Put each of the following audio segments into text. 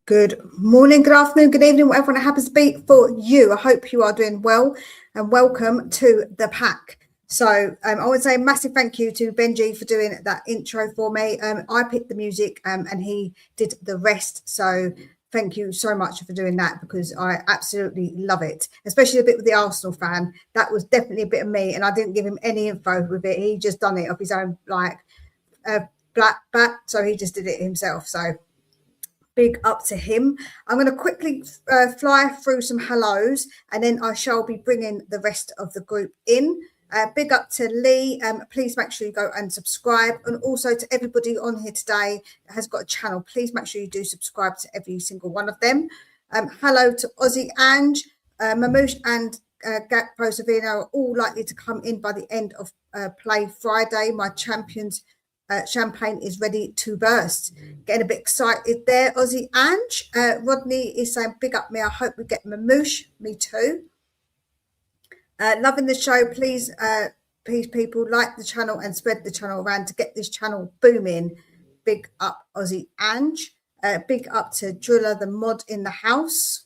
Good morning, good afternoon, good evening, whatever it happens to be for you. I hope you are doing well and welcome to the pack. So I would say a massive thank you to Benji for doing that intro for me. I picked the music and he did the rest. So thank you so much for doing that because I absolutely love it, especially the bit with the Arsenal fan. That was definitely a bit of me and I didn't give him any info with it. He just done it off his own black back. So he just did it himself. So big up to him. I'm going to quickly fly through some hellos and then I shall be bringing the rest of the group in. Big up to Lee. Please make sure you go and subscribe. And also to everybody on here today that has got a channel, please make sure you do subscribe to every single one of them. Hello to Aussie Ange, Marmoush and Gakpo SAVINHO are all likely to come in by the end of play Friday. My champions champagne is ready to burst. Getting a bit excited there, Aussie Ange. Rodney is saying, big up me. I hope we get Marmoush. Me too. Loving the show. Please, people, like the channel and spread the channel around to get this channel booming. Big up, Aussie Ange. Big up to Driller, the mod in the house.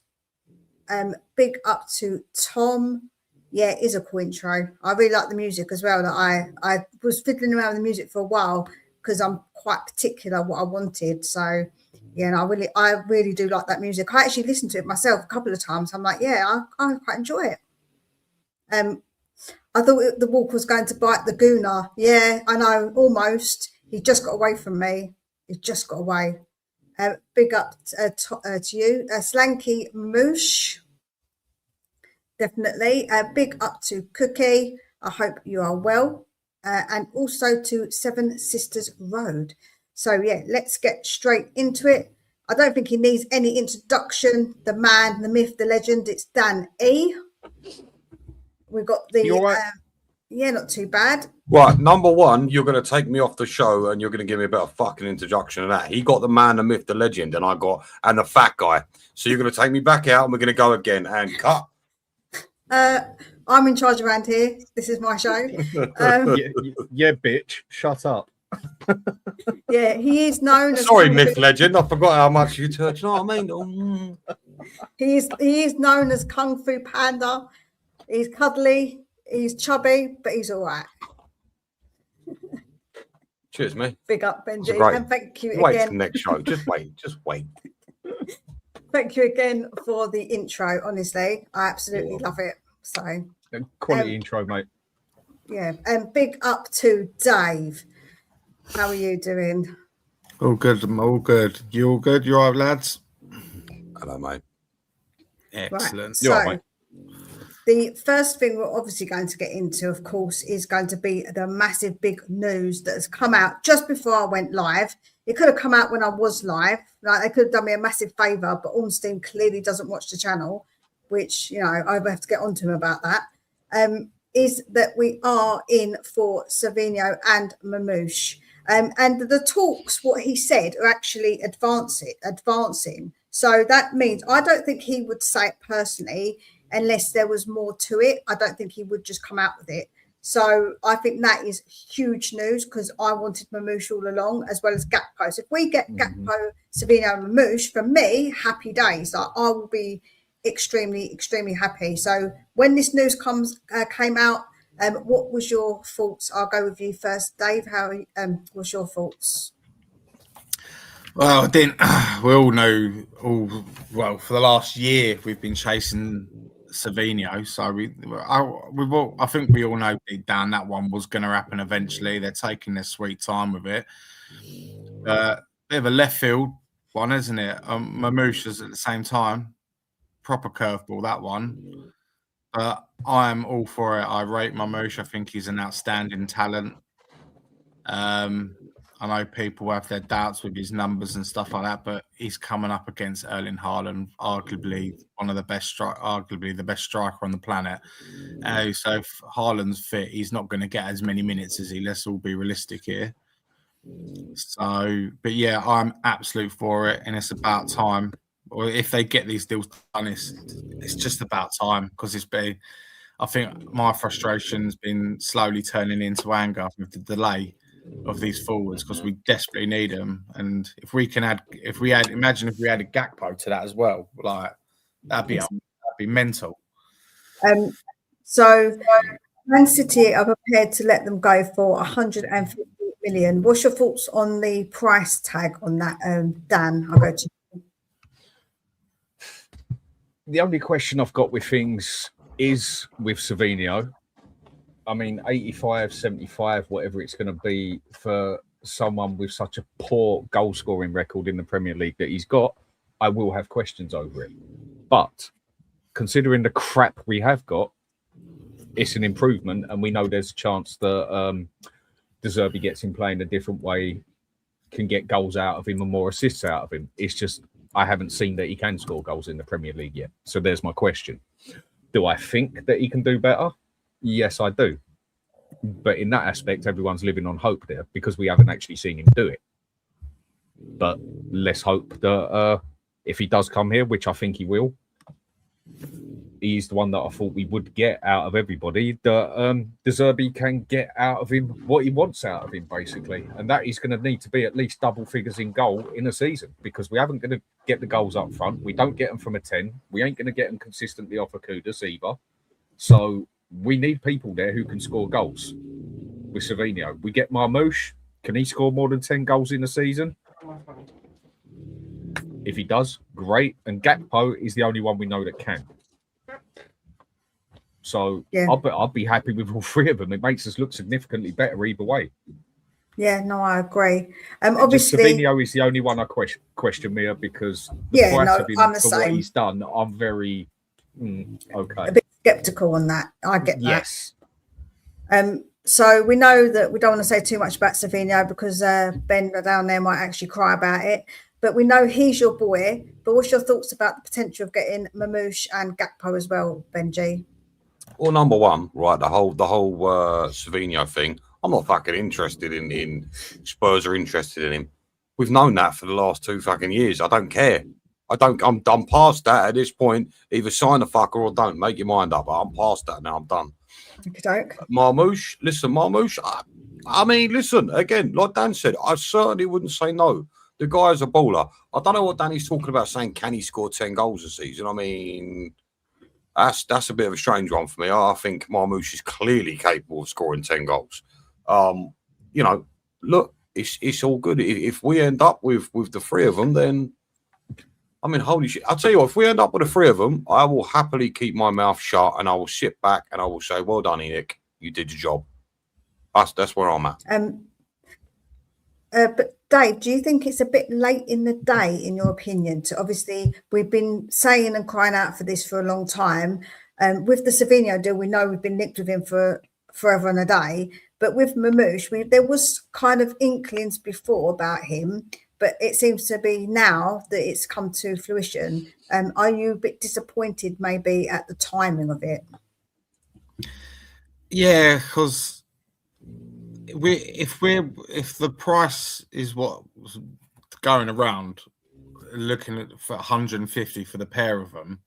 Big up to Tom. Yeah, it is a cool intro. I really like the music as well. That I was fiddling around with the music for a while because I'm quite particular what I wanted. So yeah, and I really do like that music. I actually listened to it myself a couple of times. I'm like, yeah, I quite enjoy it. I thought the wolf was going to bite the Gooner. Yeah, I know, almost. He just got away from me. He just got away. Big up to you, Slanky Moosh. Definitely. Big up to Cookie. I hope you are well. And also to Seven Sisters Road. So, yeah, let's get straight into it. I don't think he needs any introduction. The man, the myth, the legend. It's Dan E. We've got the... Right? Yeah, not too bad. Right, number one, you're going to take me off the show and you're going to give me a bit of fucking introduction of that. He got the man, the myth, the legend, and the fat guy. So you're going to take me back out and we're going to go again and cut. I'm in charge around here. This is my show. Yeah, bitch. Shut up. Yeah, he is known as... Sorry, myth, legend. I forgot how much you touch. You know what I mean? He is known as Kung Fu Panda. He's cuddly. He's chubby, but he's all right. Cheers, mate. Big up, Benji. And thank you wait again. Till next show. Just wait. Thank you again for the intro. Honestly, I absolutely love it. So quality intro, mate. Yeah, and big up to Dave. How are you doing? All good. I'm all good. You all good? You all right, lads? Hello, mate. Excellent. Right, so the first thing we're obviously going to get into, of course, is going to be the massive big news that has come out just before I went live. It could have come out when I was live. Like, they could have done me a massive favour, but Ornstein clearly doesn't watch the channel, which, you know, I have to get on to him about that. Is that we are in for SAVINHO and Marmoush. And the talks, what he said, are actually advancing. So that means I don't think he would say it personally unless there was more to it. I don't think he would just come out with it. So I think that is huge news because I wanted Marmoush all along, as well as Gakpo. So if we get Gakpo, SAVINHO and Marmoush, for me, happy days. Like, I will be extremely, extremely happy. So when this news came out, what was your thoughts? I'll go with you first, Dave. How was your thoughts? Well, we all know. For the last year, we've been chasing SAVINHO. So I think we all know deep down that one was going to happen eventually. They're taking their sweet time with it. Bit of a left field one, isn't it? Marmoush is at the same time. Proper curveball, that one. But I'm all for it. I rate Marmoush. I think he's an outstanding talent. I know people have their doubts with his numbers and stuff like that, but he's coming up against Erling Haaland, arguably the best striker on the planet. So if Haaland's fit, he's not going to get as many minutes as he. Let's all be realistic here. So, but yeah, I'm absolute for it, and it's about time. Or if they get these deals done, it's just about time because I think my frustration's been slowly turning into anger with the delay. of these forwards because we desperately need them. And if we had a Gakpo to that as well, like that'd be mental. So Man City are prepared to let them go for 150 million. What's your thoughts on the price tag on that, Dan? I'll go to you. The only question I've got with things is with SAVINHO. I mean, 85, 75, whatever it's going to be for someone with such a poor goal scoring record in the Premier League that he's got, I will have questions over it. But considering the crap we have got, it's an improvement, and we know there's a chance that De Zerbi gets him playing a different way, can get goals out of him and more assists out of him. It's just I haven't seen that he can score goals in the Premier League yet. So there's my question. Do I think that he can do better? Yes, I do. But in that aspect, everyone's living on hope there because we haven't actually seen him do it. But let's hope that if he does come here, which I think he will, he's the one that I thought we would get out of everybody, that De Zerbi can get out of him what he wants out of him, basically. And that is going to need to be at least double figures in goal in a season because we haven't going to get the goals up front. We don't get them from a 10. We ain't going to get them consistently off a Kudus either. So we need people there who can score goals with SAVINHO. We get Marmoush. Can he score more than 10 goals in a season? If he does, great. And Gakpo is the only one we know that can. So yeah. I'll be happy with all three of them. It makes us look significantly better either way. Yeah, no, I agree. Obviously, SAVINHO is the only one I question Mia because the price of him for what he's done, I'm very okay. A bit skeptical on that. I get that. Yes. So we know that we don't want to say too much about SAVINHO because Ben down there might actually cry about it. But we know he's your boy. But what's your thoughts about the potential of getting Marmoush and Gakpo as well, Benji? Well, number one, right, the whole SAVINHO thing. I'm not fucking interested in Spurs are interested in him. We've known that for the last 2 fucking years. I don't care. I'm past that at this point. Either sign the fucker or don't. Make your mind up. I'm past that now. I'm done. Marmoush, listen, Marmoush. I mean, listen, again, like Dan said, I certainly wouldn't say no. The guy's a baller. I don't know what Danny's talking about saying, can he score 10 goals a season? I mean, that's a bit of a strange one for me. I think Marmoush is clearly capable of scoring 10 goals. You know, look, it's all good. If we end up with the three of them, then, I mean, holy shit. I'll tell you what, if we end up with the three of them, I will happily keep my mouth shut and I will sit back and I will say, well done, Nick. You did your job. That's where I'm at. But Dave, do you think it's a bit late in the day, in your opinion? To obviously, we've been saying and crying out for this for a long time. With the SAVINHO deal, we know we've been linked with him for forever and a day. But with Marmoush, there was kind of inklings before about him, but it seems to be now that it's come to fruition. Are you a bit disappointed maybe at the timing of it? Yeah, because if the price is what's going around, looking at for 150 for the pair of them,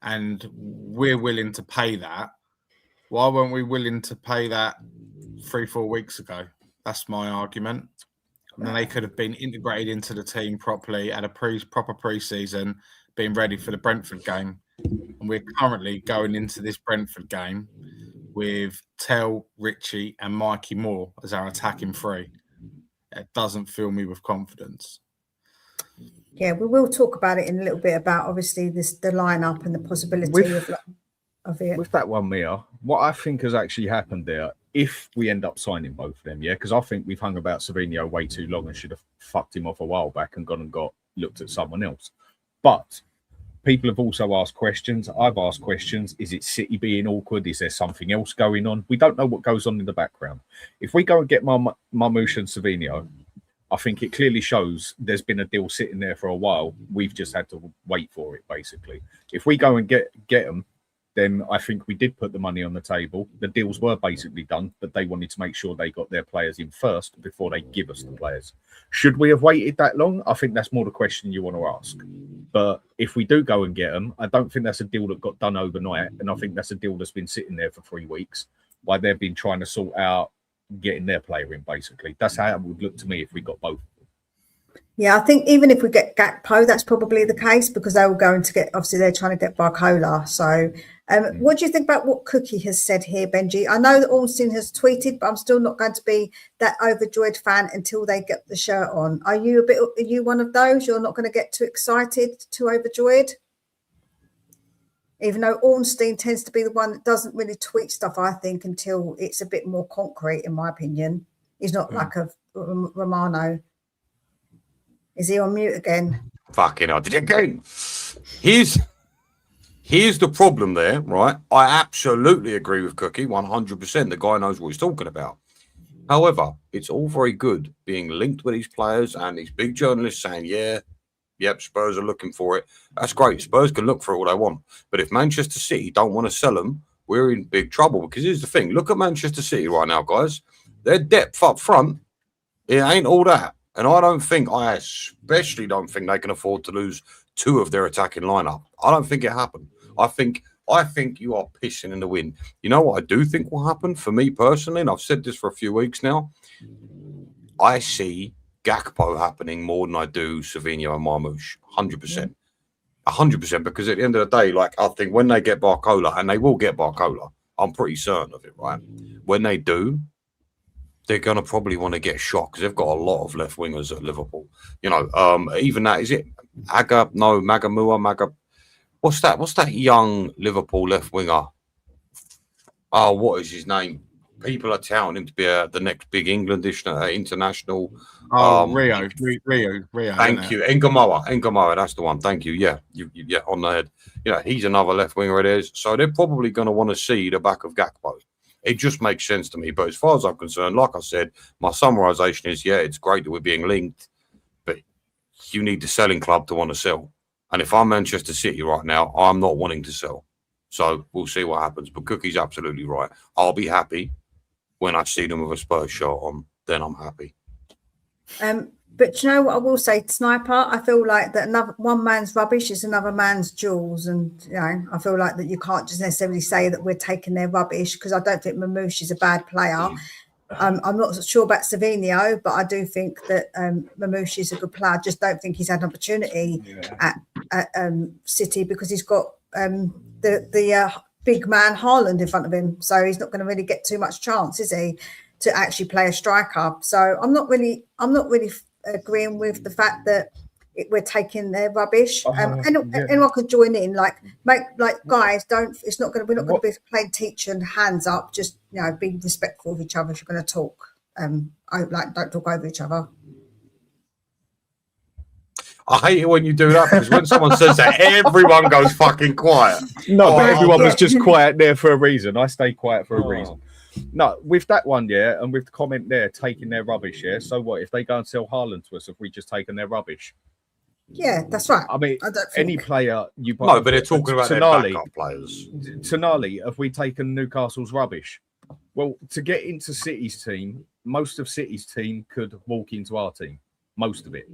and we're willing to pay that, why weren't we willing to pay that 3-4 weeks ago? That's my argument. And then they could have been integrated into the team properly, had a proper pre-season, being ready for the Brentford game. And we're currently going into this Brentford game with Tell, Richie and Mikey Moore as our attacking three. It doesn't fill me with confidence. Yeah, we will talk about it in a little bit about obviously the lineup and the possibility of it. With that one, Mia, what I think has actually happened there, if we end up signing both of them, yeah, because I think we've hung about SAVINHO way too long and should have fucked him off a while back and gone and looked at someone else. But people have also asked questions. I've asked questions. Is it City being awkward? Is there something else going on? We don't know what goes on in the background. If we go and get Marmoush and SAVINHO, I think it clearly shows there's been a deal sitting there for a while. We've just had to wait for it, basically. If we go and get them, then I think we did put the money on the table. The deals were basically done, but they wanted to make sure they got their players in first before they give us the players. Should we have waited that long? I think that's more the question you want to ask. But if we do go and get them, I don't think that's a deal that got done overnight. And I think that's a deal that's been sitting there for 3 weeks while they've been trying to sort out getting their player in. Basically, that's how it would look to me if we got both. Yeah, I think even if we get Gakpo, that's probably the case because they were going to get, obviously they're trying to get Barcola. So what do you think about what Cookie has said here, Benji? I know that Ornstein has tweeted, but I'm still not going to be that overjoyed fan until they get the shirt on. Are you one of those? You're not going to get too excited, too overjoyed? Even though Ornstein tends to be the one that doesn't really tweet stuff, I think, until it's a bit more concrete, in my opinion. He's not like a Romano. Is he on mute again? Fucking hell, did it again? Here's the problem there, right? I absolutely agree with Cookie, 100%. The guy knows what he's talking about. However, it's all very good being linked with these players and these big journalists saying, yep, Spurs are looking for it. That's great. Spurs can look for it all they want. But if Manchester City don't want to sell them, we're in big trouble. Because here's the thing. Look at Manchester City right now, guys. Their depth up front, it ain't all that. And I especially don't think they can afford to lose two of their attacking lineup. I don't think it happened. I think you are pissing in the wind. You know what I do think will happen for me personally, and I've said this for a few weeks now. I see Gakpo happening more than I do Savinho and Marmoush. 100%. 100%, because at the end of the day, like, I think when they get Barcola, and they will get Barcola, I'm pretty certain of it, right? When they do, they're going to probably want to get shot because they've got a lot of left wingers at Liverpool. You know, even that, is it Magamua? What's that young Liverpool left winger? Oh, what is his name? People are touting him to be the next big Englandish international. Rio. Thank you. Engamoa, that's the one. Thank you. Yeah, yeah, on the head. You know, he's another left winger it is. So they're probably going to want to see the back of Gakpo. It just makes sense to me. But as far as I'm concerned, like I said, my summarization is, it's great that we're being linked, but you need the selling club to want to sell. And if I'm Manchester City right now, I'm not wanting to sell. So we'll see what happens. But Cookie's absolutely right. I'll be happy when I see them with a Spurs shirt on. Then I'm happy. But you know what I will say, Sniper? I feel like that one man's rubbish is another man's jewels, and you know, I feel like that you can't just necessarily say that we're taking their rubbish because I don't think Marmoush is a bad player. I'm not sure about Savinho, but I do think that Marmoush is a good player. I just don't think he's had an opportunity at City because he's got the big man Haaland in front of him, so he's not going to really get too much chance, is he, to actually play a striker? So I'm not really agreeing with the fact that we're taking their rubbish. Anyone could join in, guys, we're not going to be playing teacher and hands up. Just, you know, be respectful of each other if you're going to talk. Don't talk over each other. I hate it when you do that because when someone says that, everyone goes fucking quiet. No, but everyone was just quiet there for a reason. I stay quiet for a reason. No, with that one, and with the comment there, taking their rubbish, so what? If they go and sell Haaland to us, have we just taken their rubbish? Yeah, that's right. I mean, any player you buy... No, but they're talking about their backup players. Tonali, have we taken Newcastle's rubbish? Well, to get into City's team, most of City's team could walk into our team. Most of it.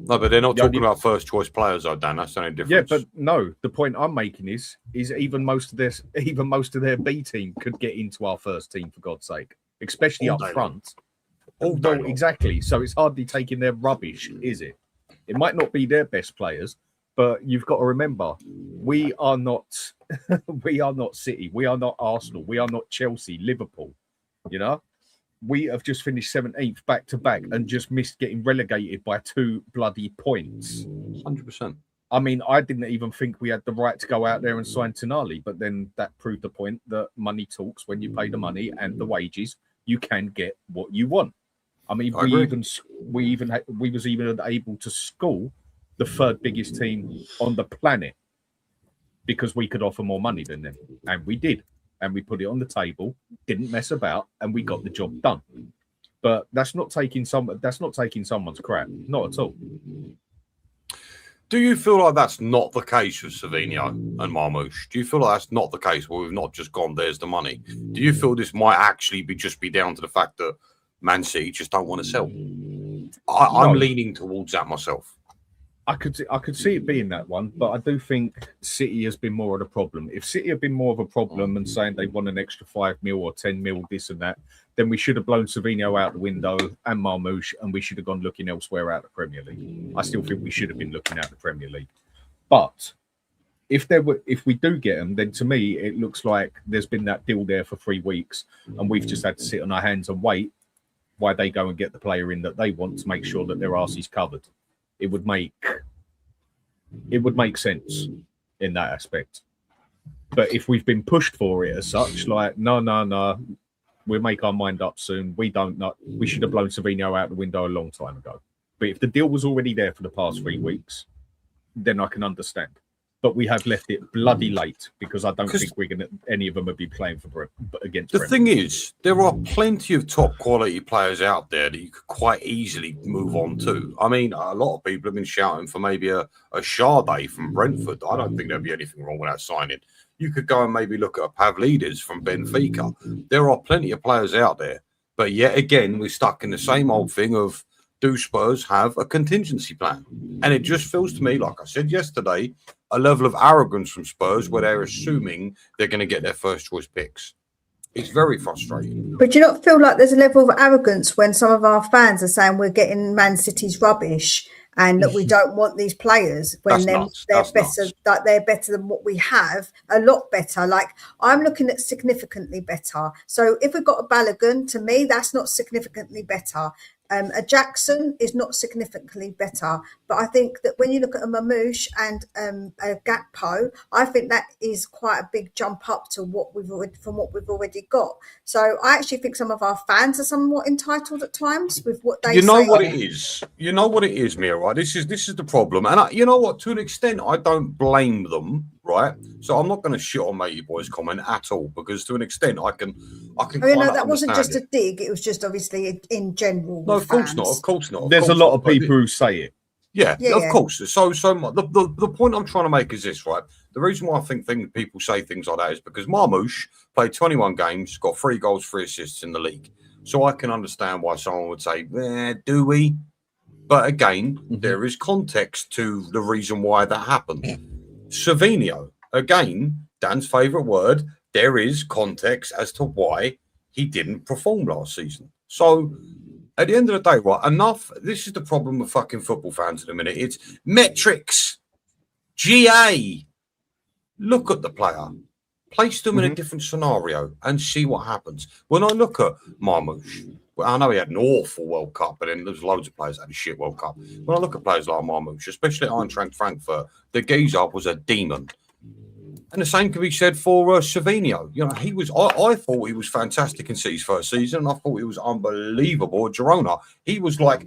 No, but they're not talking about first choice players, though, Dan. That's the only difference. Yeah, but no. The point I'm making is even most of their B team could get into our first team, for God's sake, especially up front. Well, exactly. So it's hardly taking their rubbish, is it? It might not be their best players, but you've got to remember, we are not City, we are not Arsenal, we are not Chelsea, Liverpool. You know. We have just finished 17th back to back and just missed getting relegated by 2 bloody points. 100%. I mean, I didn't even think we had the right to go out there and sign Tonali, but then that proved the point that money talks. When you pay the money and the wages, you can get what you want. I mean, we was even able to school the third biggest team on the planet because we could offer more money than them, and we did. And we put it on the table, didn't mess about, and we got the job done. But that's not taking someone's crap, not at all. Do you feel like that's not the case with Savinho and Marmoush? Do you feel like that's not the case where we've not just gone, there's the money? Do you feel this might actually be down to the fact that Man City just don't want to sell? I'm leaning towards that myself. I could see it being that one, but I do think City has been more of the problem. If City have been more of a problem and saying they want an extra 5 mil or 10 mil, this and that, then we should have blown Savinho out the window and Marmoush, and we should have gone looking elsewhere out the Premier League. I still think we should have been looking at the Premier League. But if we do get them, then to me it looks like there's been that deal there for 3 weeks, and we've just had to sit on our hands and wait while they go and get the player in that they want to make sure that their arse is covered. It would make sense in that aspect. But if we've been pushed for it as such, like no, we'll make our mind up soon. We don't know. We should have blown Savinho out the window a long time ago. But if the deal was already there for the past 3 weeks, then I can understand. But we have left it bloody late because I don't think any of them will be playing against. The thing is, there are plenty of top quality players out there that you could quite easily move on to. I mean, a lot of people have been shouting for maybe a Sade from Brentford. I don't think there'd be anything wrong with that signing. You could go and maybe look at a Pavlidis from Benfica. There are plenty of players out there. But yet again, we're stuck in the same old thing of, do Spurs have a contingency plan? And it just feels to me, like I said yesterday, a level of arrogance from Spurs where they're assuming they're going to get their first choice picks. It's very frustrating. But do you not feel like there's a level of arrogance when some of our fans are saying we're getting Man City's rubbish and that we don't want these players when they're better, like they're better than what we have, a lot better. Like I'm looking at significantly better. So if we've got a Balogun, to me, that's not significantly better. A Jackson is not significantly better, but I think that when you look at a Marmoush and a Gakpo, I think that is quite a big jump up to what we've already got. So I actually think some of our fans are somewhat entitled at times with what they say. You know what it is, Mia. Right? This is the problem, and you know what? To an extent, I don't blame them. Right, so I'm not going to shit on Matey Boy's comment at all because to an extent I can. That wasn't just a dig; it was just obviously in general. No, of course not. Of course not. There's a lot of people who say it. Yeah, of course. So the point I'm trying to make is this, right? The reason why I think people say things like that is because Marmoush played 21 games, got 3 goals, 3 assists in the league. So I can understand why someone would say, do we? But again, there is context to the reason why that happened. Savinho, again, Dan's favourite word, there is context as to why he didn't perform last season. So at the end of the day, right, enough. This is the problem with fucking football fans at the minute. It's metrics, GA. Look at the player. Place them in a different scenario and see what happens. When I look at Marmoush, well, I know he had an awful World Cup, but then there's loads of players that had a shit World Cup. When I look at players like Marmoush, especially at Eintracht Frankfurt, the geezer was a demon. And the same can be said for Savinho. You know, he was. I thought he was fantastic in City's first season, and I thought he was unbelievable at Girona. He was like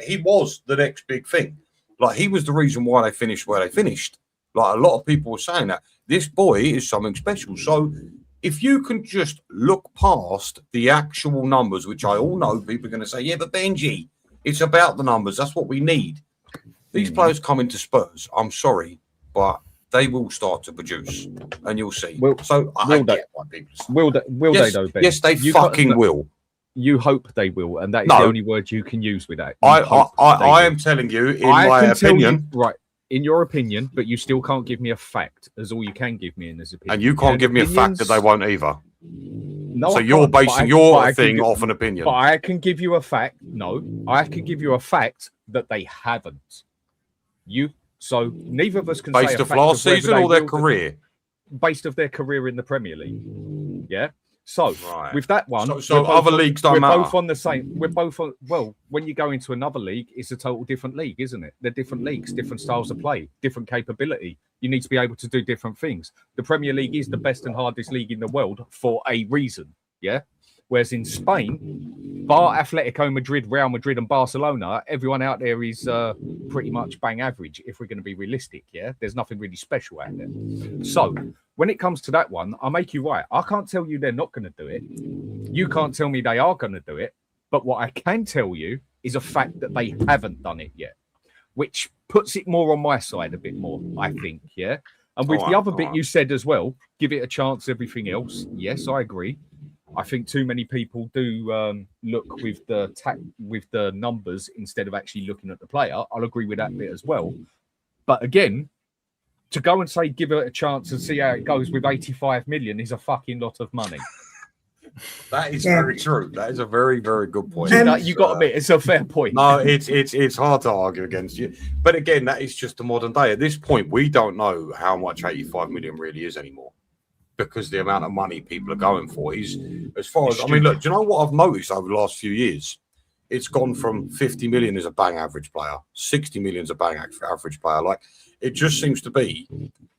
he was the next big thing. Like he was the reason why they finished where they finished. Like a lot of people were saying that this boy is something special. So if you can just look past the actual numbers, which I all know people are going to say, yeah, but Benji, it's about the numbers. That's what we need. These players come into Spurs. I'm sorry, but they will start to produce, and you'll see. I get why people say. Will they though, Ben? Yes, they fucking will. You hope they will, and that is the only word you can use with that. I am telling you, in my opinion, right. In your opinion, but you still can't give me a fact as all you can give me in this opinion. And you can't give me a fact that they won't either. No, so you're basing your thing off an opinion. But I can give you a fact. No, I can give you a fact that they haven't. So neither of us can based say off last season or their career. Based off their career in the Premier League. Yeah. So with that one, so other leagues don't matter. We're both on the same. We're both on. Well, when you go into another league, it's a total different league, isn't it? They're different leagues, different styles of play, different capability. You need to be able to do different things. The Premier League is the best and hardest league in the world for a reason. Yeah. Whereas in Spain, bar Atletico Madrid, Real Madrid, and Barcelona, everyone out there is pretty much bang average. If we're going to be realistic, yeah, there's nothing really special out there. So when it comes to that one, I'll make you right. I can't tell you they're not going to do it. You can't tell me they are going to do it. But what I can tell you is a fact that they haven't done it yet, which puts it more on my side a bit more, I think, yeah. And with the other bit you said as well, give it a chance, everything else. Yes, I agree. I think too many people do look with the numbers instead of actually looking at the player. I'll agree with that bit as well. But again, to go and say give it a chance and see how it goes with 85 million is a fucking lot of money. That is very true. That is a very, very good point. You got to admit, it's a fair point. No, it's hard to argue against you. But again, that is just the modern day. At this point, we don't know how much 85 million really is anymore, because the amount of money people are going for is, as far as, I mean, look, do you know what I've noticed over the last few years? It's gone from 50 million as a bang average player, 60 million as a bang average player. Like, it just seems to be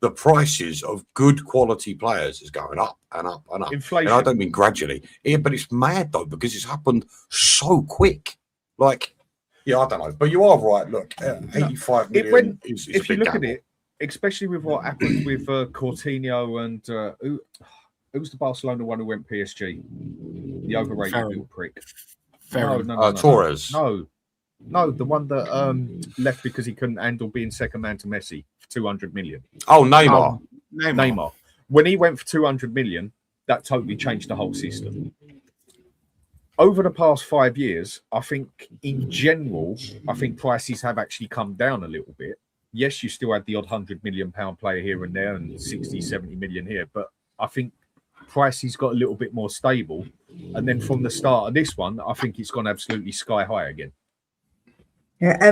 the prices of good quality players is going up and up and up. Inflation. And I don't mean gradually. Yeah, but it's mad though, because it's happened so quick. Like, yeah, I don't know. But you are right. Look, 85 million is a if you big look gamble. at it, especially with what happened with Coutinho and who was the Barcelona one who went PSG? The overrated little prick. No, Torres. No, the one that left because he couldn't handle being second man to Messi for 200 million. Oh, Neymar. Neymar. When he went for 200 million, that totally changed the whole system. Over the past 5 years, I think in general, prices have actually come down a little bit. Yes, you still had the odd £100 million player here and there and 60, 70 million here, but I think prices got a little bit more stable. And then from the start of this one, I think it's gone absolutely sky high again. Yeah. I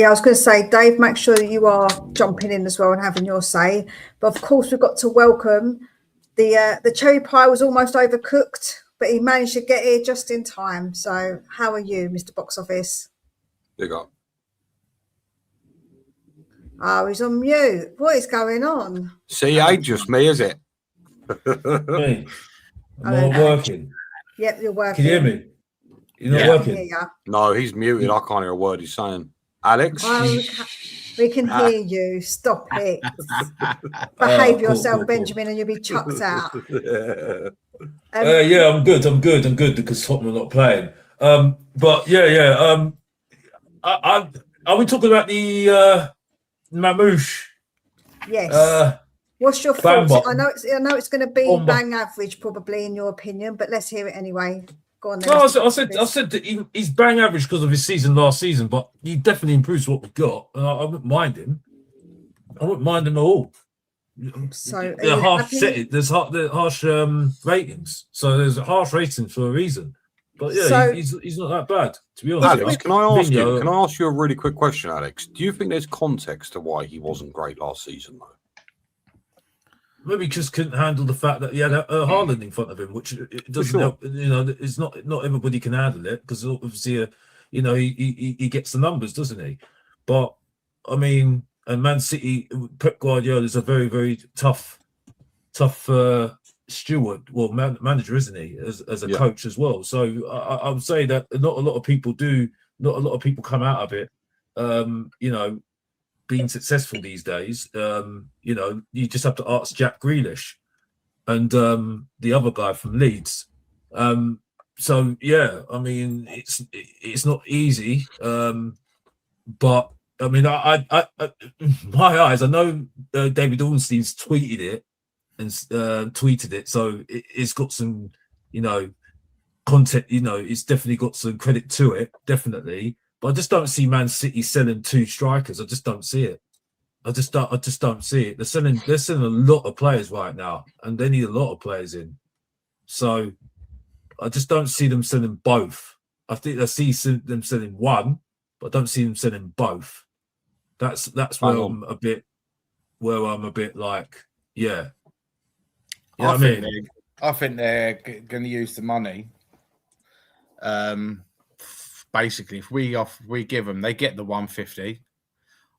was going to say, Dave, make sure that you are jumping in as well and having your say. But of course, we've got to welcome the cherry pie was almost overcooked, but he managed to get here just in time. So, how are you, Mr. Box Office? Big up. Oh, he's on mute. What is going on? See, ain't just me, is it? Me. I'm working. Yep, you're working. Can you hear me? You're not working? No, he's muted. I can't hear a word he's saying. Alex? We can hear you. Stop it. Behave yourself, cool. Benjamin, and you'll be chucked out. Yeah, I'm good. I'm good because Tottenham are not playing. But yeah. Are we talking about the MARMOUSH? Yes. What's your thoughts? Bang, I know it's going to be bang average, probably, in your opinion, but let's hear it anyway. Go on. No, I said that he's bang average because of his season last season, but he definitely improves what we've got. And I wouldn't mind him. I wouldn't mind him at all. So they're there's harsh ratings, so there's a harsh rating for a reason. But yeah, So- he's not that bad, to be honest. Alex, can I ask you a really quick question, Alex? Do you think there's context to why he wasn't great last season, though? Maybe just couldn't handle the fact that he had a Haaland in front of him, which it doesn't help. You know, it's not everybody can handle it because obviously, he gets the numbers, doesn't he? But I mean, and Man City, Pep Guardiola is a very, very tough steward, manager, isn't he? As a coach as well. So I would say that not a lot of people come out of it. Being successful these days, you just have to ask Jack Grealish and the other guy from Leeds. So yeah, I mean it's not easy, but I mean I my eyes. I know David Ornstein's tweeted it and so it's got some content. It's definitely got some credit to it, definitely. But I just don't see Man City selling two strikers. I just don't see it. I just don't see it. They're selling a lot of players right now, and they need a lot of players in. So I just don't see them selling both. I think I see them selling one, but I don't see them selling both. That's where I'm a bit like, yeah. You know what I mean? I think they're going to use the money. Basically, if we give them, they get the 150.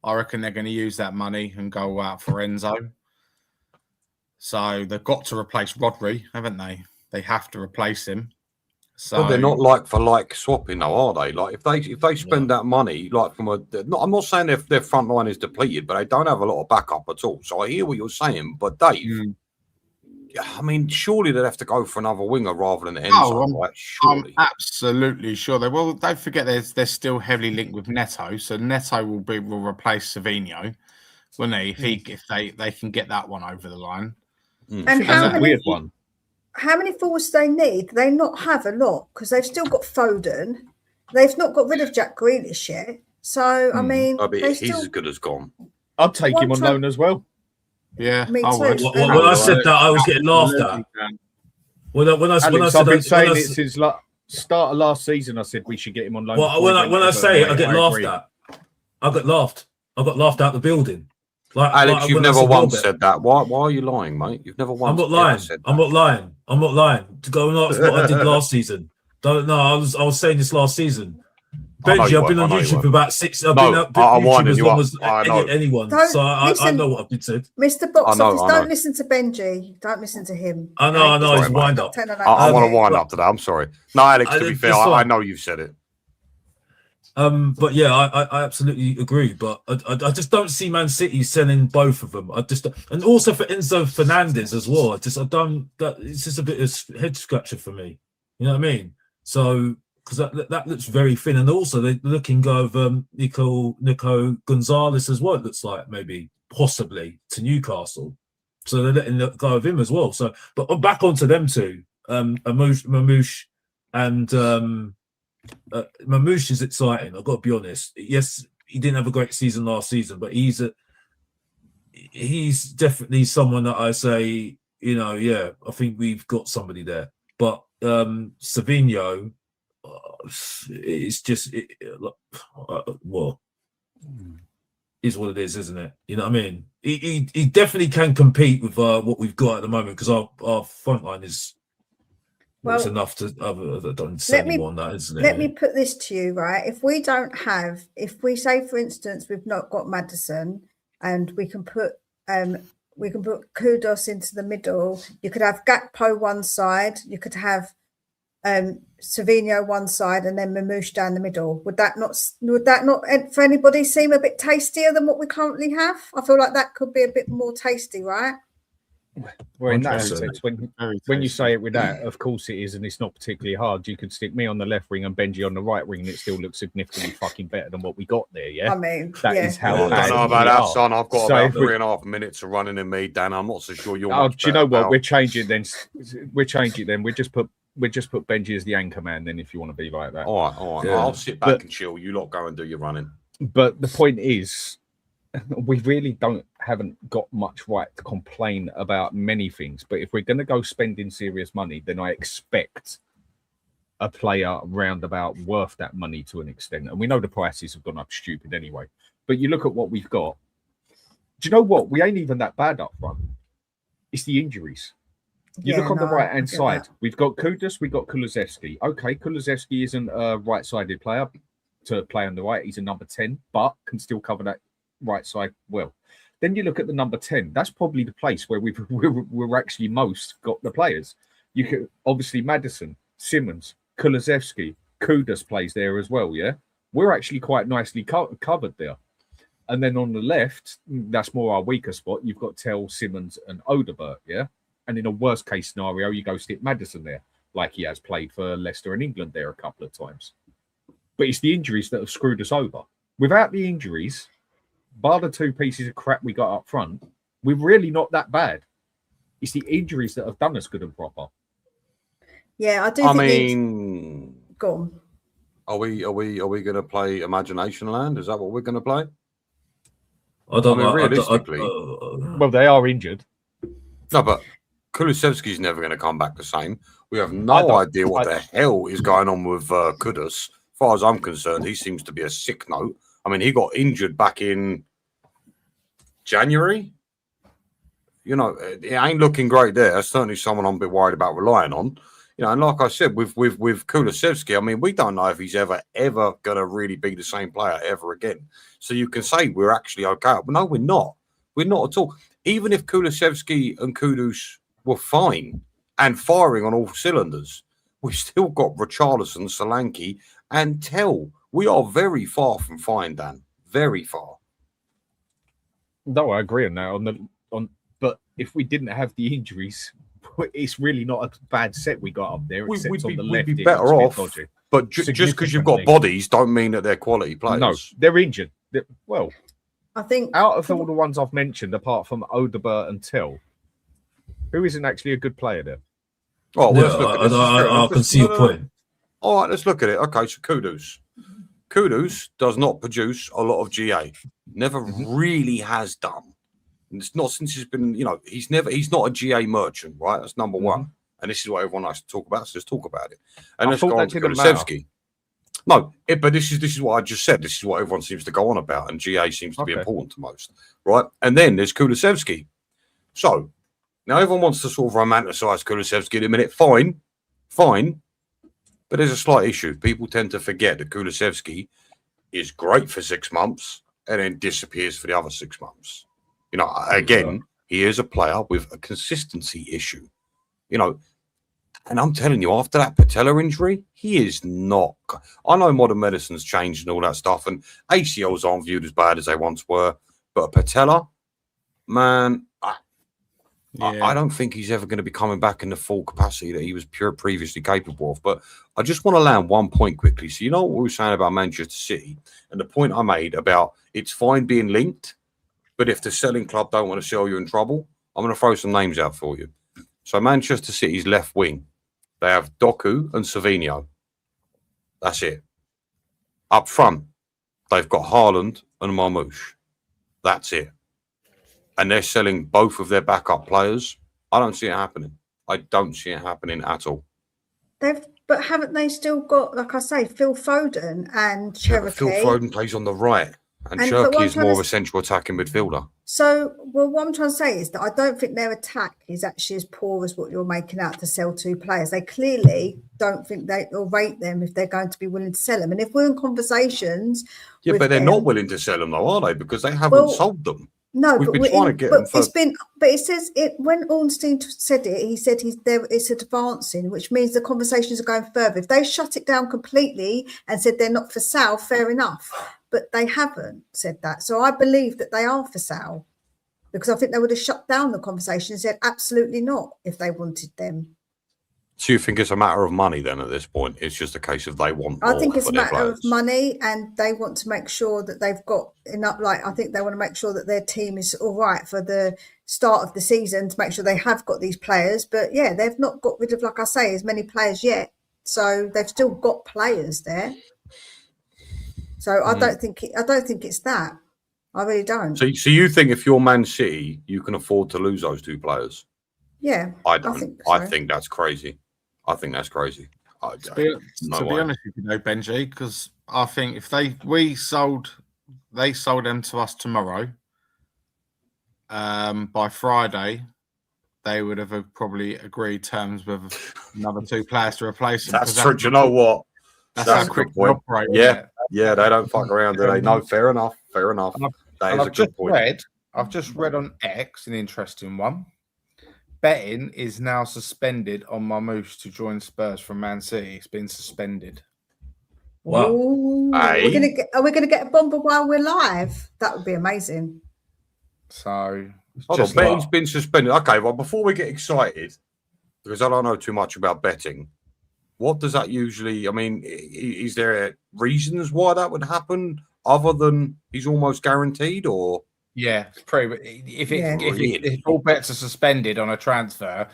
I reckon they're going to use that money and go out for Enzo. So they've got to replace Rodri, haven't they? They have to replace him. So well, they're not like for like swapping, though, are they? Like if they spend that money, like I'm not saying their front line is depleted, but they don't have a lot of backup at all. So I hear what you're saying, but Dave. I mean, surely they'd have to go for another winger rather than Enzo, right? Surely. I'm absolutely sure they will. Don't forget, they're still heavily linked with Neto, so Neto will replace Savinho, won't he? If they can get that one over the line. And That's how a many, weird one. how many forwards do they need? They not have a lot because they've still got Foden. They've not got rid of Jack Grealish yet. So, I mean, I mean, they he's still... as good as gone. I'd take him on loan as well. Yeah, Me I too. would. Well, When I said that, I was getting laughed at. Absolutely, Dan. When I Alex, said I've been that- saying when I it s- since start of last season. I said we should get him on loan. Well, before when he I went when I to say it, Everton, I get mate, laughed agree. at. I got laughed. I got laughed out the building. Alex, you've when I never said once Welbeck. said that. Why are you lying, mate? You've never once I'm not ever lying. said that. I'm not lying. I'm not lying. To go and ask what I did last season. Don't know. I was saying this last season. I know Benji, you I've been weren't, on I know you YouTube for weren't. about 6. I've No, been up I'm YouTube winding as you long up. as I know. anyone. Don't So I listen. know what I've been said. Mr. Box I know, Office, I don't know. listen to Benji. Don't listen to him. I know. Sorry, It's mate. wind up. I want to wind but- up to that. I'm sorry. No, Alex, to be fair, it's I fine. know you've said it. But yeah, I absolutely agree. But I just don't see Man City selling both of them. And also for Enzo Fernandez as well. It's just a bit of head scratcher for me. You know what I mean? So because that looks very thin, and also they're looking go of Nico Gonzalez as well. It looks like maybe possibly to Newcastle. So they're letting go of him as well. So, but back onto them two, Mamouche and Mamouche is exciting. I've got to be honest. Yes, he didn't have a great season last season, but he's definitely someone that I say, I think we've got somebody there. But Savinho, it's just is what it is, isn't it? You know what I mean? He definitely can compete with what we've got at the moment because our front line is. Well, it's enough to. I don't say any more on that, isn't it? Let me put this to you, right? If we say, for instance, we've not got Maddison, and we can put Kudos into the middle. You could have Gakpo one side. You could have Savinho one side, and then Mamouche down the middle. Would that not, for anybody, seem a bit tastier than what we currently have? I feel like that could be a bit more tasty, right? Well, in that 100%. sense, when you say it with that, of course it is, and it's not particularly hard. You could stick me on the left wing and Benji on the right wing, and it still looks significantly fucking better than what we got there. Yeah, I mean, that is how. I don't bad know we about that, are. son. I've got So about if we- 3.5 minutes of running in me, Dan. I'm not so sure you're. Oh, much do you know better, what? pal. We're changing then. We're changing then. We just put Benji as the anchor man. Then, if you want to be like that. All right. Yeah. I'll sit back and chill. You lot go and do your running. But the point is, we really haven't got much right to complain about many things. But if we're going to go spending serious money, then I expect a player roundabout worth that money to an extent. And we know the prices have gone up stupid anyway. But you look at what we've got. Do you know what? We ain't even that bad up front. It's the injuries. You look on the right-hand side. We've got Kudus, we've got Kulusevski. Okay, Kulusevski isn't a right-sided player to play on the right. He's a number 10, but can still cover that right side well. Then you look at the number 10. That's probably the place where we're actually most got the players. You could obviously Maddison, Simmons, Kulusevski, Kudus plays there as well. Yeah, we're actually quite nicely covered there. And then on the left, that's more our weaker spot. You've got Tell, Simmons, and Odegaard. Yeah, and in a worst case scenario, you go stick Maddison there, like he has played for Leicester and England there a couple of times. But it's the injuries that have screwed us over. Without the injuries, bar the two pieces of crap we got up front, we're really not that bad. It's the injuries that have done us good and proper. Yeah, I do. I mean, go on. Are we going to play Imagination Land? Is that what we're going to play? I don't know. Realistically, well, they are injured. No, but Kulusevski's never going to come back the same. We have no idea what the hell is going on with Kudus. As far as I'm concerned, he seems to be a sick note. I mean, he got injured back in January. You know, it ain't looking great there. That's certainly someone I'm a bit worried about relying on. You know, and like I said, with Kulusevski, I mean, we don't know if he's ever going to really be the same player ever again. So you can say we're actually okay. But no, we're not. We're not at all. Even if Kulusevski and Kudus were fine and firing on all cylinders, we've still got Richarlison, Solanke, and Tell. We are very far from fine, Dan. Very far. No, I agree on that. But if we didn't have the injuries, it's really not a bad set we got up there. We'd be better off. But just because you've got bodies, don't mean that they're quality players. No, they're injured. I think out of all the ones I've mentioned, apart from Odegaard and Tell, Who isn't actually a good player there? Oh, well, Yeah, let's look at this. I can see your point. All right, let's look at it. Okay, so Kudus. Kudus does not produce a lot of GA. Never really has done. And it's not since he's been, he's not a GA merchant, right? That's number one. And this is what everyone likes to talk about. So let's talk about it. And let's go on to Kulusevski. No, but this is what I just said. This is what everyone seems to go on about, and GA seems to be important to most, right? And then there's Kulusevski. So now everyone wants to sort of romanticize Kulusevski in a minute. Fine. But there's a slight issue. People tend to forget that Kulusevski is great for 6 months and then disappears for the other 6 months. Again, he is a player with a consistency issue. And I'm telling you, after that patella injury, he is not. I know modern medicine's changed and all that stuff, and ACLs aren't viewed as bad as they once were. But a patella, man, I don't think he's ever going to be coming back in the full capacity that he was previously capable of. But I just want to land one point quickly. So what we were saying about Manchester City, and the point I made about it's fine being linked, but if the selling club don't want to sell you in trouble, I'm going to throw some names out for you. So Manchester City's left wing, they have Doku and SAVINHO. That's it. Up front, they've got Haaland and MARMOUSH. That's it. And they're selling both of their backup players. I don't see it happening. I don't see it happening at all. But haven't they still got, like I say, Phil Foden and Cherokee? Phil Foden plays on the right, and Cherokee is more of a central attacking midfielder. So, what I'm trying to say is that I don't think their attack is actually as poor as what you're making out to sell 2 players. They clearly don't think they'll rate them if they're going to be willing to sell them. And if we're in conversations, but they're not willing to sell them, though, are they? Because they haven't sold them. No, we've been trying to get them. But it says it when Ornstein said it. He said it's advancing, which means the conversations are going further. If they shut it down completely and said they're not for sale, fair enough. But they haven't said that, so I believe that they are for sale, because I think they would have shut down the conversation and said absolutely not if they wanted them. So you think it's a matter of money then at this point? It's just a case of they want more. I think it's a matter of money, and they want to make sure that they've got enough. I think they want to make sure that their team is all right for the start of the season, to make sure they have got these players. But yeah, they've not got rid of, like I say, as many players yet. So they've still got players there. So I don't think it's that. I really don't. So you think if you're Man City, you can afford to lose those 2 players? Yeah, I don't. I think that's crazy. I think that's crazy. To be honest with you, Benji, because I think if they sold them to us tomorrow, by Friday, they would have probably agreed terms with another 2 players to replace them. That's true. Do you know what? That's a quick point. Yeah, they don't fuck around, do they? No, fair enough. That is a good point. I've just read on X an interesting one. Betting is now suspended on MARMOUSH to join Spurs from Man City. It's been suspended. Wow. Are we gonna get a bomber while we're live? That would be amazing. So betting's been suspended. Okay, well, before we get excited, because I don't know too much about betting, what does that usually? I mean, is there reasons why that would happen other than he's almost guaranteed, or? Yeah, it's pretty. If all bets are suspended on a transfer,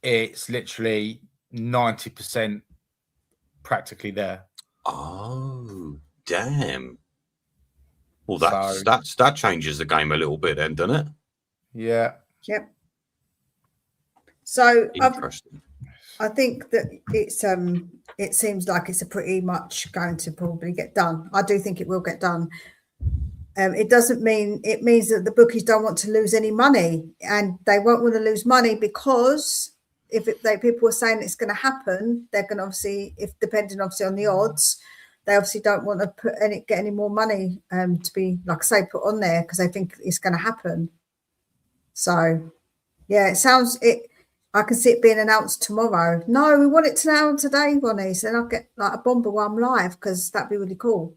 it's literally 90% practically there. Oh, damn! Well, that changes the game a little bit, then, doesn't it? Yeah. Yep. So interesting. I think that it seems like it's a pretty much going to probably get done. I do think it will get done. It doesn't mean it means that the bookies don't want to lose any money, and they won't want to lose money because if people are saying it's going to happen, they're going to obviously, if depending obviously on the odds, they obviously don't want to get any more money to be, like I say, put on there because they think it's going to happen. So yeah, I can see it being announced tomorrow. No, we want it to now today, Ronnie. So then I'll get like a bomber while I'm live, because that'd be really cool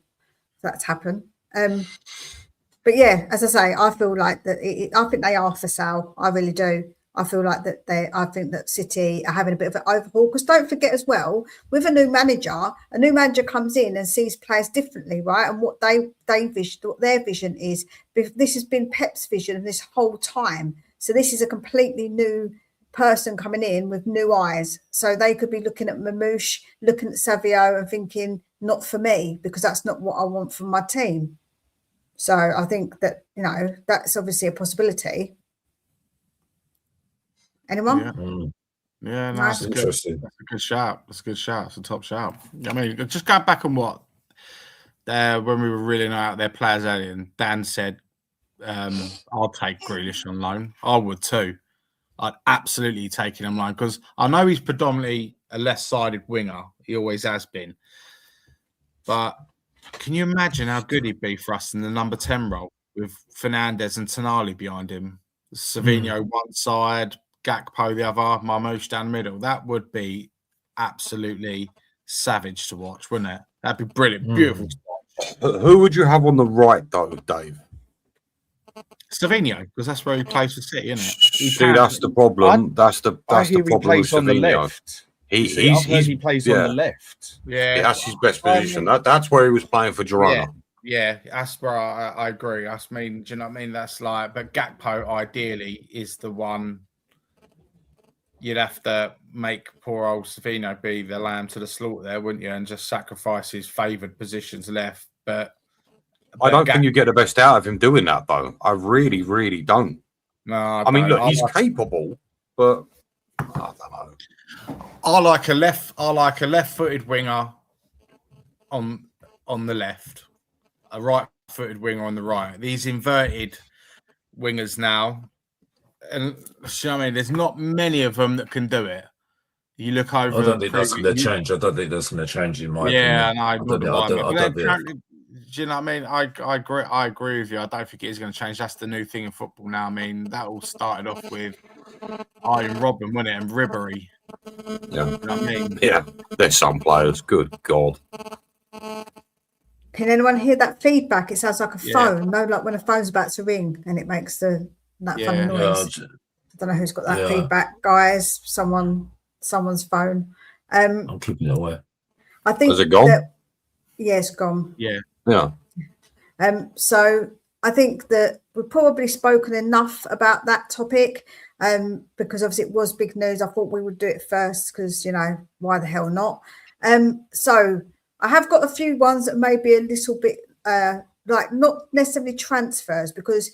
if that's happened. But yeah, as I say, I feel like that. I think they are for sale. I really do. I feel like that I think that City are having a bit of an overhaul, because don't forget as well, with a new manager comes in and sees players differently, right? And what what their vision is. This has been Pep's vision this whole time. So this is a completely new person coming in with new eyes. So they could be looking at MARMOUSH, looking at SAVINHO and thinking, not for me, because that's not what I want from my team. So I think that, you know, that's obviously a possibility. Anyone? Yeah. Yeah, no, Nice. that's Interesting. That's a good shout. That's a good shout. It's a top shout. I mean, just going back on what when we were reeling out their players earlier, and Dan said, "I'll take Grealish on loan." I would too. I'd absolutely take him on loan because I know he's predominantly a left-sided winger. He always has been. But can you imagine how good he'd be for us in the number 10 role with Fernandes and Tonali behind him? Savinho one side, Gakpo the other, Marmoush down the middle. That would be absolutely savage to watch, wouldn't it? That'd be brilliant. Beautiful. Who would you have on the right, though, Dave? Savinho, because that's where he plays for City, isn't it? See, that's the problem. That's the problem with plays on the Savinho. left. He plays on the left. Yeah, that's his best position. That's where he was playing for Girona. Yeah, that's where I agree. I mean, do you know what I mean? That's like, but Gakpo ideally is the one. You'd have to make poor old Savinho be the lamb to the slaughter there, wouldn't you? And just sacrifice his favoured positions left. But I don't think you get the best out of him doing that, though. I really, really don't. No, I mean, look, he's capable, but I don't know. I like a left-footed winger on the left, a right-footed winger on the right. These inverted wingers now, and you know what I mean, there's not many of them that can do it. You look over. I don't think that's going to change. I don't think that's going to change in my opinion. I don't do you know what I mean? I agree. I agree with you. I don't think it is going to change. That's the new thing in football now. I mean, that all started off with Iron Robin, wasn't it, and Ribery. Yeah, you know what I mean? Yeah. There's some players. Good God. Can anyone hear that feedback? It sounds like a phone. No, like when a phone's about to ring and it makes that funny noise. I don't know who's got that feedback, guys. Someone's phone. I'm keeping it away. I think. Has it gone? It's gone. Yeah. So I think that we've probably spoken enough about that topic, because obviously it was big news. I thought we would do it first because, you know, why the hell not? So I have got a few ones that may be a little bit like not necessarily transfers, because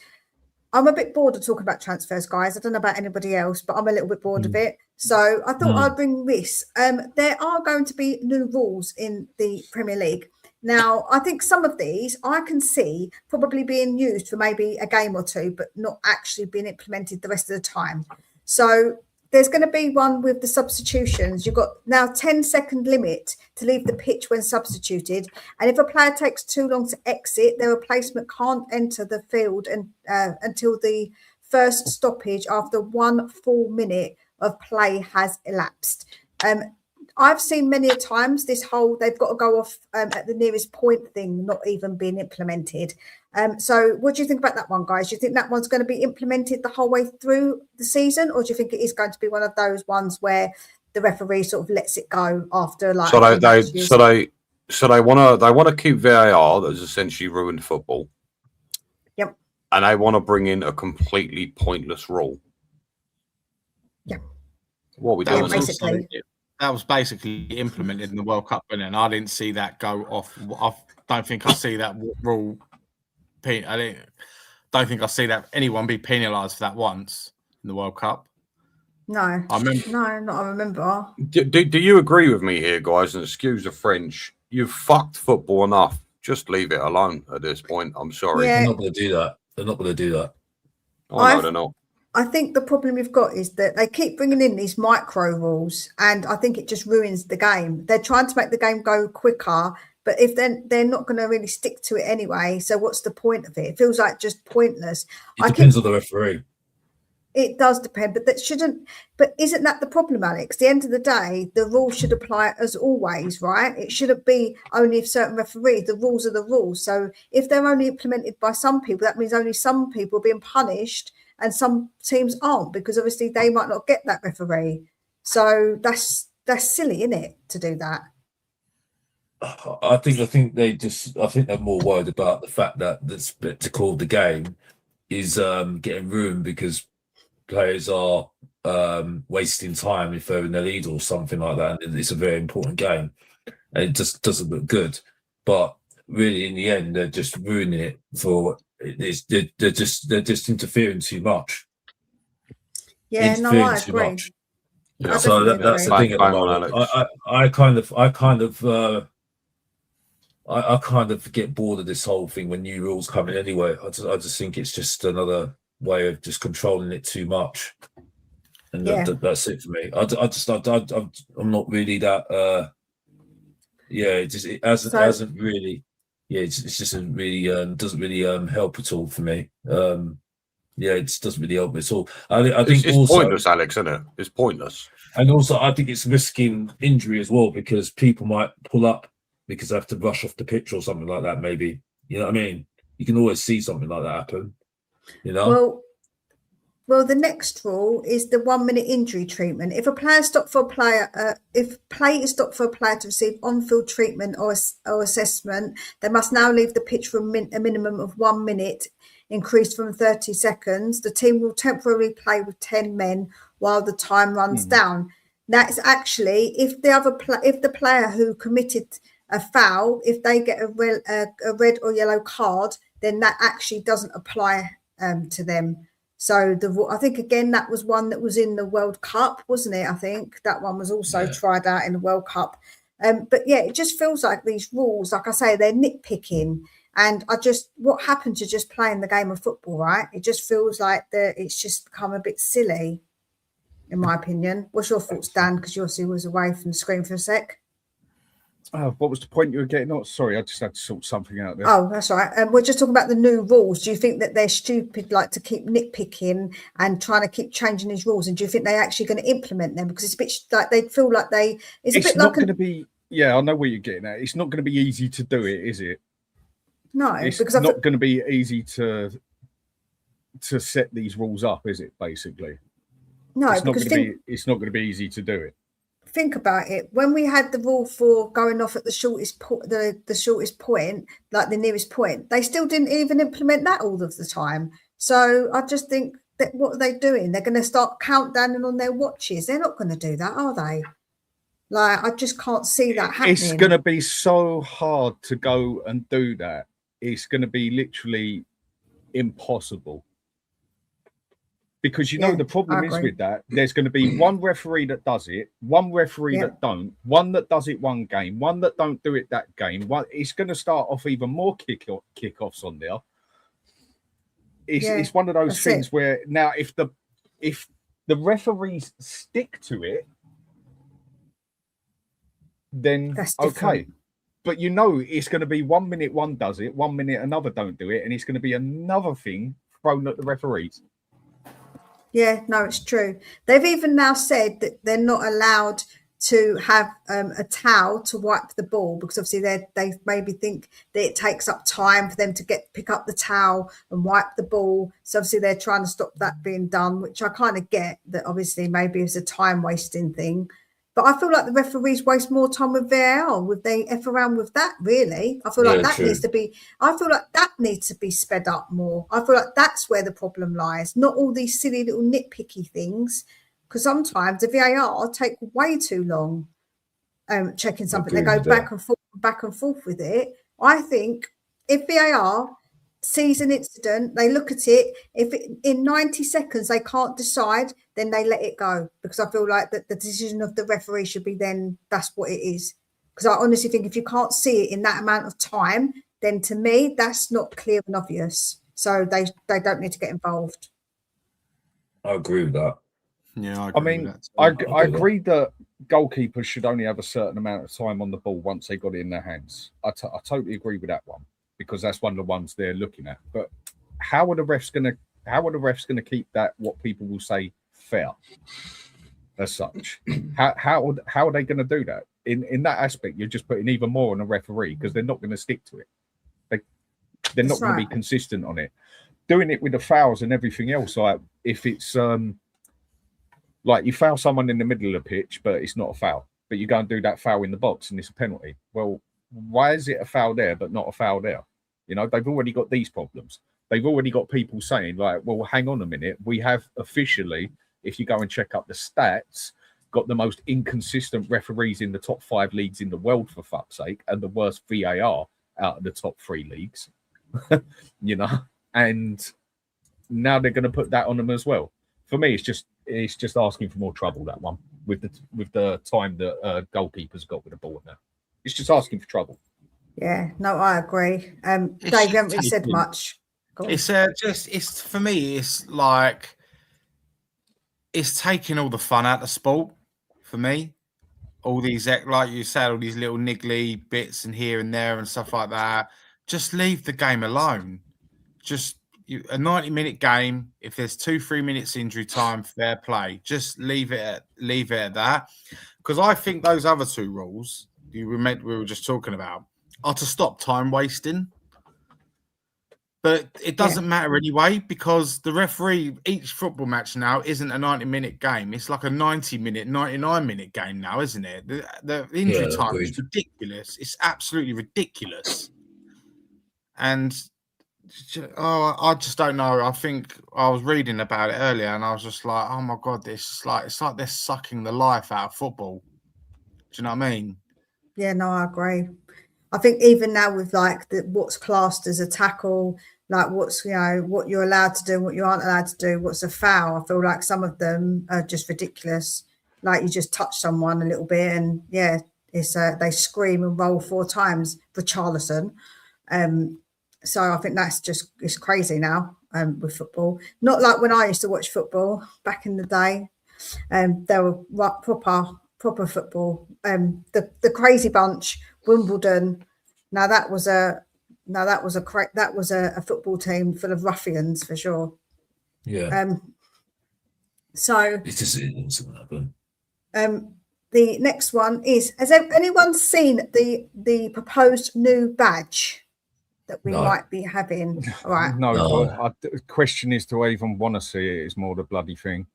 I'm a bit bored of talking about transfers, guys. I don't know about anybody else, but I'm a little bit bored of it. So I thought I'd bring this. There are going to be new rules in the Premier League. Now, I think some of these I can see probably being used for maybe a game or two, but not actually being implemented the rest of the time. So there's going to be one with the substitutions. You've got now 10-second limit to leave the pitch when substituted. And if a player takes too long to exit, their replacement can't enter the field until the first stoppage after 1 full minute of play has elapsed. I've seen many a times this whole they've got to go off at the nearest point thing not even being implemented. So what do you think about that one, guys? Do you think that one's going to be implemented the whole way through the season, or do you think it is going to be one of those ones where the referee sort of lets it go after like? So they want to keep VAR, that's essentially ruined football. Yep. And they want to bring in a completely pointless rule. Yeah. What are we doing? Basically. That was basically implemented in the World Cup, and I didn't see that go off. I don't think I see that rule. I don't think I see that anyone be penalised for that once in the World Cup. No, I remember. No, not I remember. Do you agree with me here, guys? And excuse the French, you've fucked football enough. Just leave it alone at this point. I'm sorry. Yeah. They're not going to do that. They're not going to do that. Oh, no, they're not. I think the problem we've got is that they keep bringing in these micro rules, and I think it just ruins the game. They're trying to make the game go quicker, but if they're not going to really stick to it anyway, so what's the point of it? It feels like just pointless. It depends on the referee. It does depend, but that shouldn't. But isn't that the problem, Alex? At the end of the day, the rule should apply as always, right? It shouldn't be only if certain referees. The rules are the rules. So if they're only implemented by some people, that means only some people are being punished, and some teams aren't, because obviously they might not get that referee. So that's silly, isn't it, to do that? I think they're more worried about the fact that the spectacle of the game is getting ruined because players are wasting time if they're in the lead or something like that, and it's a very important game, and it just doesn't look good. But really, in the end, they're just ruining it for. They're just interfering too much. Yeah, no, Interfering I too agree. much. I So definitely that's the agree. thing at the Bang on, moment. Alex. I kind of get bored of this whole thing when new rules come in anyway. I just think it's just another way of just controlling it too much, and Yeah. that's it for me. I'm not really that. It hasn't really. Yeah, it just doesn't really help at all for me. It just doesn't really help at all. I think It's also pointless, Alex, isn't it? It's pointless. And also, I think it's risking injury as well, because people might pull up because they have to rush off the pitch or something like that. Maybe, you know what I mean? You can always see something like that happen. You know. Well, the next rule is the 1 minute injury treatment. If a player stopped for a player, if play is stopped for a player to receive on-field treatment or assessment, they must now leave the pitch for a minimum of 1 minute, increased from 30 seconds. The team will temporarily play with 10 men while the time runs down. That's actually if the player who committed a foul, if they get a red or yellow card, then that actually doesn't apply to them. So I think again that was one that was in the World Cup, wasn't it? I think that one was also tried out in the World Cup. But yeah, it just feels like these rules, like I say, they're nitpicking. And what happened to just playing the game of football, right? It just feels like it's just become a bit silly, in my opinion. What's your thoughts, Dan? Because you obviously was away from the screen for a sec. What was the point you were getting at? Sorry, I just had to sort something out there. Oh, that's all right. We're just talking about the new rules. Do you think that they're stupid, like to keep nitpicking and trying to keep changing these rules? And do you think they're actually going to implement them? Because it's a bit like they feel like it's not going to be. Yeah, I know where you're getting at. It's not going to be easy to do it, is it? No, it's because not going to be easy to set these rules up, is it? Basically, no, it's not going to be easy to do it. Think about it. When we had the rule for going off at the shortest point, like the nearest point, they still didn't even implement that all of the time. So I just think that what are they doing? They're going to start countdowning on their watches. They're not going to do that, are they? Like, I just can't see that happening. It's going to be so hard to go and do that. It's going to be literally impossible. Because the problem is with that, there's going to be one referee that does it, one referee that don't, one that does it one game, one that don't do it that game. It's going to start off even more kickoffs on there. It's one of those things where now if the referees stick to it, then okay. But it's going to be 1 minute one does it, 1 minute another don't do it, and it's going to be another thing thrown at the referees. Yeah, no, it's true. They've even now said that they're not allowed to have a towel to wipe the ball, because obviously they maybe think that it takes up time for them to pick up the towel and wipe the ball. So obviously they're trying to stop that being done, which I kind of get that obviously maybe it's a time wasting thing. But I feel like the referees waste more time with VAR. Would they F around with that, really? I feel like that needs to be, sped up more. I feel like that's where the problem lies, not all these silly little nitpicky things, because sometimes the VAR take way too long checking something. They go back and forth with it. I think if VAR sees an incident, they look at it. If in 90 seconds they can't decide, then they let it go, because I feel like that the decision of the referee should be then that's what it is. Because I honestly think if you can't see it in that amount of time, then to me that's not clear and obvious. So they don't need to get involved. I agree with that. Yeah, I agree that goalkeepers should only have a certain amount of time on the ball once they got it in their hands. I totally agree with that one, because that's one of the ones they're looking at. But how are the refs going to keep that, what people will say, fair as such? How are they going to do that? In that aspect, you're just putting even more on a referee, because they're not going to stick to it. They're not going to be consistent on it. Doing it with the fouls and everything else, like if it's like you foul someone in the middle of the pitch, but it's not a foul, but you go and do that foul in the box and it's a penalty. Well, why is it a foul there but not a foul there? They've already got these problems. They've already got people saying like, well, hang on a minute, we have officially if you go and check up the stats, got the most inconsistent referees in the top 5 leagues in the world, for fuck's sake, and the worst VAR out of the top 3 leagues. You know, and now they're going to put that on them as well. For me, it's just asking for more trouble, that one, with the time that goalkeepers got with the ball now. It's just asking for trouble. Yeah, no, I agree. Dave, you haven't really said much. It's for me, it's like it's taking all the fun out of sport for me. All these, like you said, all these little niggly bits and here and there and stuff like that. Just leave the game alone. Just a 90-minute game. If there's 2-3 minutes injury time, fair play. Just leave it at that. Because I think those other 2 rules we were just talking about are to stop time wasting. But it doesn't matter anyway, because the referee, each football match now isn't a 90-minute game. It's like a 90-minute, 99-minute game now, isn't it? The injury time is ridiculous. It's absolutely ridiculous. And I just don't know. I think I was reading about it earlier, and I was just like, "Oh my god, it's like they're sucking the life out of football." Do you know what I mean? Yeah, no, I agree. I think even now with like what's classed as a tackle, like what's, you know, what you're allowed to do and what you aren't allowed to do, what's a foul, I feel like some of them are just ridiculous. Like you just touch someone a little bit and it's they scream and roll 4 times for Charlison. So I think it's crazy now with football. Not like when I used to watch football back in the day. There were proper football. The Crazy Bunch, Wimbledon. Now that was a football team full of ruffians for sure. Yeah. So It's just something happen. The next one is: has anyone seen the proposed new badge that we might be having? All right. No. The question is, do I even want to see it? Is more the bloody thing.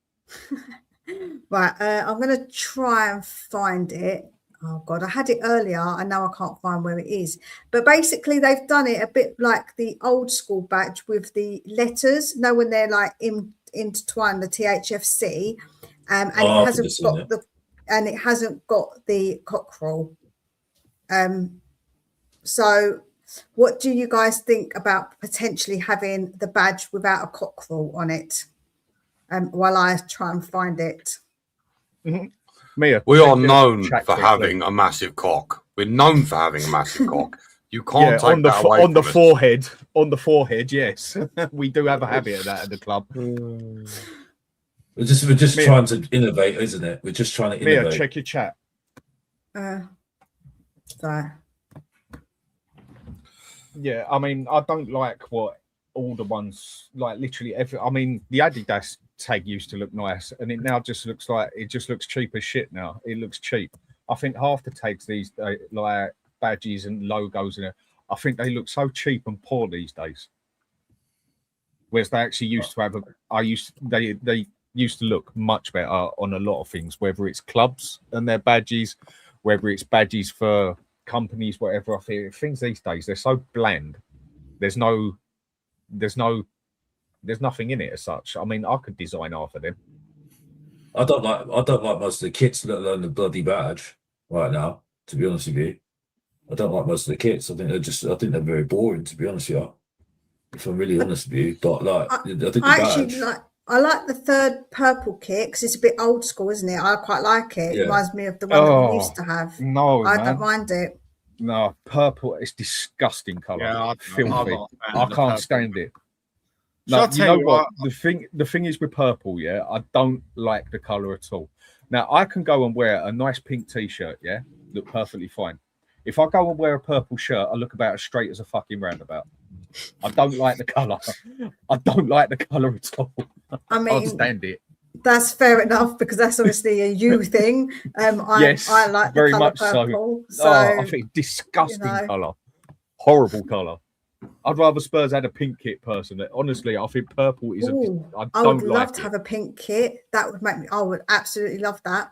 Right. I'm going to try and find it. Oh God, I had it earlier and now I can't find where it is. But basically, they've done it a bit like the old school badge with the letters. No, when they're like intertwined, the THFC, and it hasn't got the cockerel. So, what do you guys think about potentially having the badge without a cockerel on it? While I try and find it. Mm-hmm. Mia, we are known for having a massive cock. We're known for having a massive cock. You can't take that away on the forehead. On the forehead, yes, we do have a habit of that at the club. We're just trying to innovate, isn't it? We're just trying to innovate. Mia, check your chat. Sorry. Yeah, I mean, I don't like what all the ones, like literally every. I mean, the Adidas tag used to look nice, and it now just looks like it just looks cheap as shit. Now it looks cheap. I think half the tags these days, like badges and logos, and I think they look so cheap and poor these days. Whereas they actually used to have they used to look much better on a lot of things, whether it's clubs and their badges, whether it's badges for companies, whatever. I think things these days they're so bland. There's nothing in it as such. I mean, I could design half of them. I don't like most of the kits, let alone the bloody badge right now, to be honest with you. I don't like most of the kits. I think they're very boring, to be honest with you. If I'm really honest with you. But like I think the badge. I like the third purple kit because it's a bit old school, isn't it? I quite like it. It reminds me of the one that we used to have. No, I don't mind it. No, purple, it's disgusting colour. Yeah, filthy. I can't stand it. No, you know what? The thing is with purple, yeah, I don't like the colour at all. Now I can go and wear a nice pink t-shirt, yeah, look perfectly fine. If I go and wear a purple shirt, I look about as straight as a fucking roundabout. I don't like the colour. I don't like the colour at all. I mean, I can't stand it. That's fair enough because that's obviously a you thing. Yes, I like very the much purple, so. I think disgusting colour, horrible colour. I'd rather Spurs had a pink kit personally. Honestly, I think purple is. I would love to have a pink kit. That would make me. I would absolutely love that.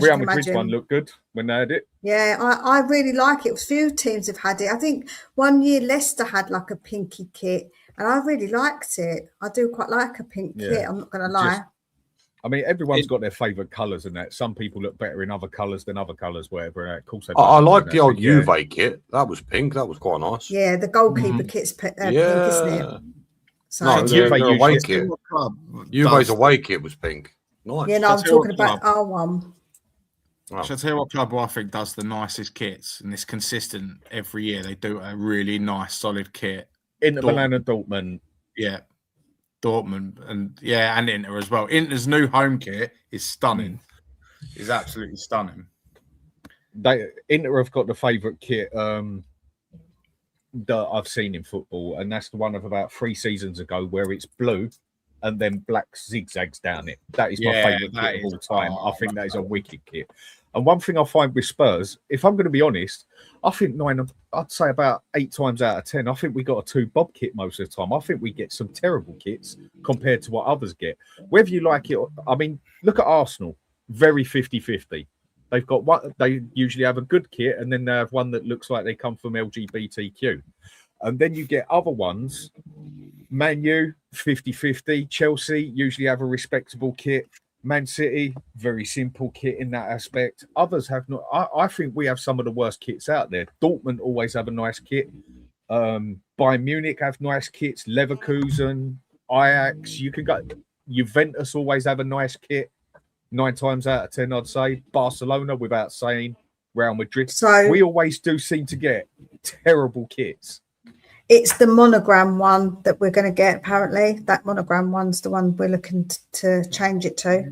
Real Madrid's one looked good when they had it. Yeah, I really like it. A few teams have had it. I think one year Leicester had like a pinky kit, and I really liked it. I do quite like a pink kit. I'm not going to lie. I mean, everyone's got their favourite colours and that. Some people look better in other colours than other colours, whatever. Of course, they I don't, like and the that, old but yeah. Juve kit. That was pink. That was quite nice. Yeah, the goalkeeper kit's pink, isn't it? So, No, Juve their away usually- kit. What club Juve's does- away kit was pink. Nice. yeah, no, I'm talking about our one. Oh. Shall I tell you what club I think does the nicest kits and it's consistent every year? They do a really nice, solid kit. Inter Milan and Dortmund. Yeah, Dortmund and Inter as well. Inter's new home kit is stunning. Is absolutely stunning. Inter have got the favourite kit that I've seen in football, and that's the one of about 3 seasons ago where it's blue and then black zigzags down it. That is my favourite kit of all time. I think that is a wicked kit. And one thing I find with Spurs, if I'm going to be honest, I think I'd say about 8 times out of 10, I think we got a 2 bob kit most of the time. I think we get some terrible kits compared to what others get. Whether you like it, I mean, look at Arsenal, very 50-50. They've got what they usually have a good kit, and then they have one that looks like they come from LGBTQ. And then you get other ones, Man U, 50-50. Chelsea usually have a respectable kit. Man City, very simple kit in that aspect. Others have not. I think we have some of the worst kits out there. Dortmund always have a nice kit. Bayern Munich have nice kits. Leverkusen, Ajax. You can go. Juventus always have a nice kit. 9 times out of 10, I'd say. Barcelona, without saying. Real Madrid. So we always do seem to get terrible kits. it's the monogram one that we're going to get, apparently. That monogram one's the one we're looking to change it to.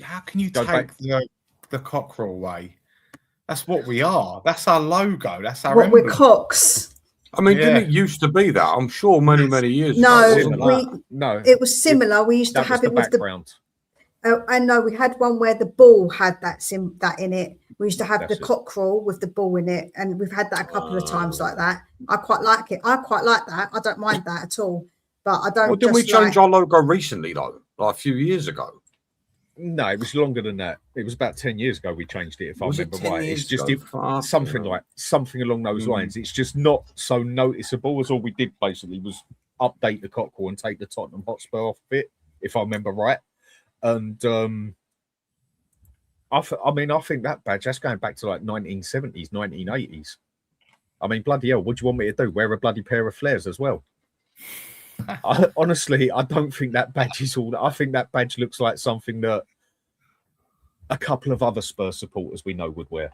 How can you Go take the cockerel away? That's what we are. That's our logo. That's our What, we're emblem. cocks. I mean, didn't it used to be that? I'm sure many years No, ago. Wasn't it? No, It was similar. We used to that was have the it with background. I know we had one where the ball had that in it. We used to have That's the it. cockerel with the ball in it, and we've had that a couple of times like that. I quite like it. I quite like that. I don't mind that at all. But I don't. Well, didn't we just change like, our logo recently though? Like a few years ago. No, it was longer than that. It was about 10 years ago we changed it, if Was I it remember 10 right. years It's just ago? something along those lines. It's just not so noticeable as all we did basically was update the cockerel and take the Tottenham Hotspur off it, if I remember right. And I think that badge, that's going back to like 1970s, 1980s. I mean, bloody hell, what do you want me to do? Wear a bloody pair of flares as well? Honestly, I don't think that badge is all that. I think that badge looks like something that a couple of other Spurs supporters we know would wear.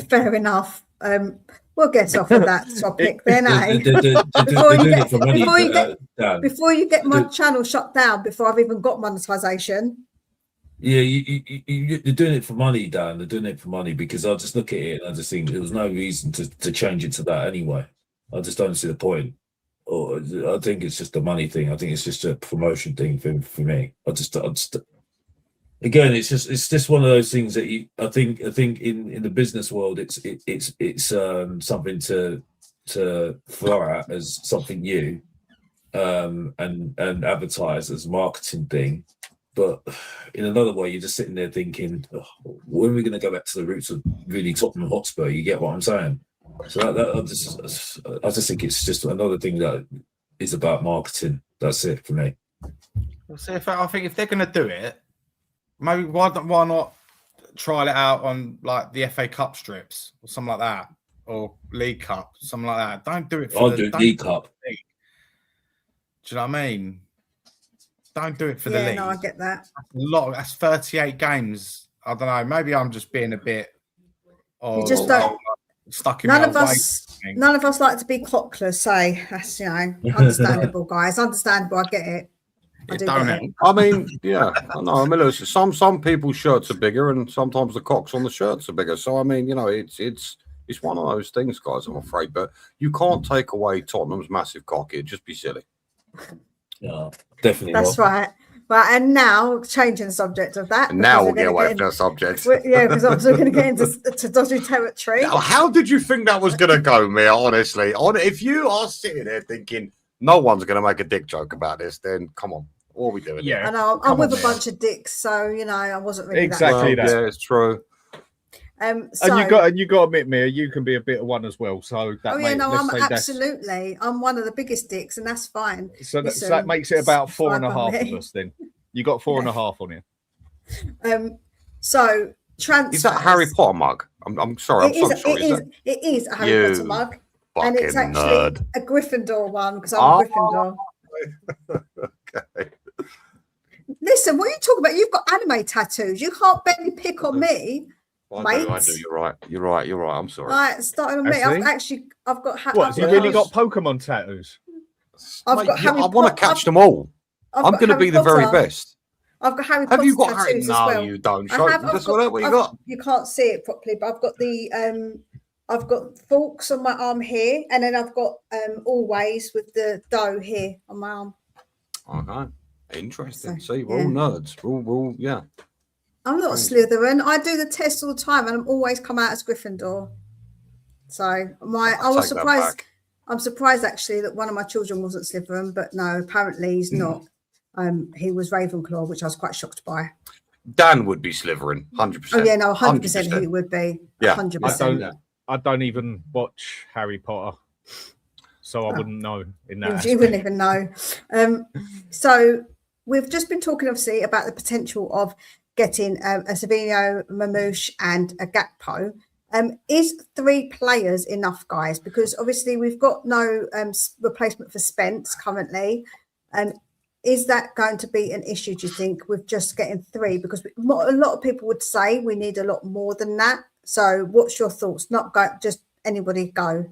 fair enough. We'll get off of that topic then, eh? Before you get my channel shut down, before I've even got monetization. Yeah, you're doing it for money, Dan. They're doing it for money because I just look at it and I just think there was no reason to change it to that anyway. I just don't see the point. Or I think it's just a money thing. I think it's just a promotion thing for me. I just again, it's just one of those things that I think in the business world, it's something to throw at as something new, and advertise as a marketing thing. But in another way, you're just sitting there thinking, when are we going to go back to the roots of really Tottenham Hotspur? You get what I'm saying? So I just think it's just another thing that is about marketing. That's it for me. So I think if they're going to do it, maybe why not trial it out on like the FA Cup strips or something like that, or League Cup, something like that. Don't do it for I'll do League Cup. League. Do you know what I mean? Don't do it for the league. No, I get that. That's 38 games. I don't know. Maybe I'm just being a bit. You just don't. Stuck in None of us like to be cockless. Say that's understandable, guys. Understandable. I get it. I do get it. I mean, yeah, I know. I mean, listen, some people's shirts are bigger, and sometimes the cocks on the shirts are bigger. So I mean, it's one of those things, guys. I'm afraid, but you can't take away Tottenham's massive cock. It'd just be silly. Yeah, definitely. That's right. Right, and now changing the subject of that. And now we'll get away from that subject. Yeah, because I'm still going to get into dodgy territory. Now, how did you think that was going to go, Mia? Honestly, if you are sitting there thinking no one's going to make a dick joke about this, then come on, what are we doing? Yeah, I know I'm with a bunch of dicks, so I wasn't really exactly that. Yeah, it's true. So, and you got to admit, Mia, you can be a bit of one as well. So that I'm one of the biggest dicks, and that's fine. So that makes it about 4.5 of us then. You got 4.5 on you. So transfers. Is that a Harry Potter mug? I'm sorry. I'm so sorry. It is a Harry Potter mug. And it's Fucking actually nerd. a Gryffindor one because I'm a Gryffindor. Okay. Listen, what are you talking about? You've got anime tattoos. You can't barely pick on me. I do. You're right. I'm sorry. Right, starting on me. I've got. What? Has he really got Pokemon tattoos? I've got Harry I want to catch them all. I'm going to be the very best. I've got Harry Potter Have you got tattoos Harry? as well. No, you don't. What you got? You can't see it properly, but I've got the I've got forks on my arm here, and then I've got always with the dough here on my arm. Okay, interesting. So, See, we're all nerds. We're all yeah. I'm not Slytherin. I do the test all the time, and I'm always come out as Gryffindor. So I was surprised. I'm surprised actually that one of my children wasn't Slytherin, but no, apparently he's not. He was Ravenclaw, which I was quite shocked by. Dan would be Slytherin, 100%. Oh yeah, no, 100% he would be. Yeah, 100%. I don't even watch Harry Potter, so I wouldn't know in that. You wouldn't even know. So we've just been talking, obviously, about the potential of getting a SAVINHO, MARMOUSH, and a Gakpo. Is 3 players enough, guys? Because obviously we've got no replacement for Spence currently. Is that going to be an issue, do you think, with just getting 3? Because a lot of people would say we need a lot more than that. So what's your thoughts? Not go, just anybody go.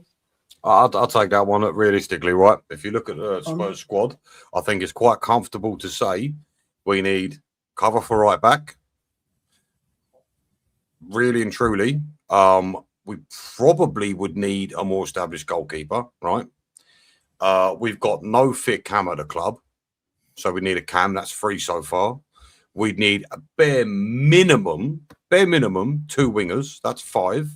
I'll take that one realistically, right? If you look at the Spurs squad, I think it's quite comfortable to say we need cover for right back. Really and truly, we probably would need a more established goalkeeper, right? We've got no fit cam at the club, so we need a cam. That's 3 so far. We'd need a bare minimum 2 wingers. That's 5,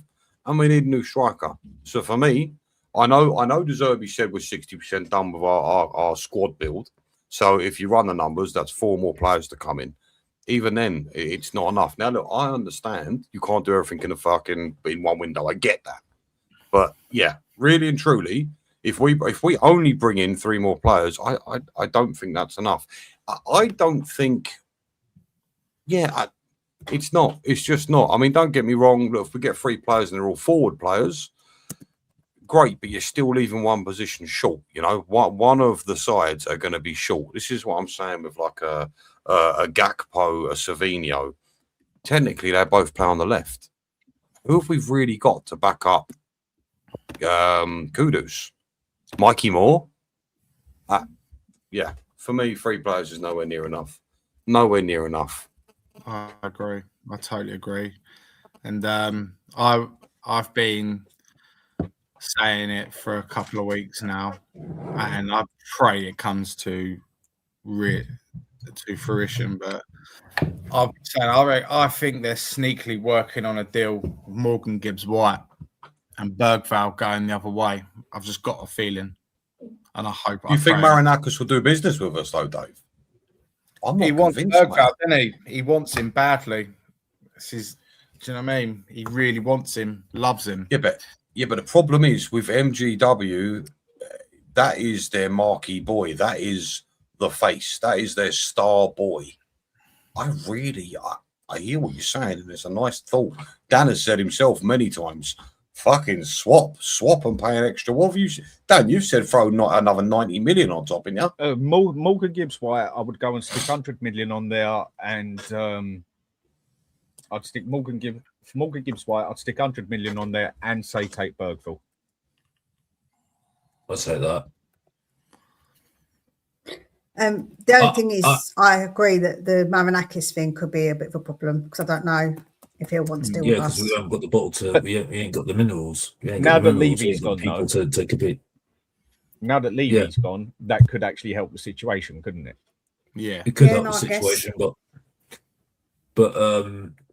and we need a new striker. So for me, I know De Zerbi said we're 60% done with our squad build. So if you run the numbers, that's 4 more players to come in. Even then, it's not enough. Now, look, I understand you can't do everything in one window. I get that, but yeah, really and truly, if we only bring in 3 more players, I don't think that's enough. I don't think. Yeah, it's not. It's just not. I mean, don't get me wrong. Look, if we get 3 players and they're all forward players, great, but you're still leaving one position short. You know, one of the sides are going to be short. This is what I'm saying with like a Gakpo, a SAVINHO. Technically, they both play on the left. Who have we really got to back up Kudus? Mikey Moore? Yeah, for me, 3 players is nowhere near enough. Nowhere near enough. I agree. I totally agree. And I've been saying it for a couple of weeks now, and I pray it comes to fruition. But I'm saying I think they're sneakily working on a deal with Morgan Gibbs-White and Bergvall going the other way. I've just got a feeling, and I hope. You think Marinakis will do business with us, though, Dave? He wants Bergvall, doesn't he? He wants him badly. Do you know what I mean? He really wants him, loves him. Yeah, but the problem is with MGW, that is their marquee boy. That is the face. That is their star boy. I hear what you're saying, and it's a nice thought. Dan has said himself many times, fucking swap and pay an extra. What have you said? Dan, you've said throw not another 90 million on top, in you? Morgan Gibbs-White, I would go and stick 100 million on there, and I'd stick Morgan Gibbs-White, I'd stick 100 million on there and say take Bergvall. I'd say that. The only thing is, I agree that the Marinakis thing could be a bit of a problem because I don't know if he'll want to deal with us. Yeah, because we haven't got the bottle we ain't got the minerals. Now that Levy's gone, people to compete. Now that Levy's gone, that could actually help the situation, couldn't it? Yeah, it could help the situation, but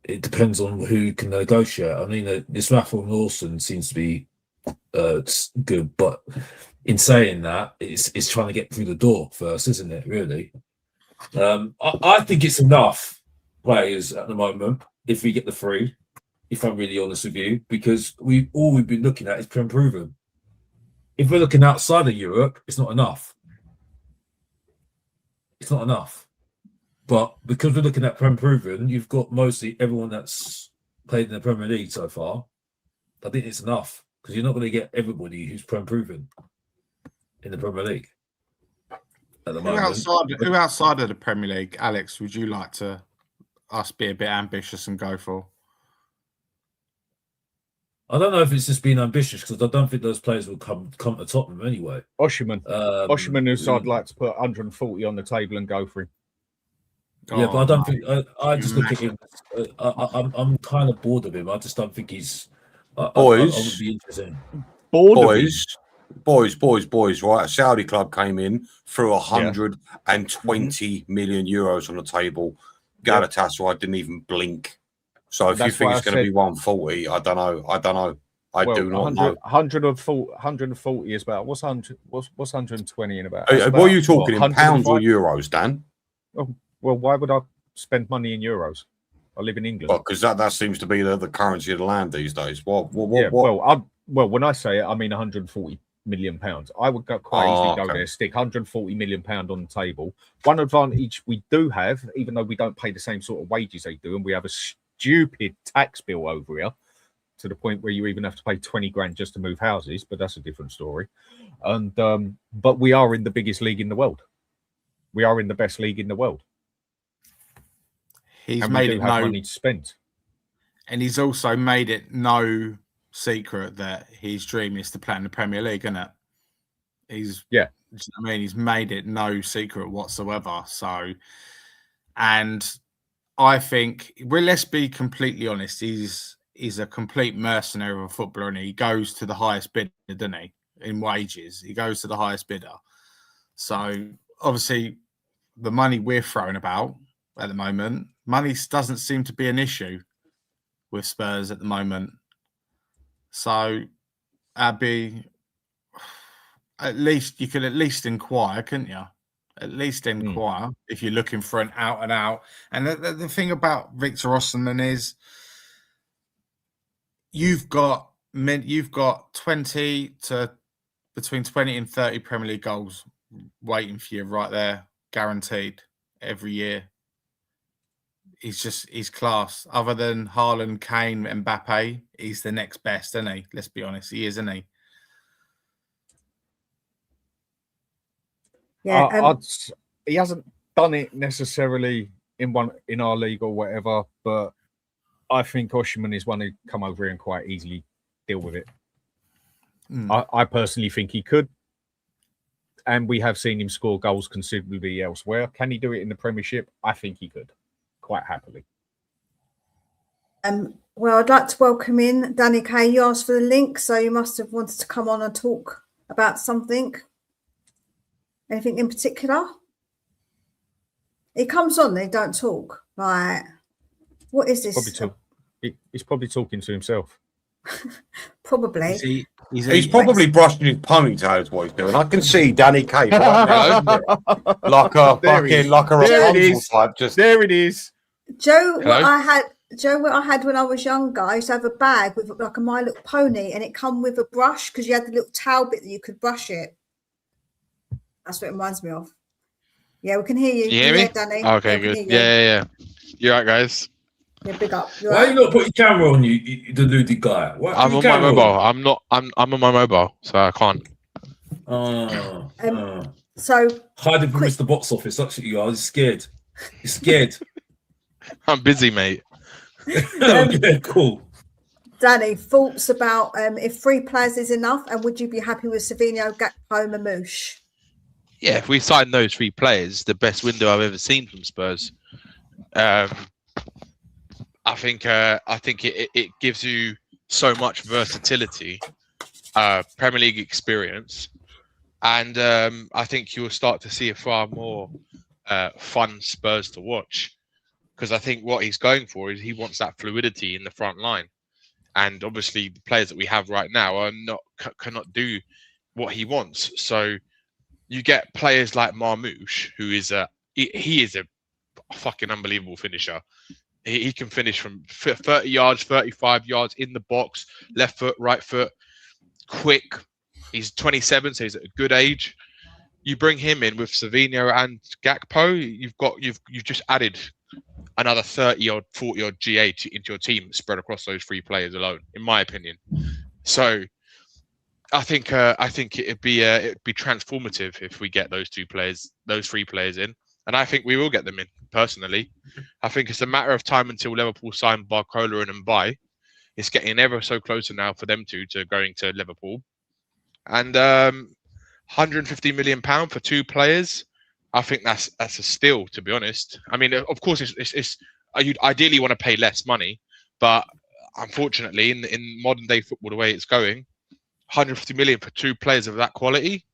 it depends on who can negotiate. I mean, this Rafael Lawson seems to be good, but in saying that, it's trying to get through the door first, isn't it? Really, I think it's enough players at the moment. If we get the 3, if I'm really honest with you, because we've been looking at is proven. If we're looking outside of Europe, it's not enough. It's not enough. But because we're looking at Prem proven, you've got mostly everyone that's played in the Premier League so far. I think it's enough because you're not going to get everybody who's Prem proven in the Premier League at the moment. Who outside of the Premier League, Alex, would you like to us be a bit ambitious and go for? I don't know if it's just being ambitious because I don't think those players will come to Tottenham anyway. Osimhen, who I'd like to put 140 on the table and go for him. Yeah, but I don't think I just look at him. I'm kind of bored of him. I just don't think he's. I would be interested. Boys. Right, a Saudi club came in, threw 120 million euros on the table. Galatasaray didn't even blink. So if you think it's going to be 140, I don't know. I do not know. 140 is about what's 120 in about? What are you talking in pounds or euros, Dan? Oh, well, why would I spend money in euros? I live in England. Well, because that seems to be the currency of the land these days. What? Well, when I say it, I mean 140 million pounds. I would quite easily go there, stick 140 million pound on the table. One advantage we do have, even though we don't pay the same sort of wages they do, and we have a stupid tax bill over here to the point where you even have to pay 20 grand just to move houses, but that's a different story. And but we are in the biggest league in the world. We are in the best league in the world. He's made it no money to spend, and he's also made it no secret that his dream is to play in the Premier League, isn't it? I mean, he's made it no secret whatsoever. So, and I think, well, let's be completely honest. He's a complete mercenary of a footballer, and he goes to the highest bidder, doesn't he? In wages, he goes to the highest bidder. So, obviously, the money we're throwing about at the moment, money doesn't seem to be an issue with Spurs at the moment. So, Abby, at least you could at least inquire, couldn't you? At least inquire if you're looking for an out and out. And the thing about Victor Osimhen is you've got 20 to between 20 and 30 Premier League goals waiting for you right there, guaranteed every year. He's class. Other than Haaland, Kane, Mbappe, he's the next best, isn't he? Let's be honest, he is, isn't he? Yeah, he hasn't done it necessarily in our league or whatever, but I think Osimhen is one who come over here and quite easily deal with it. I personally think he could, and we have seen him score goals considerably elsewhere. Can he do it in the Premiership? I think he could, quite happily. Well, I'd like to welcome in Danny Kay. You asked for the link, so you must have wanted to come on and talk about something. Anything in particular? He comes on, they don't talk. Like, what is this? He's probably talking to himself. Probably. He's probably brushing his ponytail is what he's doing. I can see Danny Kay right now, like a Rapunzel type. Just there it is. Joe, what I had when I was younger, I used to have a bag with like a My Little Pony, and it come with a brush because you had the little towel bit that you could brush it. That's what it reminds me of. Yeah, we can hear you. You hear me? Danny. Okay, good. Yeah. You right, guys? Yeah, big up. Why are you not putting camera on you deluded guy? I'm on my mobile. I'm on my mobile, so I can't. So hiding from Mr. Box Office. That's what you are. You're scared. You're scared. I'm busy, mate. Yeah, cool. Danny, thoughts about if 3 players is enough, and would you be happy with SAVINHO, Gakpo, Marmoush? Yeah, if we sign those 3 players, the best window I've ever seen from Spurs. I think it gives you so much versatility, Premier League experience, and I think you'll start to see a far more fun Spurs to watch, because I think what he's going for is he wants that fluidity in the front line, and obviously the players that we have right now cannot do what he wants. So you get players like Marmoush, who is he is a fucking unbelievable finisher. He can finish from 30 yards, 35 yards in the box, left foot, right foot, quick. He's 27, so he's at a good age. you bring him in with Savino and Gakpo, you've just added another 30 or 40 or GA into your team spread across those 3 players alone, in my opinion. So I think it'd be transformative if we get those 3 players in, and I think we will get them in. Personally, I think it's a matter of time until Liverpool sign Barcola and Mbaye. It's getting ever so closer now for them to going to Liverpool, and 150 million pound for 2 players. I think that's a steal, to be honest. I mean, of course, it's you'd ideally want to pay less money, but unfortunately, in modern day football, the way it's going, 150 million for 2 players of that quality,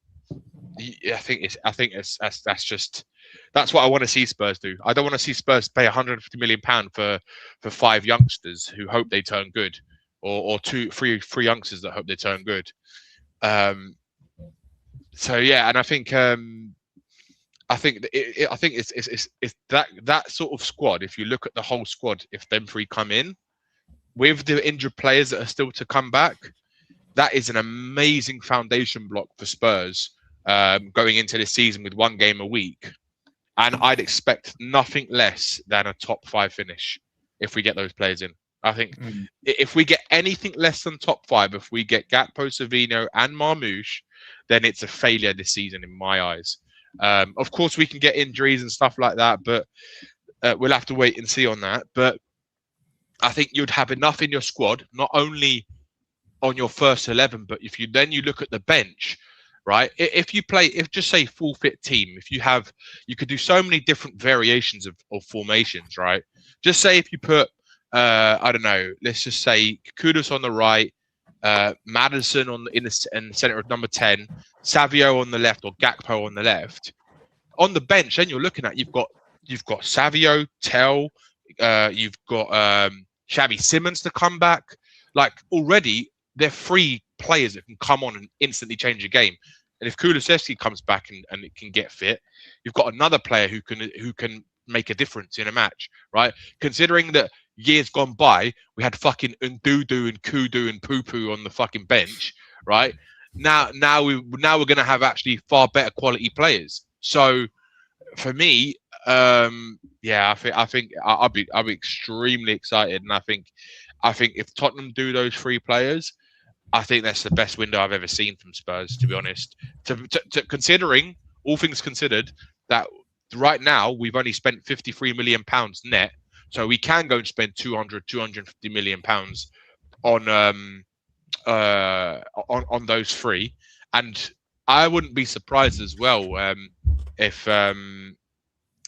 that's what I want to see Spurs do. I don't want to see Spurs pay 150 million pound for 5 youngsters who hope they turn good, or 3 youngsters that hope they turn good. So yeah, and I think it's that sort of squad. If you look at the whole squad, if them 3 come in with the injured players that are still to come back, that is an amazing foundation block for Spurs going into the season with 1 game a week. And I'd expect nothing less than a top 5 finish if we get those players in. I think if we get anything less than top 5, if we get Gakpo, Savino, and Marmoush, then it's a failure this season in my eyes. Of course, we can get injuries and stuff like that, but we'll have to wait and see on that. But I think you'd have enough in your squad, not only on your first 11, but if you look at the bench, right? If you play, just say full fit team, you could do so many different variations of formations, right? Just say if you put, I don't know, let's just say Kudus on the right, Maddison in the center of number 10, Savio on the left, or Gakpo on the left. On the bench, then you're looking at you've got Savio, Tell, you've got Xavi Simons to come back. Like already, they're 3 players that can come on and instantly change a game. And if Kulusevski comes back and it can get fit, you've got another player who can make a difference in a match, right? Considering that years gone by, we had fucking Ndudu and Kudu and Poo on the fucking bench, right? Now we're gonna have actually far better quality players. So for me, yeah, I think I'll be extremely excited, and I think if Tottenham do those 3 players, I think that's the best window I've ever seen from Spurs, to be honest. Considering all things considered, that right now we've only spent 53 million pounds net, so we can go and spend 250 million pounds on those 3, and I wouldn't be surprised as well if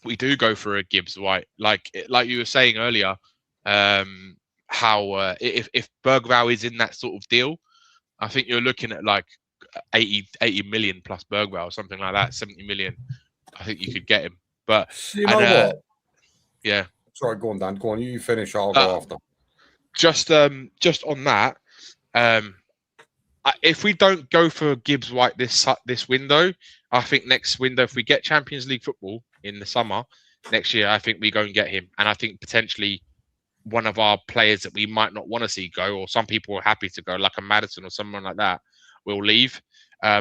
we do go for a Gibbs White, like you were saying earlier, how if Bergvall is in that sort of deal, I think you're looking at like 80 million plus Bergvall or something like that, 70 million. I think you could get him. But you know what? Yeah. Sorry, go on, Dan. Go on. You finish. I'll go after. Just on that, if we don't go for Gibbs White this window, I think next window, if we get Champions League football in the summer next year, I think we go and get him. And I think potentially one of our players that we might not want to see go, or some people are happy to go, like a Maddison or someone like that, will leave,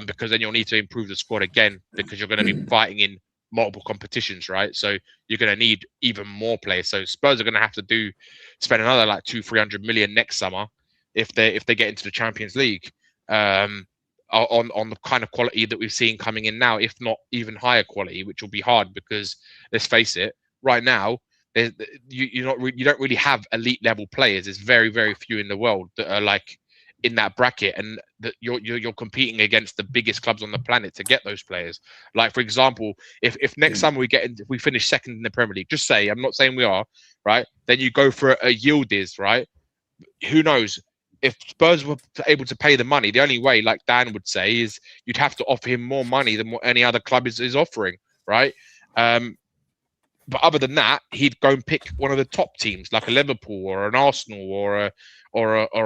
because then you'll need to improve the squad again, because you're going to be fighting in multiple competitions, right? So you're going to need even more players. So Spurs are going to have to spend another like 200-300 million next summer if they get into the Champions League, on the kind of quality that we've seen coming in now, if not even higher quality, which will be hard because let's face it, right now you don't really have elite level players. There's very, very few in the world that are like in that bracket, and that you're competing against the biggest clubs on the planet to get those players. Like, for example, if next summer we finish second in the Premier League, just say, I'm not saying we are, right? Then you go for a Yildiz, right? Who knows? If Spurs were able to pay the money, the only way, like Dan would say, is you'd have to offer him more money than what any other club is offering, right? But other than that, he'd go and pick one of the top teams, like a Liverpool or an Arsenal or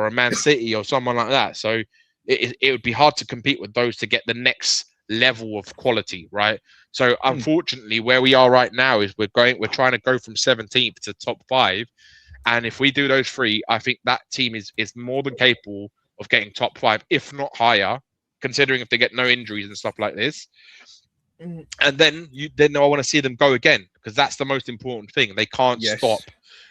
a Man City or someone like that. So it would be hard to compete with those to get the next level of quality, right? So unfortunately, where we are right now is we're trying to go from 17th to top 5, and if we do those 3, I think that team is more than capable of getting top 5, if not higher, considering if they get no injuries and stuff like this. And then I want to see them go again, because that's the most important thing. They can't stop.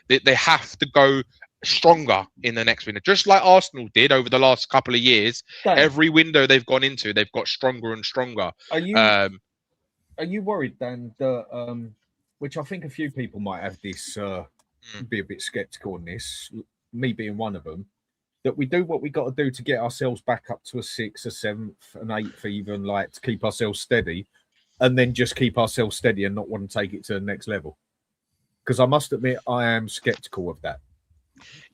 They have to go stronger in the next window, just like Arsenal did over the last couple of years. Dan, Every window they've gone into, they've got stronger and stronger. Are you worried, Dan, that which I think a few people might have this be a bit skeptical on this, me being one of them, that we do what we got to do to get ourselves back up to a 6th, a 7th, an 8th, even, like, to keep ourselves steady, and then just keep ourselves steady and not want to take it to the next level? Because I must admit, I am skeptical of that.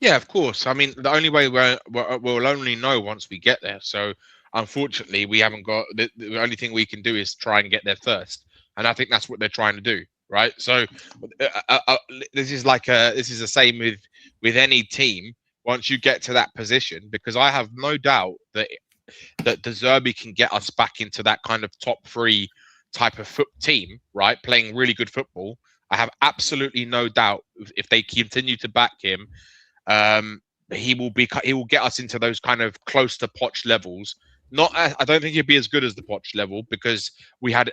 Yeah, of course. I mean, the only way we'll only know once we get there. So, unfortunately, we haven't got the only thing we can do is try and get there first, and I think that's what they're trying to do, right? So, this is the same with any team. Once you get to that position, because I have no doubt that De Zerbi can get us back into that kind of top 3 type of team, right? Playing really good football. I have absolutely no doubt if they continue to back him, he will get us into those kind of close to Poch levels. I don't think he'd be as good as the Poch level, because we had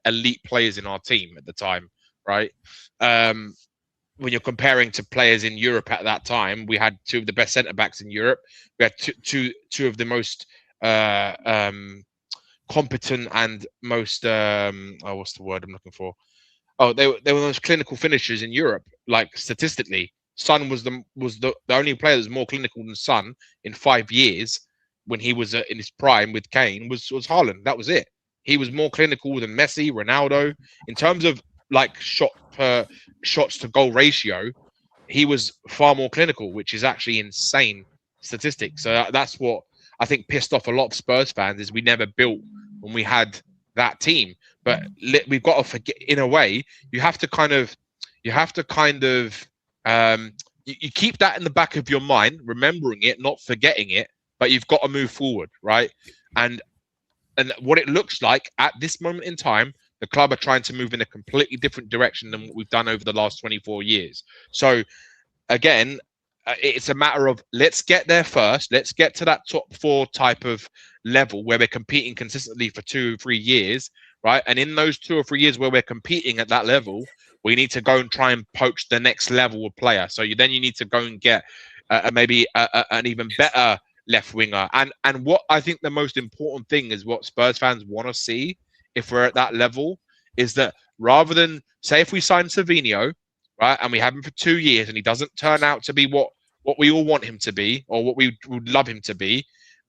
elite players in our team at the time, right? When you're comparing to players in Europe at that time, we had 2 of the best centre backs in Europe. We had two of the most competent and most what's the word I'm looking for? Oh, they were the most clinical finishers in Europe, like statistically. Son was the only player that was more clinical than Son in 5 years when he was in his prime with Kane was Haaland. That was it. He was more clinical than Messi, Ronaldo. In terms of like shots to goal ratio, he was far more clinical, which is actually insane statistics. So that's what I think pissed off a lot of Spurs fans, is we never built when we had that team. But we've got to forget, in a way, you have to kind of you keep that in the back of your mind, remembering it, not forgetting it, but you've got to move forward, right? And what it looks like at this moment in time, the club are trying to move in a completely different direction than what we've done over the last 24 years. So again, it's a matter of, let's get there first. Let's get to that top 4 type of level where we're competing consistently for 2 or 3 years, right? And in those 2 or 3 years where we're competing at that level, we need to go and try and poach the next level of player. So then you need to go and get maybe an even better left winger. And what I think the most important thing is, what Spurs fans want to see if we're at that level, is that rather than, say, if we sign Savinho, right, and we have him for 2 years and he doesn't turn out to be what we all want him to be, or what we would love him to be,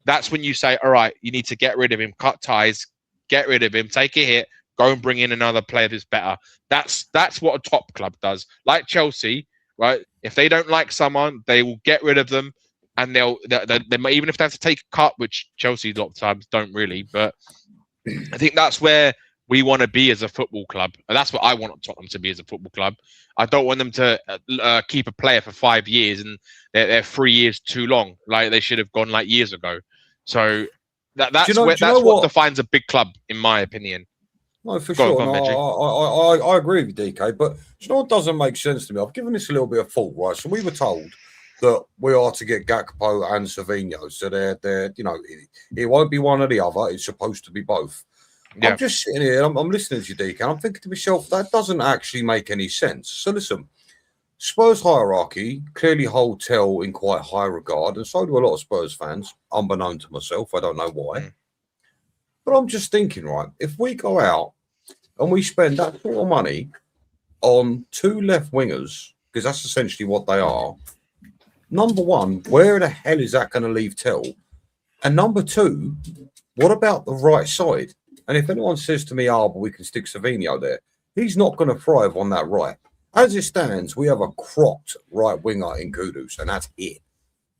that's when you say, all right, you need to get rid of him, cut ties, get rid of him, take a hit, go and bring in another player who's better. That's what a top club does. Like Chelsea, right? If they don't like someone, they will get rid of them, and they might, even if they have to take a cut, which Chelsea a lot of times don't really. But I think that's where we want to be as a football club. And that's what I want Tottenham to be as a football club. I don't want them to keep a player for 5 years and they're 3 years too long. Like, they should have gone like years ago. So that's what defines a big club, in my opinion. No, for sure. I agree with DK, but you know what doesn't make sense to me? I've given this a little bit of thought, right? So we were told that we are to get Gakpo and Savinho. So they're it won't be one or the other. It's supposed to be both. Yeah. I'm just sitting here, I'm listening to you, DK, and I'm thinking to myself, that doesn't actually make any sense. So listen, Spurs hierarchy clearly hold Tel in quite high regard, and so do a lot of Spurs fans, unbeknown to myself. I don't know why. But I'm just thinking, right, if we go out and we spend that sort of money on 2 left wingers, because that's essentially what they are, number one, where the hell is that going to leave Tel? And number 2, what about the right side? And if anyone says to me, but we can stick Savinho there, he's not going to thrive on that right. As it stands, we have a cropped right winger in Kudus, and that's it.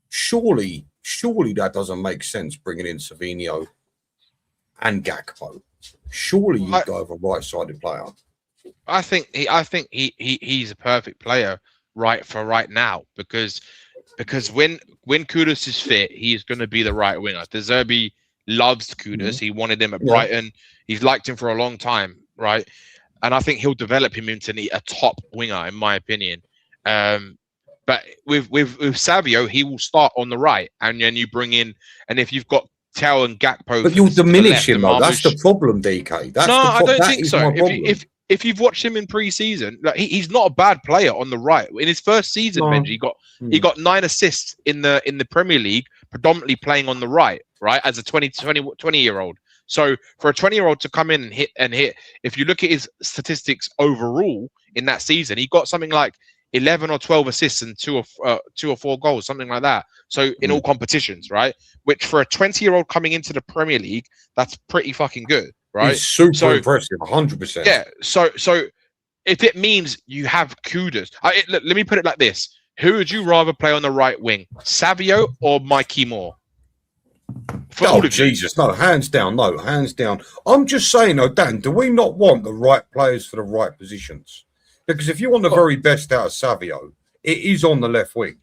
Surely that doesn't make sense, bringing in Savinho and Gakpo. Surely you go with a right-sided player. I think he's a perfect player right now, because when Kudus is fit, he is going to be the right winger. De Zerbi loves Kudus. He wanted him at Brighton. He's liked him for a long time, right? And I think he'll develop him into a top winger, in my opinion. But with Savio, he will start on the right, and then you bring in, and if you've got Tell and Gakpo. But for you'll the diminish left him, and though. That's the Marmoush. problem, DK. That's No, the I don't that think is so. my problem. If you've watched him in pre-season, like he's not a bad player on the right. In his first season, No. Benji, he got 9 assists in the Premier League, predominantly playing on the right, as a 20-year-old. So for a 20-year-old to come in and hit, if you look at his statistics overall in that season, he got something like 11 or 12 assists and 2 or 4 goals, something like that. So in all competitions, right? Which for a 20-year-old coming into the Premier League, that's pretty fucking good, right? He's super impressive, 100%. Yeah. So if it means you have Kudus, let me put it like this: who would you rather play on the right wing, Savio or Mikey Moore? For all Oh, of you. Jesus. No, hands down. No, hands down. I'm just saying, though, Dan, do we not want the right players for the right positions? Because if you want the very best out of Savio, it is on the left wing.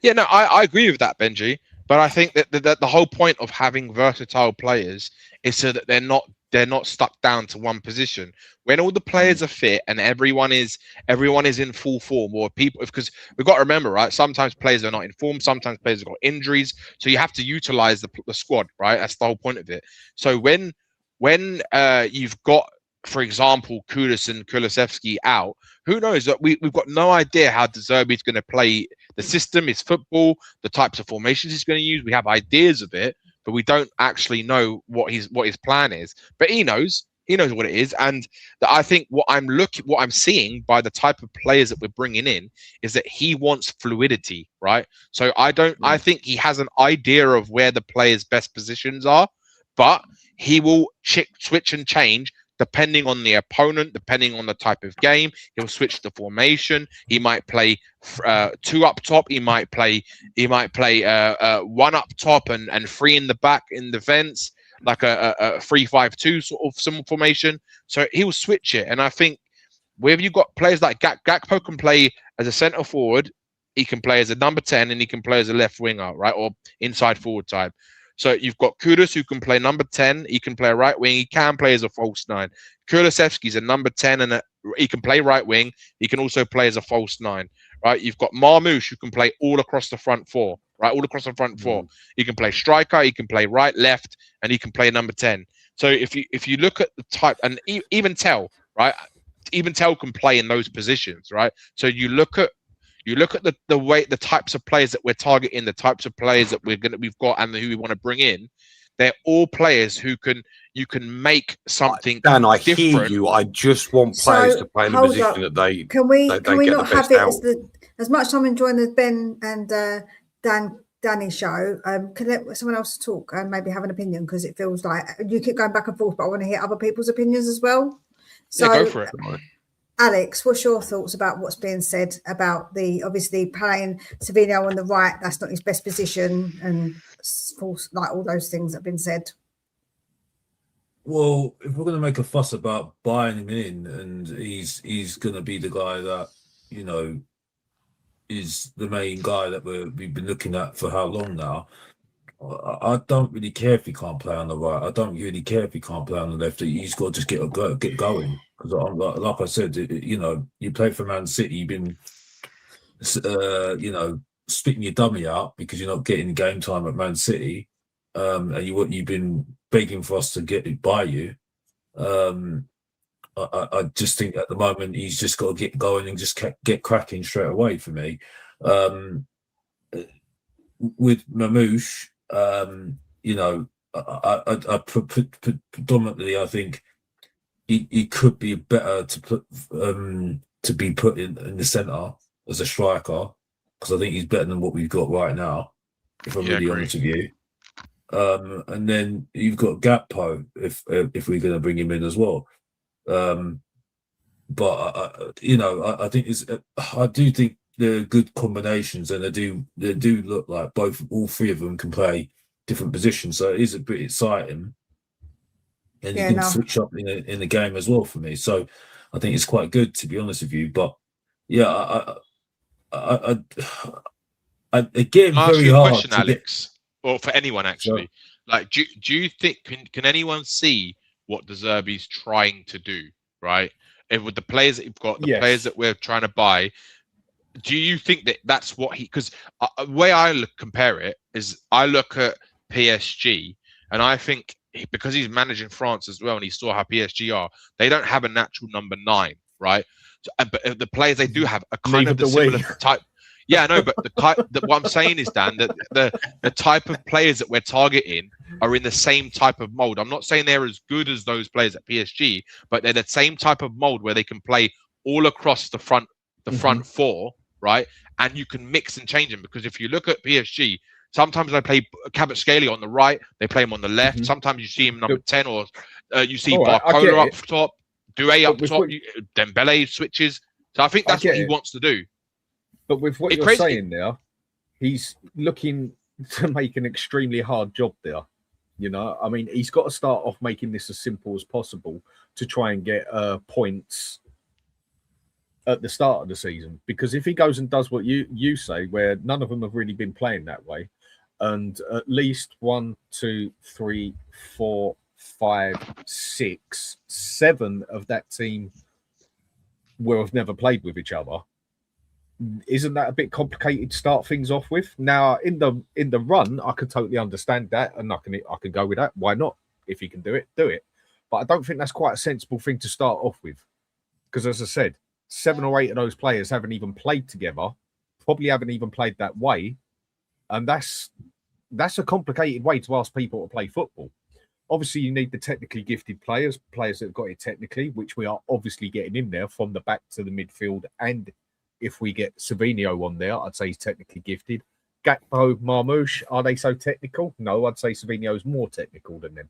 Yeah, no, I agree with that, Benji. But I think that the whole point of having versatile players is so that they're not stuck down to one position. When all the players are fit and everyone is in full form, or people, because we've got to remember, right? Sometimes players are not in form, sometimes players have got injuries, so you have to utilize the squad, right? That's the whole point of it. So when you've got, for example, Kudus and Kulusevski out, who knows? That we've got no idea how De Zerbi's going to play the system, his football, the types of formations he's going to use. We have ideas of it, but we don't actually know what his plan is. But he knows what it is, and I think what I'm seeing by the type of players that we're bringing in is that he wants fluidity, right? So I think he has an idea of where the players' best positions are, but he will switch and change depending on the opponent, depending on the type of game. He'll switch the formation. He might play 2 up top. He might play 1 up top and 3 in the back in defense, like a 3-5-2 sort of some formation. So he'll switch it. And I think where you've got players like Gakpo can play as a centre forward, he can play as a number 10, and he can play as a left winger, right, or inside forward type. So you've got Kudus, who can play number 10. He can play a right wing. He can play as a false 9. Kulusevski's a number 10, and he can play right wing. He can also play as a false 9, right? You've got Marmoush, who can play all across the front 4, right? All across the front 4. He can play striker. He can play right, left, and he can play number 10. So if you look at the type, and even Tell, right? Even Tell can play in those positions, right? So you look at the way, the types of players that we're targeting, the types of players that we've got, and who we want to bring in. They're all players you can make something. Dan, I different. hear you. I just want players to play in the position that they. Can we not have it as much time enjoying the Ben and Danny show? Can let someone else talk and maybe have an opinion, because it feels like you keep going back and forth, but I want to hear other people's opinions as well. So yeah, go for it. Alex, what's your thoughts about what's being said about obviously playing SAVINHO on the right? That's not his best position, and like all those things that have been said. Well, if we're going to make a fuss about buying him in, and he's going to be the guy that, you know, is the main guy that we've been looking at for how long now, I don't really care if he can't play on the right. I don't really care if he can't play on the left. He's got to just get going. Because like I said, you know, you play for Man City, you've been, you know, spitting your dummy out because you're not getting game time at Man City, and you've been begging for us to get it by you. I just think at the moment he's just got to get going and just get cracking straight away for me. With Marmoush, you know, I predominantly I think he could be better to be put in the centre as a striker, because I think he's better than what we've got right now, if I'm really honest with you. And then you've got Gakpo if we're going to bring him in as well. But you know, I think I do think they're good combinations, and they do look like all 3 of them can play different positions. So it is a bit exciting. And you can switch up in the game as well for me. So I think it's quite good, to be honest with you. But yeah, I again, very hard question, Alex, or for anyone actually. Sure. Like, do you think can anyone see what De Zerbi's trying to do? Right, and with the players that you've got, the players that we're trying to buy, do you think that that's what he? Because the way I compare it is, I look at PSG, and I think because he's managing France as well, and he saw how PSG are, they don't have a natural number 9, right? So, but the players they do have are kind Neither of the do we. similar type. Yeah, I know, but what I'm saying is, Dan, that the type of players that we're targeting are in the same type of mold. I'm not saying they're as good as those players at PSG, but they're the same type of mold where they can play all across the front four, right? And you can mix and change them, because if you look at PSG, sometimes they play Kvaratskhelia on the right, they play him on the left. Sometimes you see him number 10, or you see Barcola up top, Doué up top, Dembele switches. So I think that's what he wants to do. But with what you're saying there, he's looking to make an extremely hard job there. You know, I mean, he's got to start off making this as simple as possible to try and get points at the start of the season. Because if he goes and does what you say, where none of them have really been playing that way, and at least 1, 2, 3, 4, 5, 6, 7 of that team will have never played with each other, isn't that a bit complicated to start things off with? Now, in the run, I could totally understand that, and I can go with that. Why not? If you can do it, do it. But I don't think that's quite a sensible thing to start off with, because as I said, 7 or 8 of those players haven't even played together, probably haven't even played that way, and that's a complicated way to ask people to play football. Obviously, you need the technically gifted players that have got it technically, which we are obviously getting in there from the back to the midfield. And if we get SAVINHO on there, I'd say he's technically gifted. Gakpo, Marmoush, are they so technical? No, I'd say SAVINHO is more technical than them.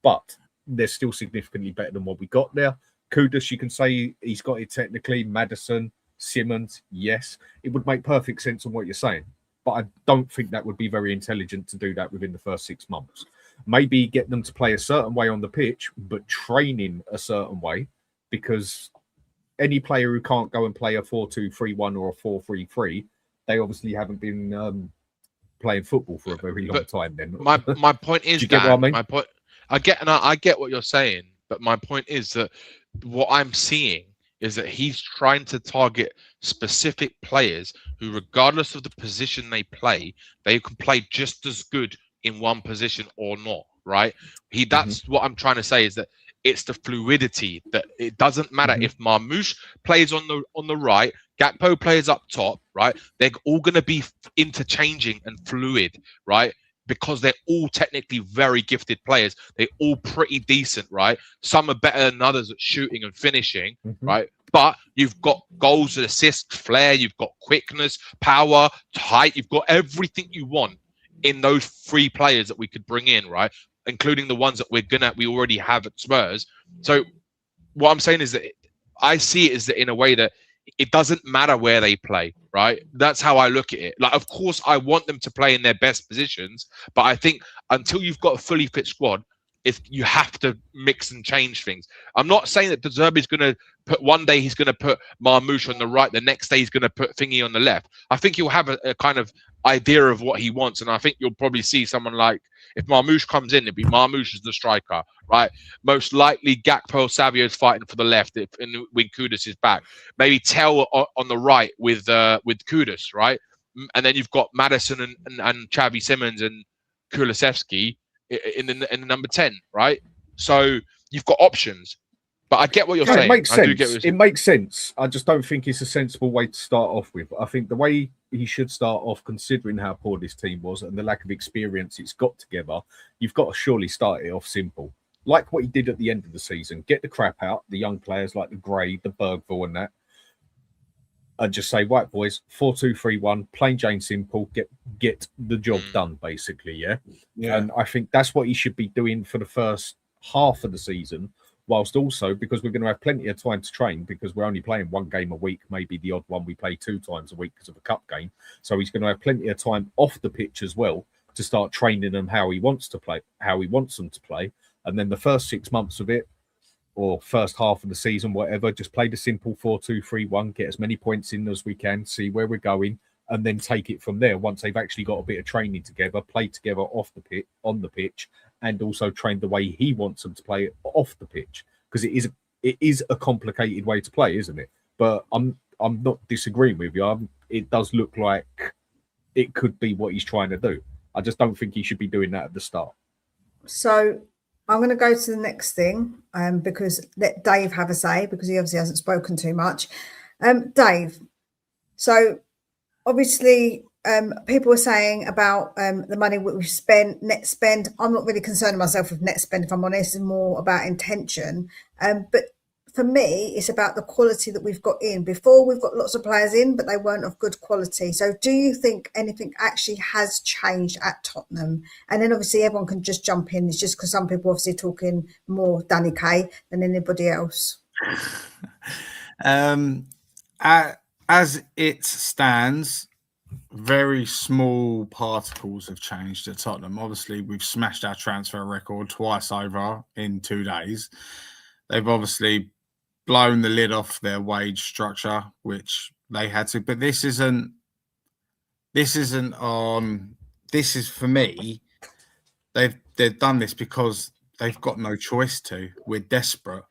But they're still significantly better than what we got there. Kudus, you can say he's got it technically. Maddison, Simmons, yes. It would make perfect sense on what you're saying. But I don't think that would be very intelligent to do that within the first 6 months. Maybe get them to play a certain way on the pitch, but training a certain way, because any player who can't go and play a 4-2-3-1 or a 4-3-3, they obviously haven't been playing football for a very long time. Then my point is, do you get what I mean? My point, I get what you're saying, but my point is that what I'm seeing is that he's trying to target specific players who, regardless of the position they play, they can play just as good in one position or not, right? That's what I'm trying to say, is that it's the fluidity, that it doesn't matter if Marmoush plays on the right, Gakpo plays up top, right? They're all going to be interchanging and fluid, right? Because they're all technically very gifted players. They're all pretty decent, right? Some are better than others at shooting and finishing, right? But you've got goals and assists, flair, you've got quickness, power, height, you've got everything you want in those 3 players that we could bring in, right? Including the ones that we already have at Spurs. So what I'm saying is that I see it as that in a way that it doesn't matter where they play, right? That's how I look at it. Like, of course, I want them to play in their best positions, but I think until you've got a fully fit squad, if you have to mix and change things. I'm not saying that De Zerbi's going to put, one day he's going to put Marmoush on the right, the next day he's going to put Thingy on the left. I think he'll have a kind of idea of what he wants, and I think you'll probably see someone like, if Marmoush comes in, it'd be Marmoush as the striker, right? Most likely Gakpo, Savio's fighting for the left when Kudus is back. Maybe Tell on the right with Kudus, right? And then you've got Maddison and Xavi Simmons and Kulusevski in the number 10, right? So you've got options. But I get what you're saying. It makes sense. I do get what you're saying. It makes sense. I just don't think it's a sensible way to start off with. I think the way he should start off, considering how poor this team was and the lack of experience it's got together, you've got to surely start it off simple. Like what he did at the end of the season. Get the crap out, the young players like the Gray, the Bergville and that. And just say, right, boys, 4-2-3-1, plain Jane simple, get the job done, basically, yeah? And I think that's what he should be doing for the first half of the season, whilst also, because we're going to have plenty of time to train, because we're only playing 1 game a week, maybe the odd one we play 2 times a week because of a cup game. So he's going to have plenty of time off the pitch as well to start training them how he wants to play, how he wants them to play. And then the first 6 months of it, or first half of the season, whatever, just play the simple 4-2-3-1, get as many points in as we can, see where we're going, and then take it from there. Once they've actually got a bit of training together, play together off the pitch, on the pitch, and also train the way he wants them to play off the pitch, because it is a complicated way to play, isn't it? But I'm not disagreeing with you. It does look like it could be what he's trying to do. I just don't think he should be doing that at the start. So I'm going to go to the next thing because let Dave have a say because he obviously hasn't spoken too much. Dave, so obviously people were saying about the money we've spent, net spend. I'm not really concerned myself with net spend, if I'm honest. It's more about intention. But for me, it's about the quality that we've got in. Before, we've got lots of players in, but they weren't of good quality. So do you think anything actually has changed at Tottenham? And then obviously everyone can just jump in. It's just because some people obviously talking more Danny Kay than anybody else. As it stands, very small particles have changed at Tottenham. Obviously, we've smashed our transfer record twice over in 2 days. They've obviously blown the lid off their wage structure, which they had to. But this is for me. They've done this because they've got no choice to. We're desperate.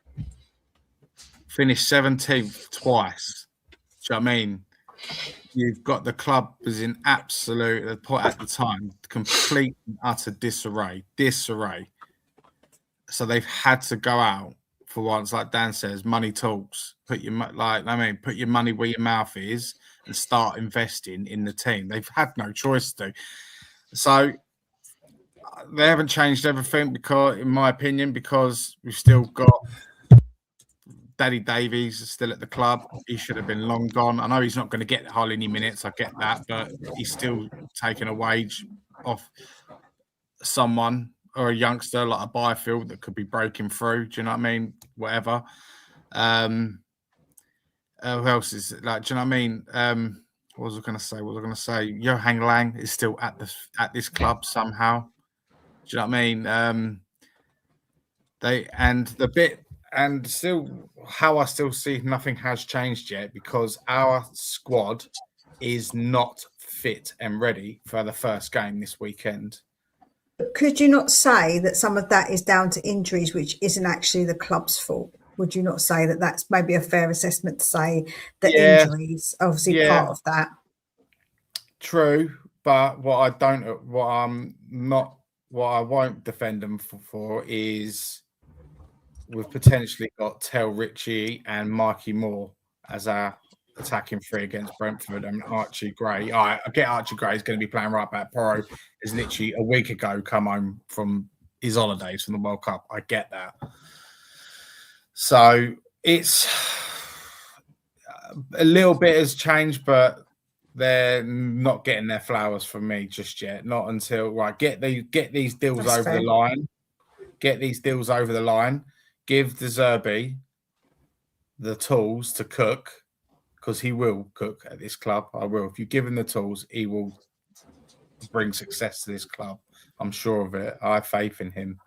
Finished 17th twice. Do you know what I mean? You've got the club was in absolute at the time, complete and utter disarray. So they've had to go out for once, like Dan says, money talks. Put your money where your mouth is and start investing in the team. They've had no choice to. So they haven't changed everything because, in my opinion, because we've still got Daddy Davies still at the club. He should have been long gone. I know he's not going to get hardly any minutes. I get that, but he's still taking a wage off someone or a youngster like a Byfield that could be breaking through. Do you know what I mean? Whatever. Who else is like? Do you know what I mean? What was I going to say? Johan Lang is still at this club somehow. Do you know what I mean? I still see nothing has changed yet because our squad is not fit and ready for the first game this weekend. Could you not say that some of that is down to injuries, which isn't actually the club's fault? Would you not say that that's maybe a fair assessment to say that injuries are obviously part of that? True, but what I won't defend them for is we've potentially got Tel Ritchie and Mikey Moore as our attacking three against Brentford and Archie Gray. I get Archie Gray is going to be playing right back. Porro is literally a week ago come home from his holidays from the World Cup. I get that. So it's a little bit has changed, but they're not getting their flowers from me just yet. Not until get these deals That's over fair. the line. Get these deals over the line. Give De Zerbi the tools to cook, because he will cook at this club. I will. If you give him the tools, he will bring success to this club. I'm sure of it. I have faith in him.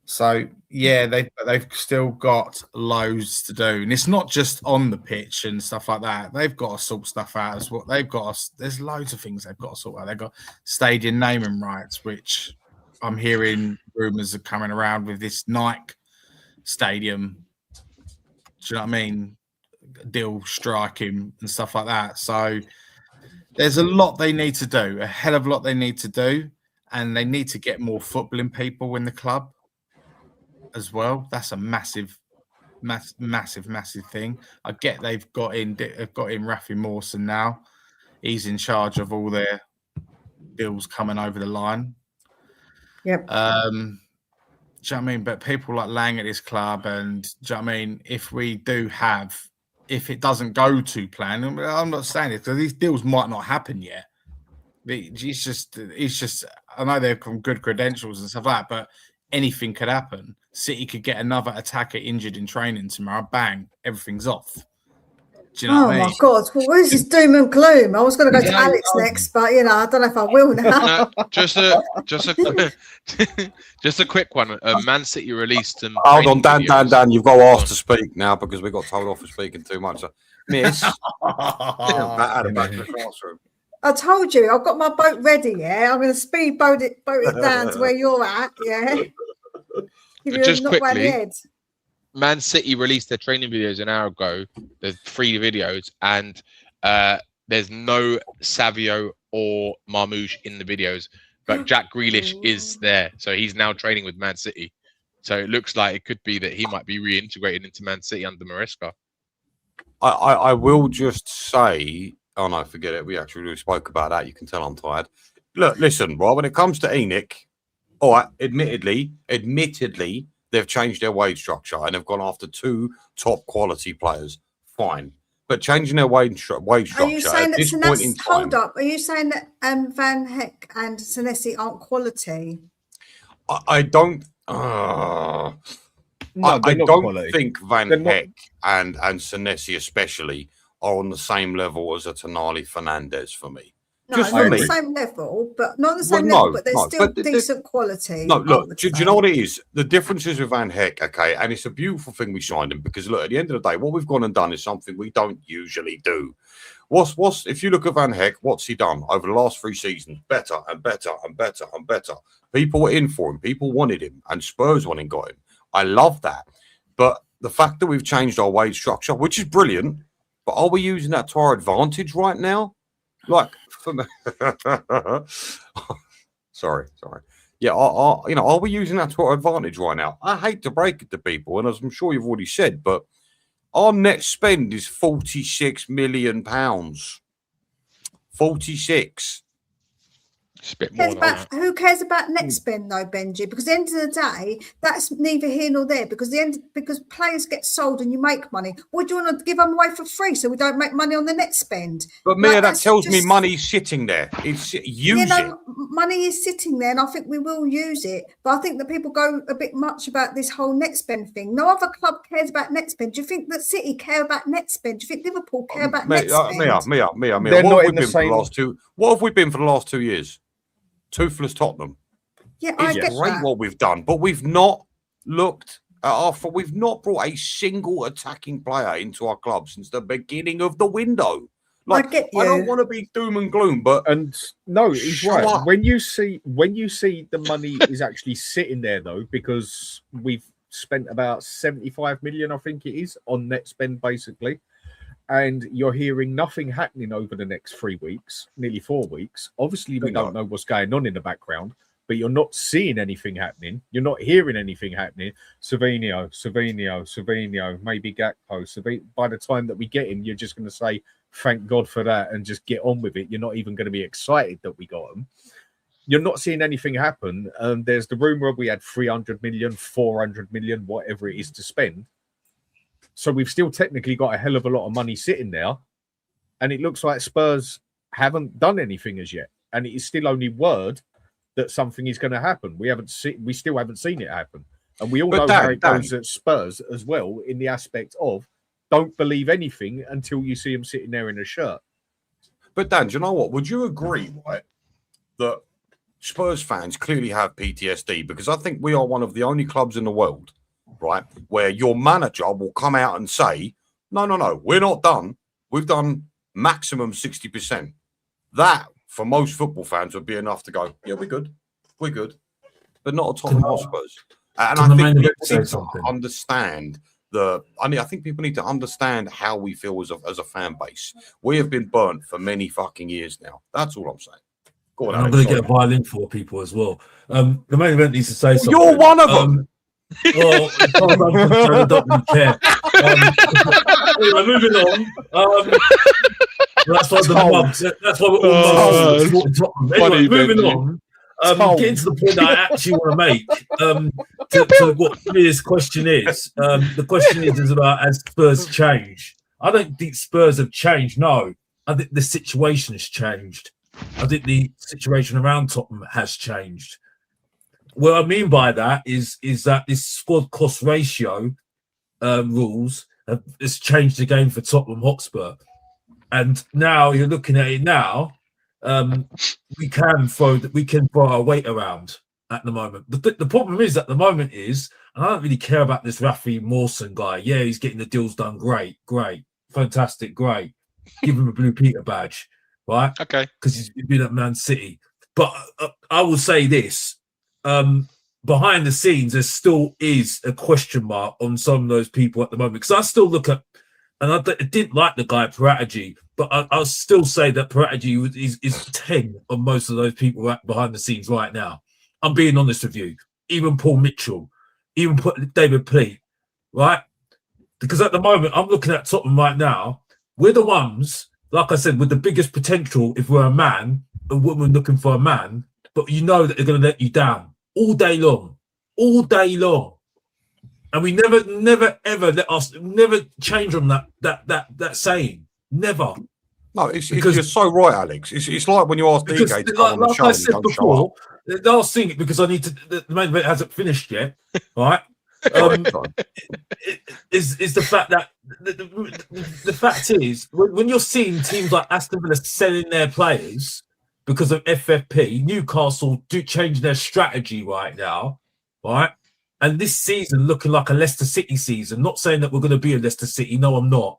So yeah, they've still got loads to do, and it's not just on the pitch and stuff like that. They've got to sort stuff out as well. There's loads of things they've got to sort out. They've got stadium naming rights, which I'm hearing rumours are coming around with this Nike stadium. Do you know what I mean? Deal striking and stuff like that. So there's a lot they need to do, a hell of a lot they need to do, and they need to get more footballing people in the club as well. That's a massive thing. I get they've got in Rafi Mawson now. He's in charge of all their deals coming over the line. Yep. Do you know what I mean? But people like Lang at this club, and do you know what I mean? If it doesn't go to plan, I'm not saying it because these deals might not happen yet. It's just. I know they've got good credentials and stuff like that, but anything could happen. City could get another attacker injured in training tomorrow. Bang, everything's off. Do you know what I mean? My God! Well, where's this doom and gloom? I was going to go to Alex next, but I don't know if I will now. No, just a quick one. Man City released some. Hold on, training videos. Dan. You've got to ask to speak now because we got told off for speaking too much. Miss, out of back to the classroom. I told you, I've got my boat ready. Yeah, I'm going to speed boat it down to where you're at. Yeah. Just knock round the quickly, head. Man City released their training videos an hour ago. There's 3 videos, and there's no Savio or Marmoush in the videos. but Jack Grealish is there, so he's now training with Man City. So it looks like it could be that he might be reintegrated into Man City under Maresca. I will just say, oh no, forget it. We actually spoke about that. You can tell I'm tired. Look, listen, Rob, when it comes to Enoch, all right, admittedly, they've changed their wage structure and they've gone after 2 top quality players. Fine. But changing their wage structure Are you saying at that this point in Senesi, time... hold up, are you saying that Van Heck and Senesi aren't quality? I don't... No, I they're not don't quality. think Van They're not- Heck and Senesi especially are on the same level as a Tonali Fernandez for me. No, Just not for on the me. same level, but not on the Well, same no, level, but they're no, still but the- decent quality. No, I look, would do you say. know what it is? The difference is with Van Heck, okay, and it's a beautiful thing we signed him because, look, at the end of the day, what we've gone and done is something we don't usually do. What's if you look at Van Heck, what's he done over the last 3 seasons? Better and better and better and better. People were in for him. People wanted him, and Spurs went and got him. I love that. But the fact that we've changed our wage structure, which is brilliant, but are we using that to our advantage right now? Like, for me, sorry. Yeah, are we using that to our advantage right now? I hate to break it to people, and as I'm sure you've already said, but our net spend is £46 million. 46. It's a bit more than that. Who cares about net spend though, Benji? Because at the end of the day, that's neither here nor there. Because because players get sold and you make money. What do you want to give them away for free so we don't make money on the net spend? But Mia, that that's tells me just- money's sitting there. It's use it. Money is sitting there, and I think we will use it. But I think that people go a bit much about this whole net spend thing. No other club cares about net spend. Do you think that City care about net spend? Do you think Liverpool care about net spend? Mia. They're What not have we in the been for the same- last 2? What have we been for the last 2 years? Toothless Tottenham. Yeah, I It's get great that. what we've done, but we've not looked at we've not brought a single attacking player into our club since the beginning of the window. Like, I get I don't you. want to be doom and gloom, but And no, he's Shut right. up. When you see the money is actually sitting there though, because we've spent about 75 million, I think it is, on net spend basically. And you're hearing nothing happening over the next 3 weeks, nearly 4 weeks. Obviously, we don't know what's going on in the background, but you're not seeing anything happening. You're not hearing anything happening. Savino, maybe Gakpo. By the time that we get him, you're just going to say, thank God for that, and just get on with it. You're not even going to be excited that we got him. You're not seeing anything happen. There's the rumor we had 300 million, 400 million, whatever it is to spend. So we've still technically got a hell of a lot of money sitting there. And it looks like Spurs haven't done anything as yet. And it is still only word that something is going to happen. We still haven't seen it happen. And we all know how it goes at Spurs as well, in the aspect of don't believe anything until you see them sitting there in a shirt. But Dan, do you know what? Would you agree, right, that Spurs fans clearly have PTSD? Because I think we are one of the only clubs in the world, right, where your manager will come out and say, no, we're not done. We've done maximum 60%. That, for most football fans, would be enough to go, yeah, we're good. But not at Tottenham Hotspurs. And I think people need to understand I think people need to understand how we feel as a fan base. We have been burnt for many fucking years now. That's all I'm saying. Go on, I'm Alex, going to get sorry. a violin for people as well. The main event needs to say something. You're one of them. Well, as far as I'm concerned, I don't really care. Anyway, moving on. That's why the mugs. That's why we're all mugs. Anyway, moving on. Getting to the point that I actually want to make. To what this question is. The question is about has Spurs changed? I don't think Spurs have changed. No, I think the situation has changed. I think the situation around Tottenham has changed. What I mean by that is that this squad cost ratio rules has changed the game for Tottenham Hotspur, and now you're looking at it now. We can throw our weight around at the moment. The problem is at the moment is, and I don't really care about this Rafi Mawson guy. Yeah, he's getting the deals done. Great, fantastic, great. Give him a Blue Peter badge, right? Okay, because he's been at Man City. But I will say this. Behind the scenes, there still is a question mark on some of those people at the moment. Because I still look at and I didn't like the guy Paratici, but I'll still say that Paratici is 10 of most of those people behind the scenes right now. I'm being honest with you. Even Paul Mitchell, even David Pleat, right? Because at the moment, I'm looking at Tottenham right now. We're the ones, like I said, with the biggest potential if we're a woman looking for a man, but you know that they're going to let you down all day long. And we never, ever never change on that saying. Never. No, because you're so right, Alex. It's like when you ask DK to come on the show I said before, the last thing, because I need to, the main event hasn't finished yet, right? Is the fact that the fact is when you're seeing teams like Aston Villa selling their players because of FFP, Newcastle changing their strategy right now, right? And this season looking like a Leicester City season. Not saying that we're going to be a Leicester City. No, I'm not.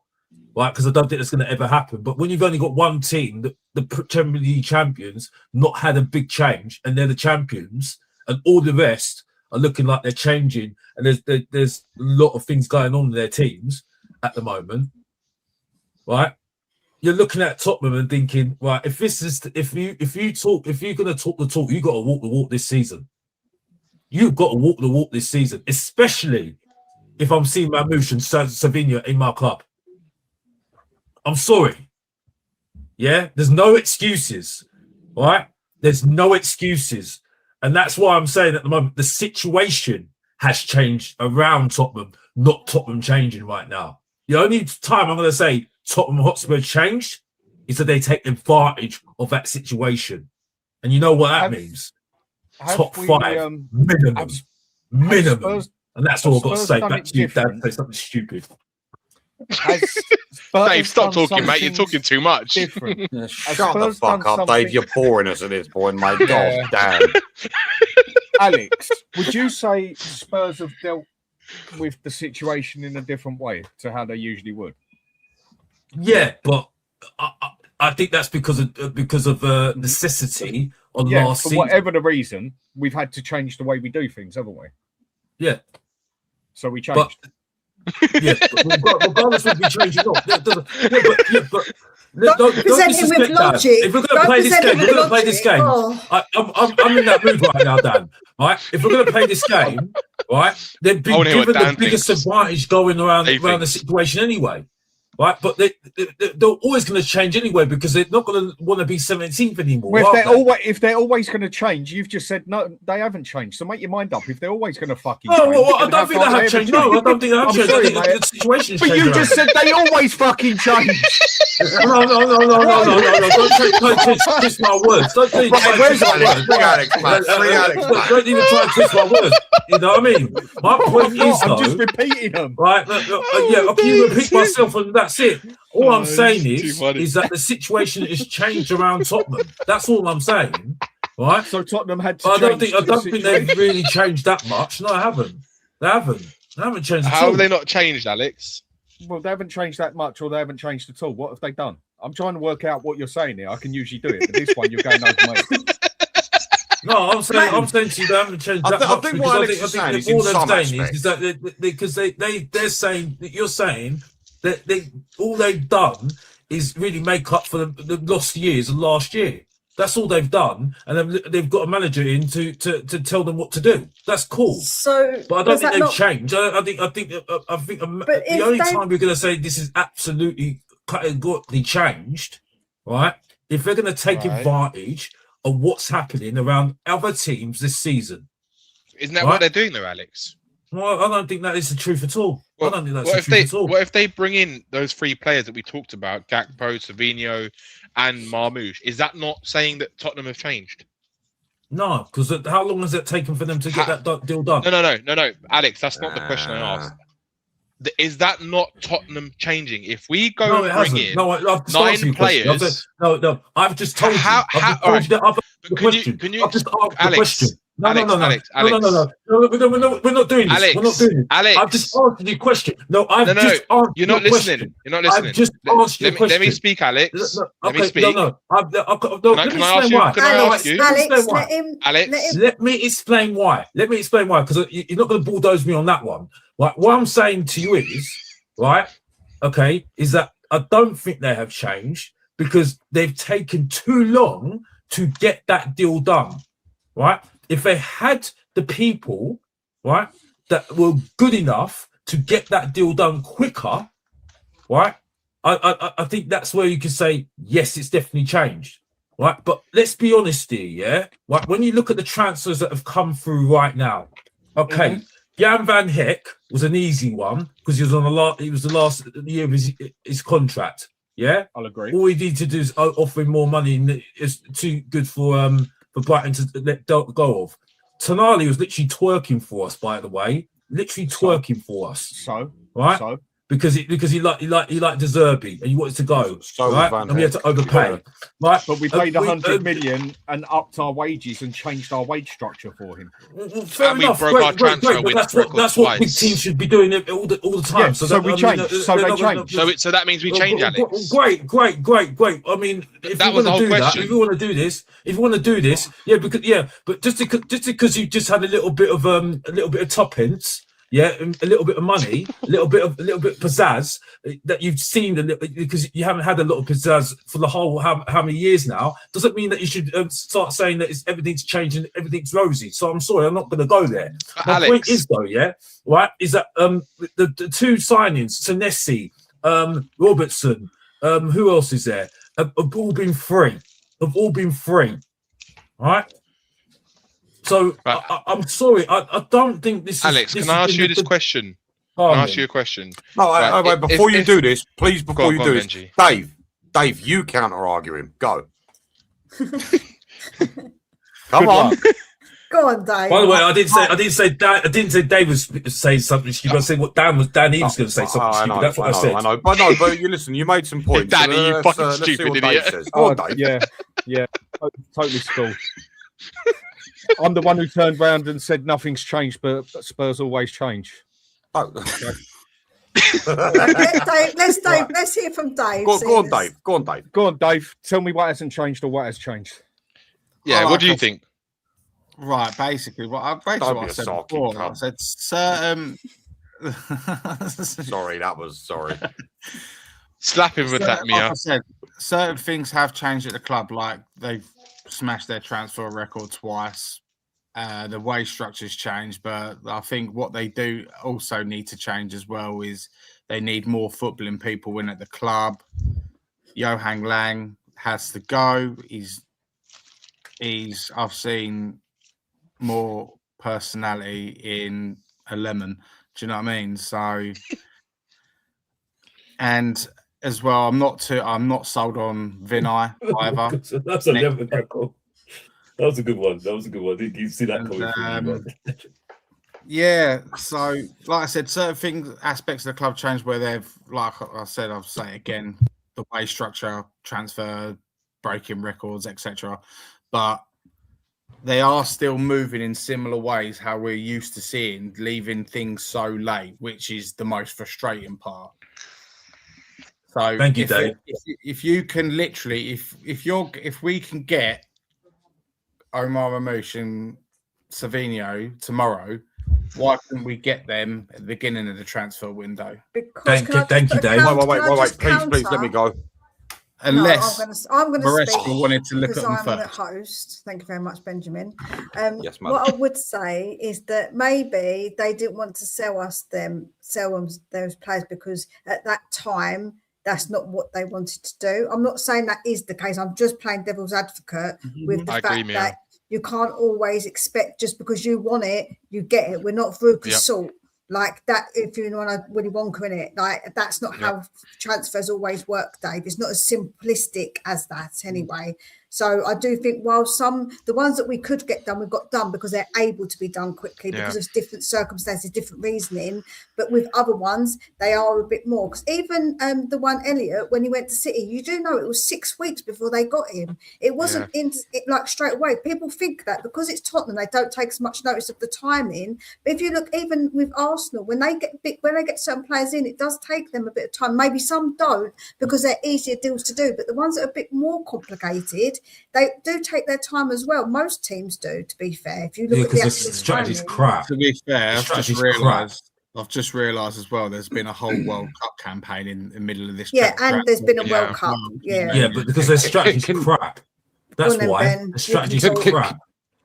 Right? Because I don't think that's going to ever happen. But when you've only got one team, the Premier League champions, not had a big change, and they're the champions, and all the rest are looking like they're changing, and there's a lot of things going on in their teams at the moment, right? You're looking at Tottenham and thinking, right, if you're going to talk the talk, you got to walk the walk this season. You've got to walk the walk this season, especially if I'm seeing Marmoush and SAVINHO in my club. I'm sorry. Yeah, there's no excuses, right? There's no excuses. And that's why I'm saying at the moment, the situation has changed around Tottenham, not Tottenham changing right now. The only time I'm going to say Tottenham Hotspur changed is that they take advantage of that situation. And you know what that means? Top 5, minimum. And that's all I've got to say. Back to you, Dan. Say something stupid. Dave, stop talking, mate. You're talking too much. Shut the fuck up, Dave. You're boring us at this point, mate. God damn. Alex, would you say Spurs have dealt with the situation in a different way to how they usually would? Yeah, but I think that's because of necessity on last season. Whatever the reason, we've had to change the way we do things, haven't we? Yeah. So we changed. Regardless of we change it up. Don't with logic. If we're going to play this game, I'm in that mood right now, Dan. Right? If we're going to play this game, right, they've been given the biggest advantage going around the situation anyway. Right, but they're always going to change anyway because they're not going to want to be 17th anymore. Well, if they're always going to change, you've just said no, they haven't changed. So make your mind up. If they're always going to fucking change, I don't think they have changed. No, I don't think they have changed. I think the situation's changed. But you just said they always fucking change. No. Don't twist my words. Don't even try to twist my words. You know what I mean? My point is, I'm just repeating them. Right? I can repeat myself and that's it. All I'm saying is that the situation has changed around Tottenham. That's all I'm saying. Right? So Tottenham had to I don't think they've really changed that much. No, I haven't. They haven't changed at all. How have they not changed, Alex? Well, they haven't changed that much, or they haven't changed at all. What have they done? I'm trying to work out what you're saying here. I can usually do it, but this one you're going over me. No, I'm saying to you they haven't changed that much. I think what Alex is saying is in some aspects. Is that because they're saying that you're saying that all they've done is really make up for the lost years of last year. That's all they've done, and they've got a manager in to tell them what to do. That's cool. So, but I don't think they've changed. I think the only time we're going to say this is absolutely categorically changed, right? If they're going to take advantage of what's happening around other teams this season. Isn't that what they're doing though, Alex? Well, I don't think that is the truth at all. Well, I don't think that's the truth at all. What if they bring in those 3 players that we talked about, Gakpo, SAVINHO, and Marmoush? Is that not saying that Tottenham have changed? No, because how long has it taken for them to get that deal done? No, Alex, that's not the question I asked. Is that not Tottenham changing? If we go and bring in 9 players... No, I've just told you. Can you... I've just asked Alex, the question. No, we're not doing this. Alex, we're not doing this. Alex, I've just answered your question. No, I've just answered you're not listening. You're not listening. I've just answered your question. Let me speak, Alex. Let me speak. Let me explain why. Let me explain why, because you're not going to bulldoze me on that one. Right? What I'm saying to you is, right, okay, is that I don't think they have changed because they've taken too long to get that deal done, right? If they had the people, right, that were good enough to get that deal done quicker, right, I think that's where you can say, yes, it's definitely changed, right? But let's be honest here, yeah? Right, when you look at the transfers that have come through right now, okay, Jan van Heck was an easy one because he was on he was the last year of his contract, yeah? I'll agree. All we need to do is offer him more money, and it's too good for Brighton to let go of. Tonali was literally twerking for us, by the way, literally twerking for us. So, right? So, because he liked De Zerbi and he wanted to go, So right? Van And we had to overpay, Yeah. right? but we paid 100 million and upped our wages and changed our wage structure for him. Fair And we enough. broke our transfer But window that's what big twice. teams should be doing all the time. Yeah, so we changed. So they changed. So that means we change, Alex. Great. I mean, if That you was the want to whole do that, question. if you want to do this, but just because you just had a little bit of tuppence, yeah, a little bit of money, a little bit of pizzazz that you've seen, because you haven't had a lot of pizzazz for the whole how many years now, doesn't mean that you should start saying that everything's changing, everything's rosy. So I'm sorry, I'm not going to go there. My Alex. point is though, yeah, right, is that the two signings, Senesi, Robertson, who else is there? Have all been free. Right? So Right. I'm sorry. I don't think this is. Alex, can I ask you this question? Can I ask you a question? No, Right, wait, before you if- do this, please, Go before on, you go do on, this, Benji. Dave, you counter argue him. Go. Come Good on. luck. Go on, Dave. By the way, I didn't say Dave was saying something. She was saying what Dan was was going to say something I stupid. know, That's what I said. I know. But you listen, you made some points. Danny, you let's, fucking let's see stupid what Dave idiot. says. Go on, Dave. Yeah, totally school. I'm the one who turned round and said nothing's changed, but Spurs always change. Oh. Let's hear from Dave. Go on, Dave. Go on, Dave. Go on, Dave. Tell me what hasn't changed or what has changed. Yeah, I what do you like think? Right, basically, what I Don't be a said sarky before, I cunt. said certain. Sorry. Slap him with that, Like Mia. I said, certain things have changed at the club, like they've smashed their transfer record twice. The wage structure's changed, but I think what they do also need to change as well is they need more footballing people in at the club. Johan Lang has to go. I've seen more personality in a lemon. Do you know what I mean? So, and as well, I'm not sold on Vinay either. That's a level record. That was a good one. Did you see that coming through? Yeah, so like I said, certain aspects of the club changed where they've, like I said, I'll say it again, the wage structure, transfer, breaking records, etc. But they are still moving in similar ways how we're used to seeing, leaving things so late, which is the most frustrating part. So Thank you, Dave. If you can literally, if we can get Omar Marmoush and SAVINHO tomorrow, why couldn't we get them at the beginning of the transfer window? Thank you, Dave. Wait. Please, let me go. Unless I'm going to Maresca wanted to look at because them I'm the first. host. Thank you very much, Benjamin. Yes, madam. What I would say is that maybe they didn't want to sell them those players because at that time that's not what they wanted to do. I'm not saying that is the case. I'm just playing devil's advocate with the I fact agree, Mia. that you can't always expect just because you want it, you get it. We're not Veruca Salt. Like that, if you want to Willy Wonka in it, like that's not how transfers always work, Dave. It's not as simplistic as that anyway. So I do think while the ones that we could get done, we've got done because they're able to be done quickly because of different circumstances, different reasoning. But with other ones, they are a bit more. Because even the one Elliot, when he went to City, you do know it was 6 weeks before they got him. It wasn't like straight away. People think that because it's Tottenham, they don't take as much notice of the timing. But if you look, even with Arsenal, when they get certain players in, it does take them a bit of time. Maybe some don't because they're easier deals to do. But the ones that are a bit more complicated, they do take their time as well. Most teams do, to be fair. If you look at the actual strategy's timing. crap. To be fair, I've just Strategy's realised I've just realised as well. There's been a whole World Cup campaign in the middle of this. Yeah, and there's been a Yeah. World Cup. Yeah. Yeah, but because their strategy's crap. That's Go on then, why. Ben. The You strategy's can talk. crap.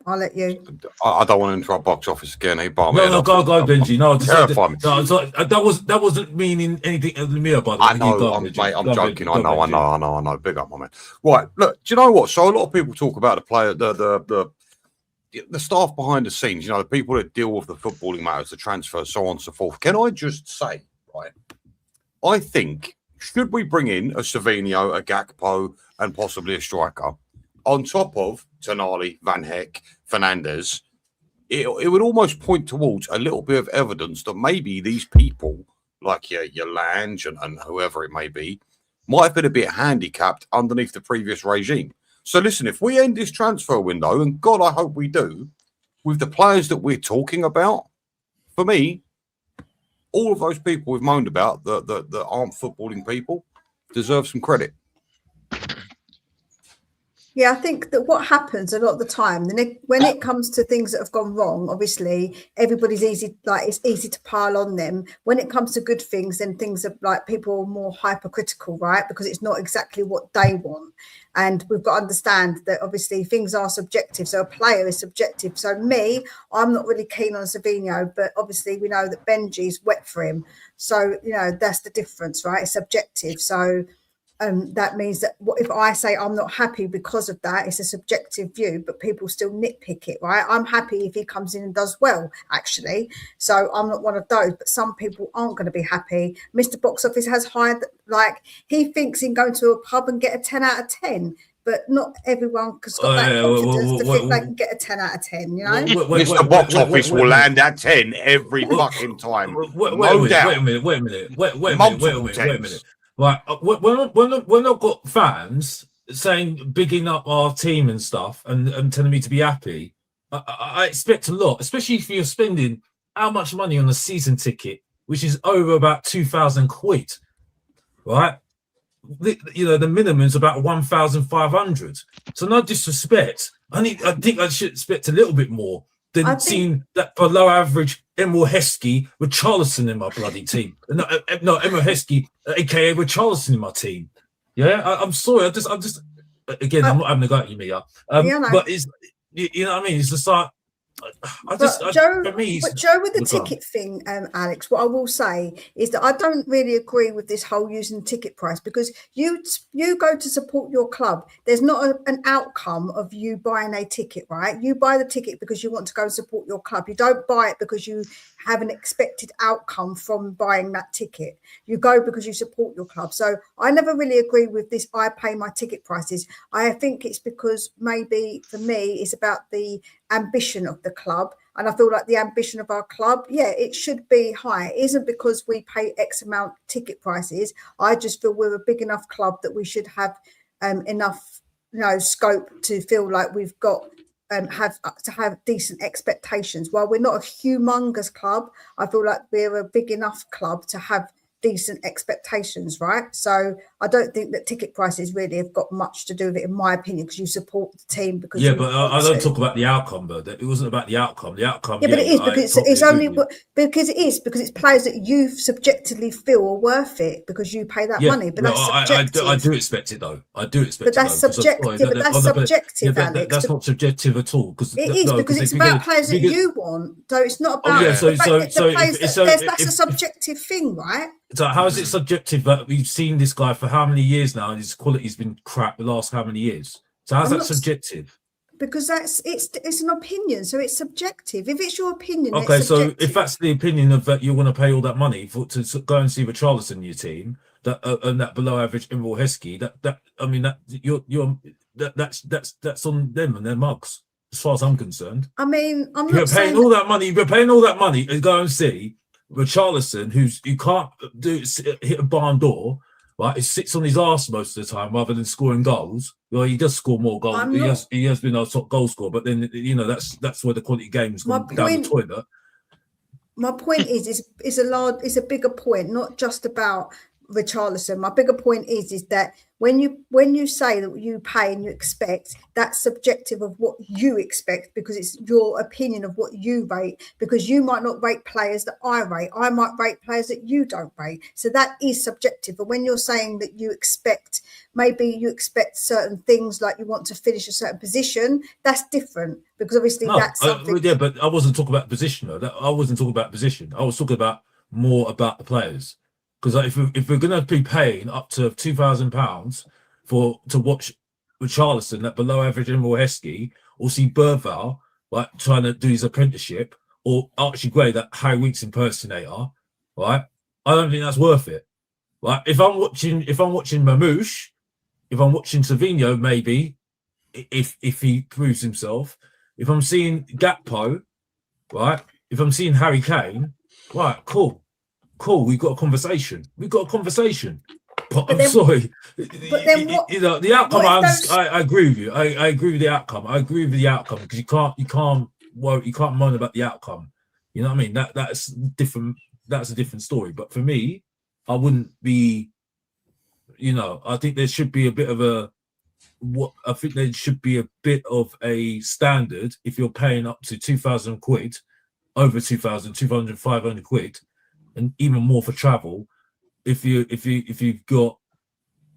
I'll let you. I don't want to interrupt box office again. He bar me No, head no, off. go, Benji. No, just Terrify me. no, that wasn't meaning anything of the mirror, by the way. I know, mate. I'm joking. I know. Big up, my man. Right, look. Do you know what? So a lot of people talk about the player, the staff behind the scenes. You know, the people that deal with the footballing matters, the transfers, so on and so forth. Can I just say, right? I think should we bring in a Savinho, a Gakpo, and possibly a striker on top of Tonali, Van Heck, Fernandes? It would almost point towards a little bit of evidence that maybe these people, like your Lange and whoever it may be, might have been a bit handicapped underneath the previous regime. So listen, if we end this transfer window, and God, I hope we do, with the players that we're talking about, for me, all of those people we've moaned about that aren't footballing people deserve some credit. Yeah, I think that what happens a lot of the time, when it comes to things that have gone wrong, obviously everybody's it's easy to pile on them. When it comes to good things, then things are like people are more hypercritical, right? Because it's not exactly what they want. And we've got to understand that obviously things are subjective. So a player is subjective. So I'm not really keen on Savinho, but obviously we know that Benji's wet for him. So, you know, that's the difference, right? It's subjective. So that means that if I say I'm not happy because of that, it's a subjective view, but people still nitpick it, right? I'm happy if he comes in and does well, actually. So I'm not one of those, but some people aren't going to be happy. Mr. Box Office has hired, he thinks in going to a pub and get a 10 out of 10, but not everyone has got that confidence to think they can get a 10 out of 10, you know? Mr. Box Office will land at 10 every fucking time. No doubt. Wait a minute. Like when I've got fans saying bigging up our team and stuff and telling me to be happy, I expect a lot, especially if you're spending how much money on a season ticket, which is over about 2,000 quid, right? The minimum is about 1,500. So no disrespect. I think I should expect a little bit more than seeing that below average Emil Heskey with Charleston in my bloody team. No, Emil Heskey, aka with Charleston in my team. Yeah, I'm sorry. I'm just again, I'm not having a go at you, Mia. But it's you know what I mean. It's just like Joe, with the ticket thing, Alex, what I will say is that I don't really agree with this whole using ticket price, because you go to support your club. There's not an outcome of you buying a ticket, right? You buy the ticket because you want to go and support your club. You don't buy it because you have an expected outcome from buying that ticket. You go because you support your club. So I never really agree with this I pay my ticket prices. I think it's because maybe for me it's about the ambition of the club, and I feel like the ambition of our club, it should be high. It isn't because we pay X amount ticket prices. I just feel we're a big enough club that we should have enough scope to feel like we've got have decent expectations. While we're not a humongous club, I feel like we're a big enough club to have decent expectations, right? So I don't think that ticket prices really have got much to do with it, in my opinion, because you support the team because but I don't talk about the outcome, though. It wasn't about the outcome. The outcome, but it is because it's players that you subjectively feel are worth it because you pay that money. But that's subjective. I do expect it, though. I do expect it. But that's subjective. But that's subjective, Alex. That's not subjective at all. Because it's about players that you want. So it's not about that's a subjective thing, right? So how is it subjective that we've seen this guy for how many years now and his quality's been crap the last how many years? So how's that subjective? Because it's an opinion, so it's subjective. If it's your opinion, okay. So if that's the opinion of that, you want to pay all that money to go and see the Charleston in your team, that and that below average Emil Heskey, that's on them and their mugs, as far as I'm concerned. I mean, You're paying all that money to go and see Richarlison, who can't hit a barn door, right? He sits on his arse most of the time rather than scoring goals. Well, he does score more goals. He has been our top goal scorer, but then that's where the quality game's gone down the toilet. My point is a bigger point, not just about Richarlison. My bigger point is that when you say that you pay and you expect, that's subjective of what you expect, because it's your opinion of what you rate, because you might not rate players that I rate. I might rate players that you don't rate. So that is subjective. But when you're saying that you expect, maybe you expect certain things, like you want to finish a certain position, that's different, because obviously that's something. Yeah, but I wasn't talking about position though. I wasn't talking about position. I was talking about more about the players. Because if we're going to be paying up to £2,000 to watch Richarlison, that below average Emil Heskey, or see Burval like trying to do his apprenticeship, or Archie Gray, that Harry Winks impersonator, right? I don't think that's worth it. Right? If I'm watching Marmoush, if I'm watching Savino, maybe if he proves himself, if I'm seeing Gakpo, right? If I'm seeing Harry Kane, right? Cool. We've got a conversation. But I'm sorry. But then what? The outcome. I agree with you. I agree with the outcome. Because you can't moan about the outcome. You know what I mean? That's different. That's a different story. But for me, I wouldn't be. I think there should be a bit of a standard if you're paying up to 2,000 quid, over 2,000, 2,500 quid. And even more for travel, if you've got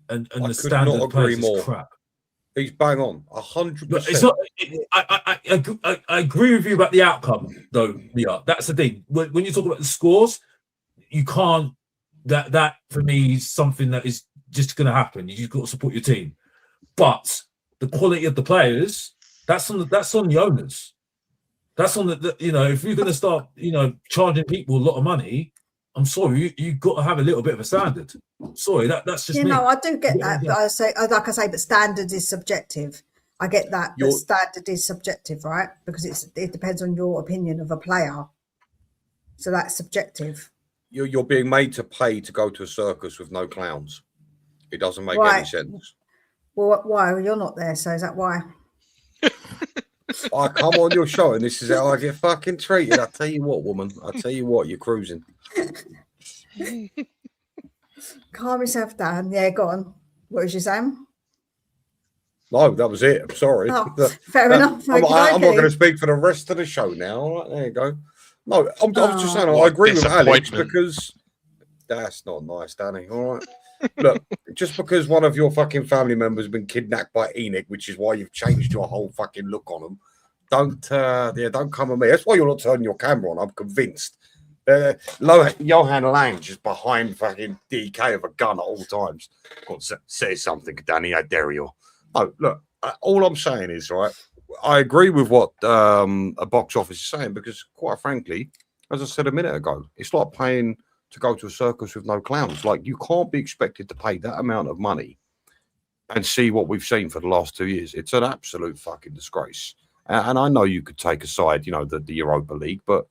the standard place is crap. He's bang on 100%. It's not. I agree with you about the outcome, though. Yeah, that's the thing. When you talk about the scores, you can't. That for me is something that is just going to happen. You just got to support your team, but the quality of the players, that's on the owners. That's on the if you're going to start charging people a lot of money. I'm sorry, you've got to have a little bit of a standard. Sorry, that's just me. No, I do get that, but but standard is subjective. I get that, but standard is subjective, right? Because it depends on your opinion of a player. So that's subjective. You're being made to pay to go to a circus with no clowns. It doesn't make any sense. Well, why? Well, you're not there, so is that why? I come on your show and this is how I get fucking treated. I tell you what, woman. I tell you what, you're cruising. Calm yourself down. Yeah, go on. What was you saying? No, that was it. I'm sorry. Oh, fair enough. I'm not going to speak for the rest of the show now. All right, there you go. No, I was just saying, I agree with Alex, because that's not nice, Danny. All right. Look, just because one of your fucking family members has been kidnapped by Enoch, which is why you've changed your whole fucking look on them, don't come at me. That's why you're not turning your camera on. I'm convinced. Johan Lange is behind fucking DK of a gun at all times. God, say something, Danny. I dare you. Oh, look, all I'm saying is, right, I agree with what a box office is saying, because quite frankly, as I said a minute ago, it's like paying to go to a circus with no clowns. Like, you can't be expected to pay that amount of money and see what we've seen for the last 2 years. It's an absolute fucking disgrace. And I know you could take aside, the Europa League, but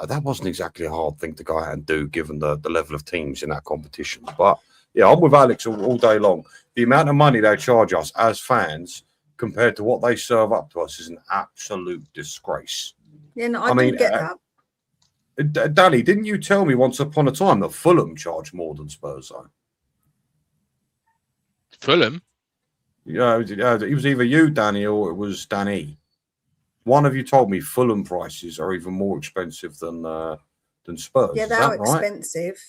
that wasn't exactly a hard thing to go out and do, given the level of teams in that competition. But yeah, I'm with Alex all day long. The amount of money they charge us as fans compared to what they serve up to us is an absolute disgrace. Yeah, no, I mean, get that. Danny, didn't you tell me once upon a time that Fulham charged more than Spurs, though? Fulham? Yeah, it was either you, Danny, or it was Danny. One of you told me Fulham prices are even more expensive than Spurs. Yeah, they are expensive.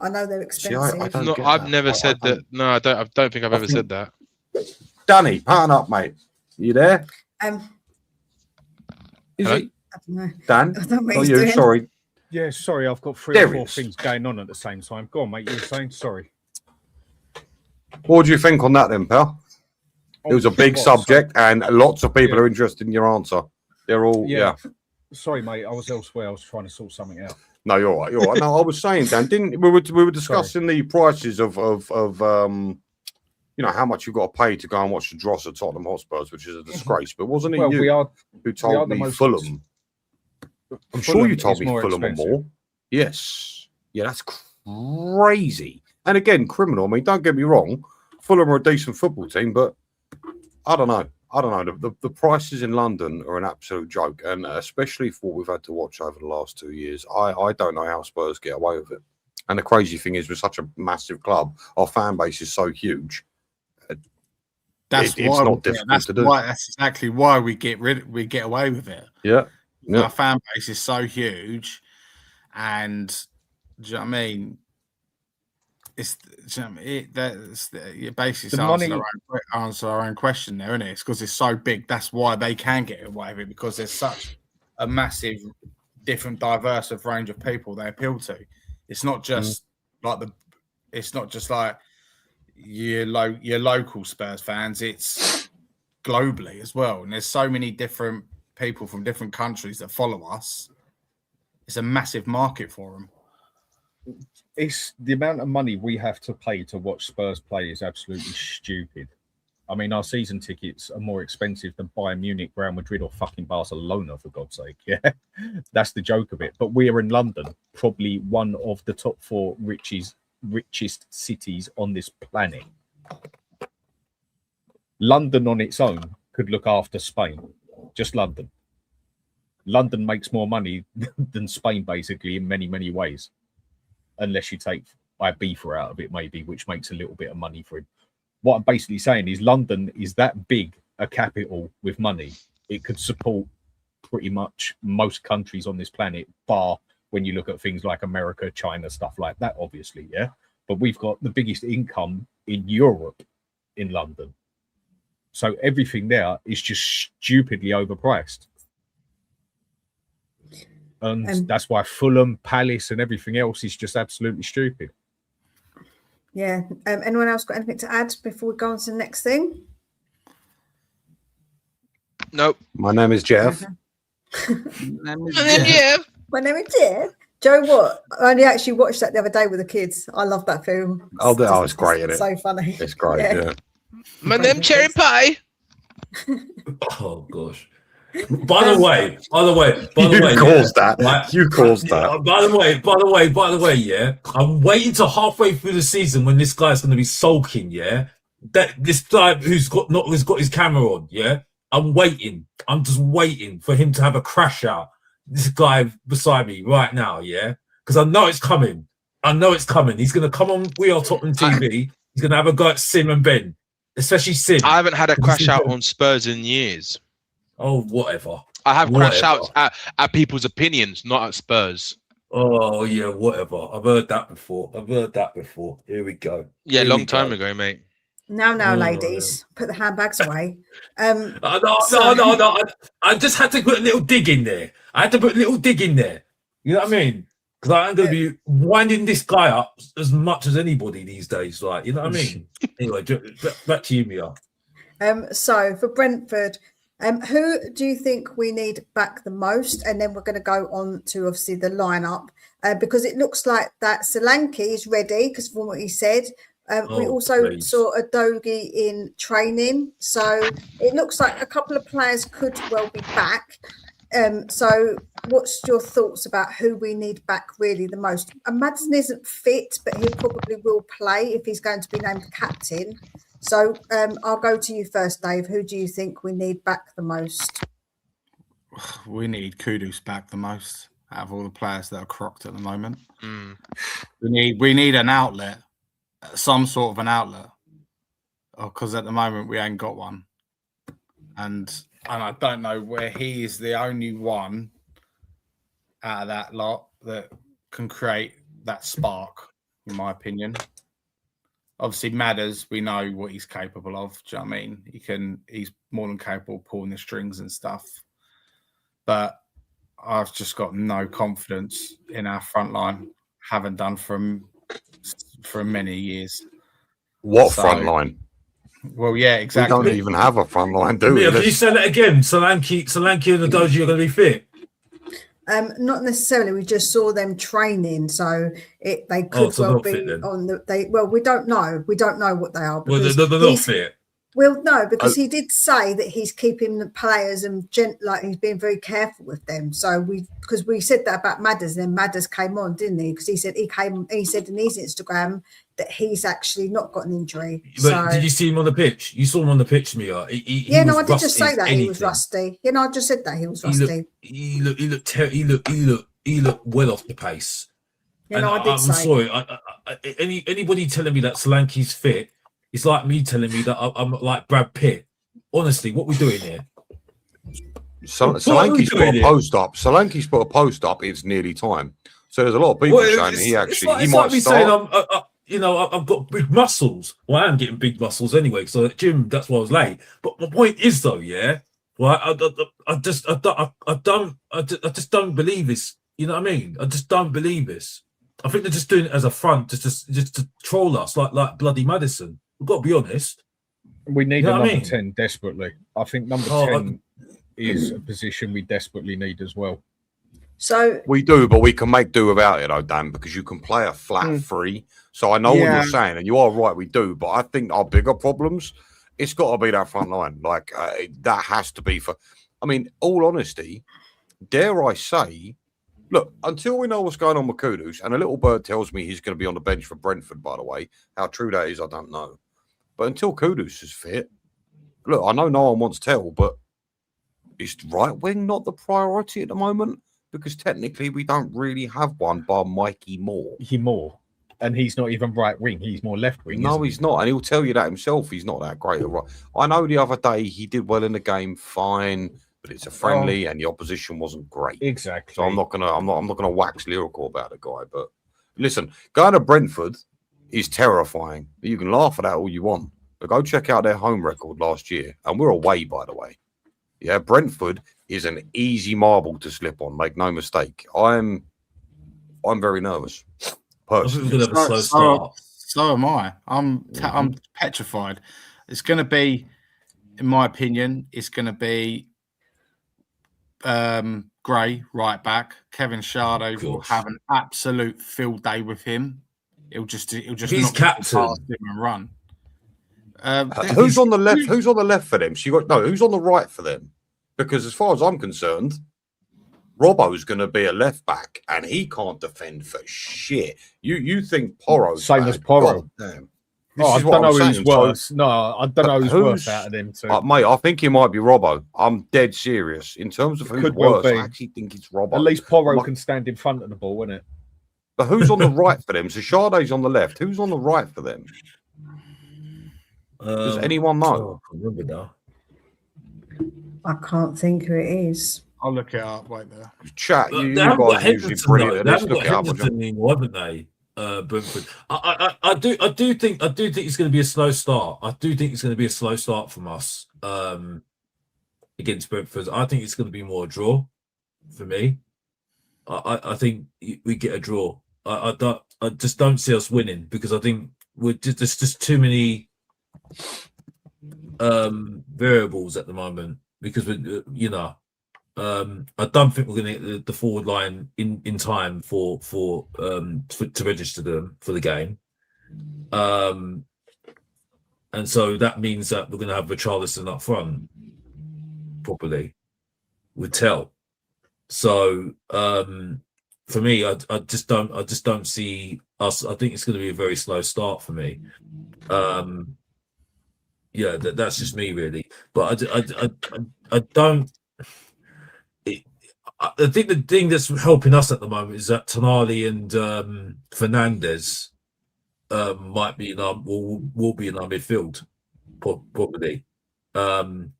I know they're expensive. See, I've never said that. No, I don't think I've ever said that. Danny, pattern up, mate. You there? Is he? I don't know. Dan? I don't know what Not he's you, doing. sorry. Yeah, sorry, I've got three or four things going on at the same time. Go on, mate. You were saying sorry. What do you think on that then, pal? It was a big subject, and lots of people are interested in your answer. They're all, yeah. Sorry, mate. I was elsewhere. I was trying to sort something out. No, you're all right. You're all right. No, I was saying, Dan, we were discussing the prices of how much you've got to pay to go and watch the Dross at Tottenham Hotspurs, which is a disgrace. But wasn't it who told me Fulham? I'm sure you told me Fulham or more. Yes. Yeah, that's crazy. And again, criminal. I mean, don't get me wrong. Fulham are a decent football team, but I don't know. The prices in London are an absolute joke. And especially for what we've had to watch over the last 2 years, I don't know how Spurs get away with it. And the crazy thing is, we're such a massive club. Our fan base is so huge. That's it's why not difficult to do. That's exactly why we get away with it. Yeah. Our fan base is so huge, and do you know what I mean? That's basically answer our own question there, isn't it? It's because it's so big. That's why they can get away with it, because there's such a massive, different, diverse of range of people they appeal to. It's not just it's not just like your local Spurs fans. It's globally as well, and there's so many different people from different countries that follow us. It's a massive market for them. It's the amount of money we have to pay to watch Spurs play is absolutely stupid. I mean, our season tickets are more expensive than Bayern Munich, Real Madrid, or fucking Barcelona, for God's sake. Yeah, that's the joke of it. But we are in London, probably one of the top 4 richest cities on this planet. London on its own could look after Spain. Just London. London makes more money than Spain, basically, in many, many ways. Unless you take Ibiza out of it, maybe, which makes a little bit of money for him. What I'm basically saying is London is that big a capital with money. It could support pretty much most countries on this planet, bar when you look at things like America, China, stuff like that, obviously, yeah? But we've got the biggest income in Europe in London. So everything there is just stupidly overpriced. And that's why Fulham, Palace, and everything else is just absolutely stupid. Yeah. Anyone else got anything to add before we go on to the next thing? Nope. My name is Jeff. My name is Jeff. Joe, what? I only actually watched that the other day with the kids. I love that film. It's great, isn't it? So funny. It's great, yeah. My name Cherry Pie. Oh gosh. By the way, You caused that. Right? You caused that. By the way, yeah. I'm waiting till halfway through the season when this guy's going to be sulking, yeah. That this guy who's got his camera on, yeah. I'm waiting. I'm just waiting for him to have a crash out. This guy beside me right now, yeah. Because I know it's coming. He's going to come on We Are Tottenham TV. He's going to have a go at Sim and Ben, especially Sim. I haven't had a crash out on Spurs in years. Oh, whatever. I have crash outs at people's opinions, not at Spurs. Oh, yeah, whatever. I've heard that before. Here we go. Yeah, long time ago, mate. Now, ladies, put the handbags away. No. I just had to put a little dig in there. You know what I mean? Because I'm going to be winding this guy up as much as anybody these days. Like, you know what I mean? Anyway, back to you, Mia. So for Brentford, who do you think we need back the most? And then we're going to go on to obviously the lineup because it looks like that Solanke is ready because from what he said. We also saw a Dogi in training, so it looks like a couple of players could well be back. So what's your thoughts about who we need back really the most? Madsen isn't fit, but he probably will play if he's going to be named captain. So I'll go to you first, Dave. Who do you think we need back the most? We need Kudus back the most out of all the players that are crocked at the moment. We need an outlet. Some sort of an outlet, because at the moment we ain't got one, and I don't know where he is the only one out of that lot that can create that spark, in my opinion. Obviously, Madders, we know what he's capable of. Do you know what I mean? He's more than capable of pulling the strings and stuff. But I've just got no confidence in our front line. Haven't done for many years. Front line? Well, yeah, exactly. We don't even have a front line, do we? Can you say that again? Solanke and the Doji are going to be fit? Not necessarily. We just saw them training, so they could well be on the. We don't know. We don't know what they are. Well, they're not fit. Well, no, because he did say that he's keeping the players and he's being very careful with them. So because we said that about Madders, and then Madders came on, didn't he? Because he said he said in his Instagram that he's actually not got an injury. But did you see him on the pitch? You saw him on the pitch, Mia. I did just say that he was rusty. I just said that he was rusty. He looked well off the pace. I did say. I'm sorry. Anybody telling me that Solanke's fit It's like me telling me that I'm like Brad Pitt. Honestly, what we doing here? Solanke's put a post up. Solanke's put a post up. It's nearly time. So there's a lot of people saying he it's might like me start. saying I've got big muscles. Well, I am getting big muscles anyway. So at gym, that's why I was late. But my point is though, yeah, right. I just don't believe this. You know what I mean? I just don't believe this. I think they're just doing it as a front, just to troll us, like bloody Madison. We've got to be honest. We need You know a what I number mean? 10 desperately. I think number 10 is a position we desperately need as well. So We do, but we can make do without it, though, Dan, because you can play a flat three. So I know what you're saying, and you are right, we do. But I think our bigger problems, it's got to be that front line. Like, that has to be for... I mean, all honesty, dare I say... Look, until we know what's going on with Kudus, and a little bird tells me he's going to be on the bench for Brentford, by the way. How true that is, I don't know. But until Kudus is fit... Look, I know no one wants to tell, but is right wing not the priority at the moment? Because technically we don't really have one bar Mikey Moore. And he's not even right wing, he's more left wing. No, he's not. And he'll tell you that himself. He's not that great. I know the other day he did well in the game, fine, but it's a friendly and the opposition wasn't great. Exactly. So I'm not gonna wax lyrical about the guy. But listen, going to Brentford is terrifying. You can laugh at that all you want. But go check out their home record last year. And we're away, by the way. Yeah, Brentford is an easy marble to slip on. Make no mistake. I'm very nervous. Personally. So am I. I'm petrified. It's going to be, in my opinion, it's going to be Gray right back. Kevin Shardo will have an absolute field day with him. He'll just he's captain and run. Who's on the left? Who's on the left for them? So who's on the right for them? Because as far as I'm concerned, Robbo's going to be a left back, and he can't defend for shit. You think Porro's same bad. as Porro? God damn. I don't know who's worse. No, I don't know who's worse out of them two. Mate, I think he might be Robbo. I'm dead serious. In terms of who's worse, I actually think it's Robbo. At least Porro can stand in front of the ball, isn't it? But who's on the right for them? So Sharda's on the left. Who's on the right for them? Does anyone know? I can't think who it is. I'll look it up right there. Chat, you guys are usually brilliant. They Let's haven't look got it up. Henderson anymore, haven't they? Brentford. I do think it's going to be a slow start. I do think it's going to be a slow start from us against Brentford. I think it's going to be more a draw for me. I think we get a draw. I just don't see us winning because I think there's just too many variables at the moment because I don't think we're going to get the forward line in time to register them for the game, and so that means that we're going to have Richarlison up front properly with Tell. So for me, I just don't see us. I think it's going to be a very slow start for me. Yeah, that's just me really. But I don't. I think the thing that's helping us at the moment is that Tonali and Fernandez might be will be in our midfield probably, and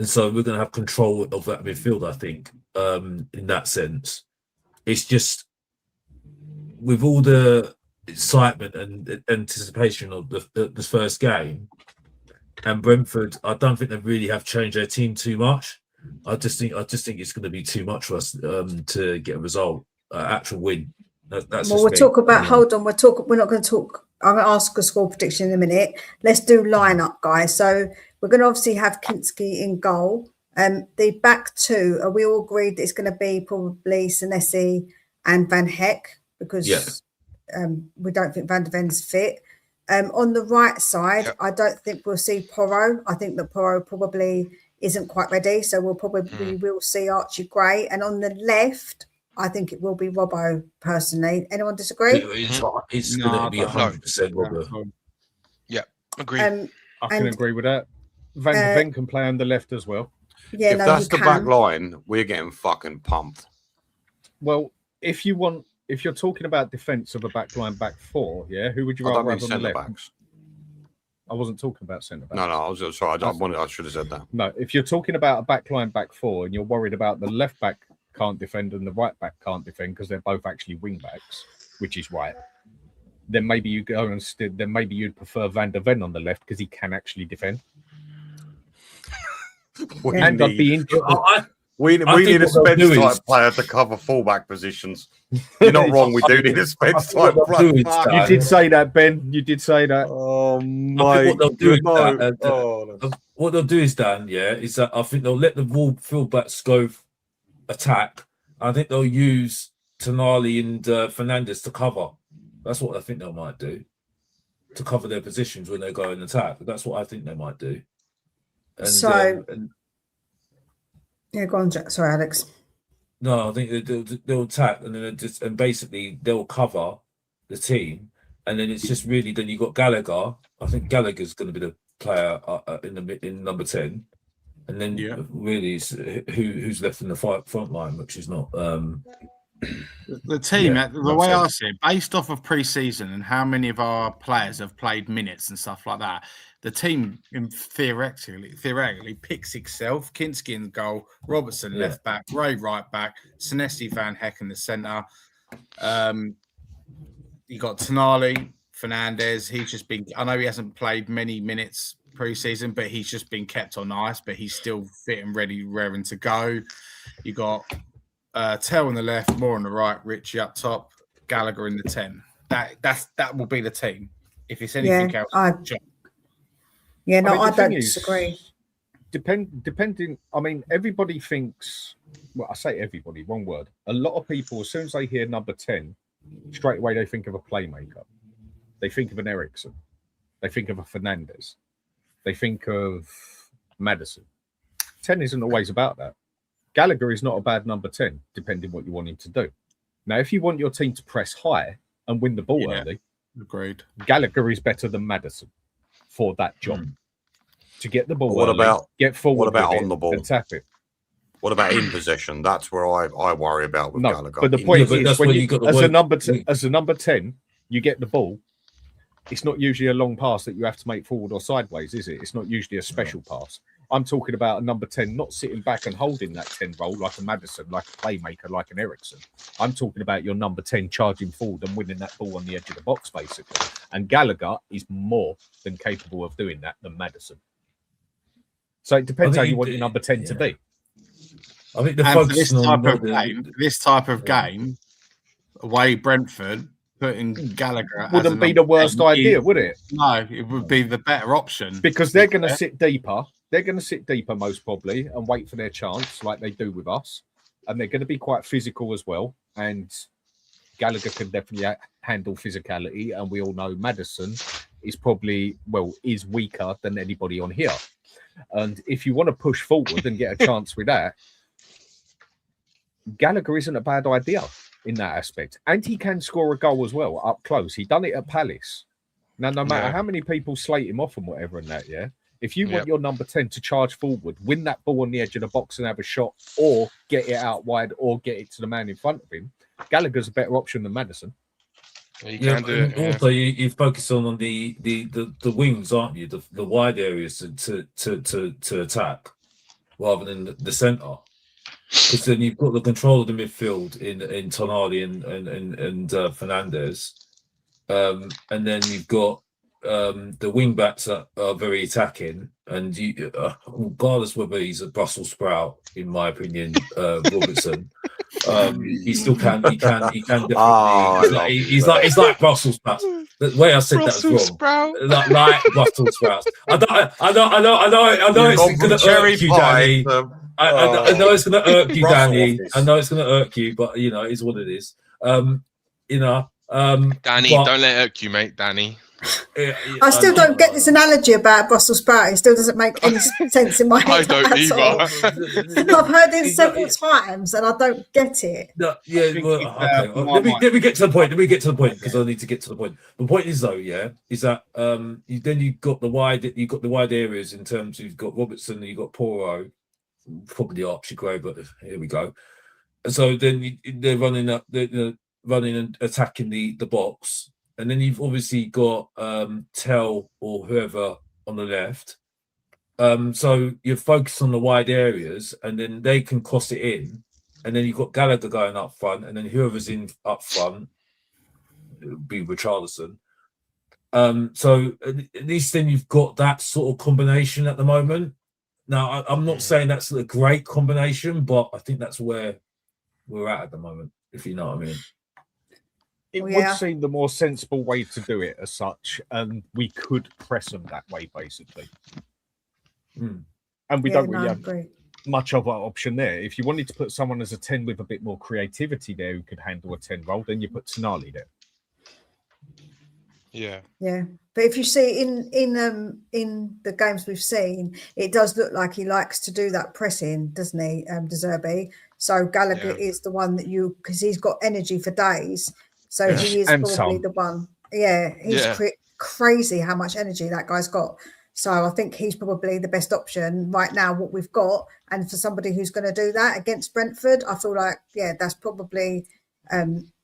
so we're going to have control of that midfield. I think in that sense, it's just with all the excitement and anticipation of the first game and Brentford, I don't think they really have changed their team too much. I just think it's going to be too much for us to get a result, actual win. That's well, we'll talk about. Hold on, we're not going to talk. I'm going to ask a score prediction in a minute. Let's do lineup, guys. So we're going to obviously have Kinski in goal. The back two, are we all agreed that it's going to be probably Senesi and Van Heck because we don't think Van der Ven's fit. On the right side, I don't think we'll see Porro. I think that Porro probably isn't quite ready, so we will see Archie Gray. And on the left, I think it will be Robbo. Personally, anyone disagree? It's going to be 100% Robbo. Yeah, agree. I can agree with that. Van der Ven can play on the left as well. Yeah, if that's the back line, we're getting fucking pumped. Well, if you're talking about defence of a back line, back four, who would you rather have on the left? I wasn't talking about centre back. No, I was sorry. I should have said that. No, if you're talking about a back line, back four, and you're worried about the left back can't defend and the right back can't defend because they're both actually wing backs, which is right. Then maybe you go and then maybe you'd prefer Van der Ven on the left because he can actually defend. And I'd be interested. We need a Spence type player to cover fullback positions. You're not wrong. We do need a Spence type player. You did say that, Ben. You did say that. Oh my! What they'll do is, Dan, is that I think they'll let the full-backs go attack. I think they'll use Tonali and Fernandez to cover. That's what I think they might do, to cover their positions when they go and attack. That's what I think they might do. And, yeah, go on, Jack. Sorry, Alex. No, I think they'll attack and then basically they'll cover the team, and then it's just really then you got Gallagher. I think Gallagher's going to be the player in number 10, and then really who's left in the front line, which is not. The team, the way I see it, based off of pre-season and how many of our players have played minutes and stuff like that, the team theoretically picks itself. Kinski in goal, Robertson left back, Ray right back, Senesi, Van Heck in the centre. You got Tonali, Fernandez. He's just been. I know he hasn't played many minutes pre-season, but he's just been kept on ice. But he's still fit and ready, raring to go. You got Tell on the left, Moore on the right, Richie up top, Gallagher in the 10. That will be the team. If it's anything else, I don't disagree. Depending, I mean, everybody thinks. Well, I say everybody, wrong word. A lot of people, as soon as they hear number 10, straight away they think of a playmaker. They think of an Ericsson. They think of a Fernandez. They think of Maddison. 10 isn't always about that. Gallagher is not a bad number 10, depending what you want him to do. Now, if you want your team to press high and win the ball early, agreed. Gallagher is better than Maddison for that job. To get the ball get forward. What about on the ball? And tap it. What about in possession? That's where I worry about with Gallagher. But the point is, when you as a number 10, you get the ball. It's not usually a long pass that you have to make forward or sideways, is it? It's not usually a special pass. I'm talking about a number 10 not sitting back and holding that 10 role like a Maddison, like a playmaker, like an Ericsson. I'm talking about your number 10 charging forward and winning that ball on the edge of the box, basically. And Gallagher is more than capable of doing that than Maddison. So it depends how you want your number 10 to be. I think the focus this type of game, away Brentford, putting Gallagher wouldn't be the worst idea, would it? No, it would be the better option because they're going to sit deeper. They're going to sit deeper most probably and wait for their chance, like they do with us, and they're going to be quite physical as well. And Gallagher can definitely handle physicality, and we all know Maddison is is weaker than anybody on here. And if you want to push forward and get a chance with that, Gallagher isn't a bad idea in that aspect. And he can score a goal as well up close. He done it at Palace. Now, no matter how many people slate him off and whatever and that, if you want your number 10 to charge forward, win that ball on the edge of the box and have a shot, or get it out wide or get it to the man in front of him, Gallagher's a better option than Maddison. You can do it. Also, you focus on the wings, aren't you? The wide areas to attack rather than the centre. Because then you've got the control of the midfield in Tonali and Fernandez, and then you've got the wing backs are very attacking, and you, regardless whether he's a Brussels sprout, in my opinion, Robertson. He still can. He can definitely. He's like Brussels sprouts. The way I said Brussels that was wrong. Like Brussels sprouts. I know it's going to irk you, Danny. I know it's going to irk you, Danny. I know it's going to irk you, but you know, it's what it is. Danny, don't let it irk you, mate. Danny. I still don't get this analogy about Brussels sprout. It still doesn't make any sense in my head. I don't either. I've heard it several times and I don't get it. No, okay. Let me get to the point. Let me get to the point because I need to get to the point. The point is though, is that you've got the wide areas in terms of you've got Robertson, you've got Poro, probably Archie Gray, but here we go. And so then they're running up, they're running and attacking the box. and then you've obviously got Tell or whoever on the left. So you're focused on the wide areas, and then they can cross it in, and then you've got Gallagher going up front, and then whoever's in up front, it would be Richarlison. So at least then you've got that sort of combination at the moment. Now, I'm not saying that's a great combination, but I think that's where we're at the moment, if you know what I mean. It Well, would yeah. seem the more sensible way to do it as such, and we could press them that way, basically. And we don't really have much of an option there. If you wanted to put someone as a 10 with a bit more creativity there who could handle a 10 role, then you put Tonali there. Yeah. Yeah, but if you see in the games we've seen, it does look like he likes to do that pressing, doesn't he, De Zerbi? So Gallagher is the one that because he's got energy for days. So he is probably the one. Yeah, he's crazy how much energy that guy's got. So I think he's probably the best option right now, what we've got. And for somebody who's going to do that against Brentford, I feel like, that's probably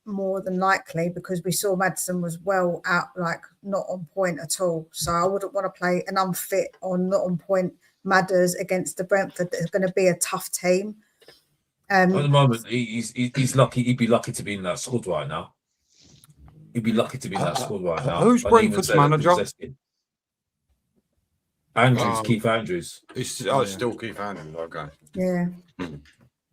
more than likely, because we saw Maddison was well out, like not on point at all. So I wouldn't want to play an unfit or not on point Madders against the Brentford. That's going to be a tough team. At the moment, he's lucky. He'd be lucky to be in that squad right now. He'd be lucky to be in that squad right now. Who's Brentford's manager? Andrews, Keith Andrews. It's still Keith Andrews. Okay. Yeah.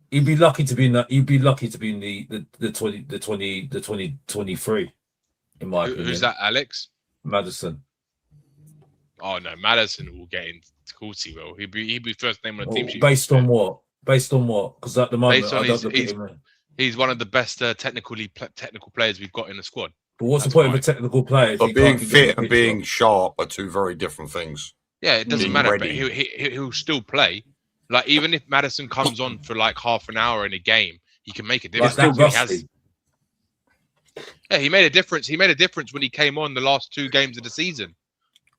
He'd be lucky to be in that. He'd be lucky to be in the 2023. In my opinion. Who's that, Alex? Maddison. Oh no, Maddison will get in. Of course he will. He'd be first name on the team sheet. Based on what? Because at the moment, he's one of the best technical players we've got in the squad. But what's the point of a technical player? But being fit and being sharp are two very different things. Yeah, it doesn't matter. But he'll still play. Like, even if Maddison comes on for like half an hour in a game, he can make a difference. He made a difference. He made a difference when he came on the last 2 games of the season.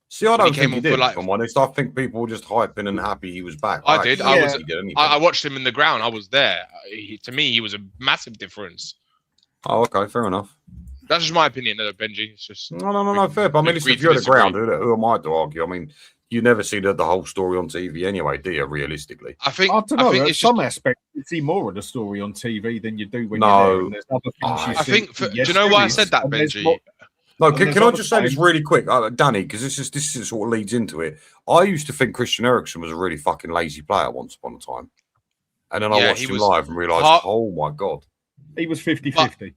See, I don't think he did, if I'm honest. I think people were just hyping and happy he was back. I did. I watched him in the ground. I was there. To me, he was a massive difference. Oh, okay. Fair enough. That's just my opinion, Benji. It's just no, fair. But I mean, if you're at the ground, who am I to argue? I mean, you never see the whole story on TV anyway, do you, realistically? I don't know. In some aspects, you see more of the story on TV than you do when you're there. And there's other things you see. Do you know why I said that, Benji? No, can I just say this really quick, Danny, because this is sort of leads into it. I used to think Christian Eriksen was a really fucking lazy player once upon a time. And then I watched him live and realised, oh my God. He was 50-50.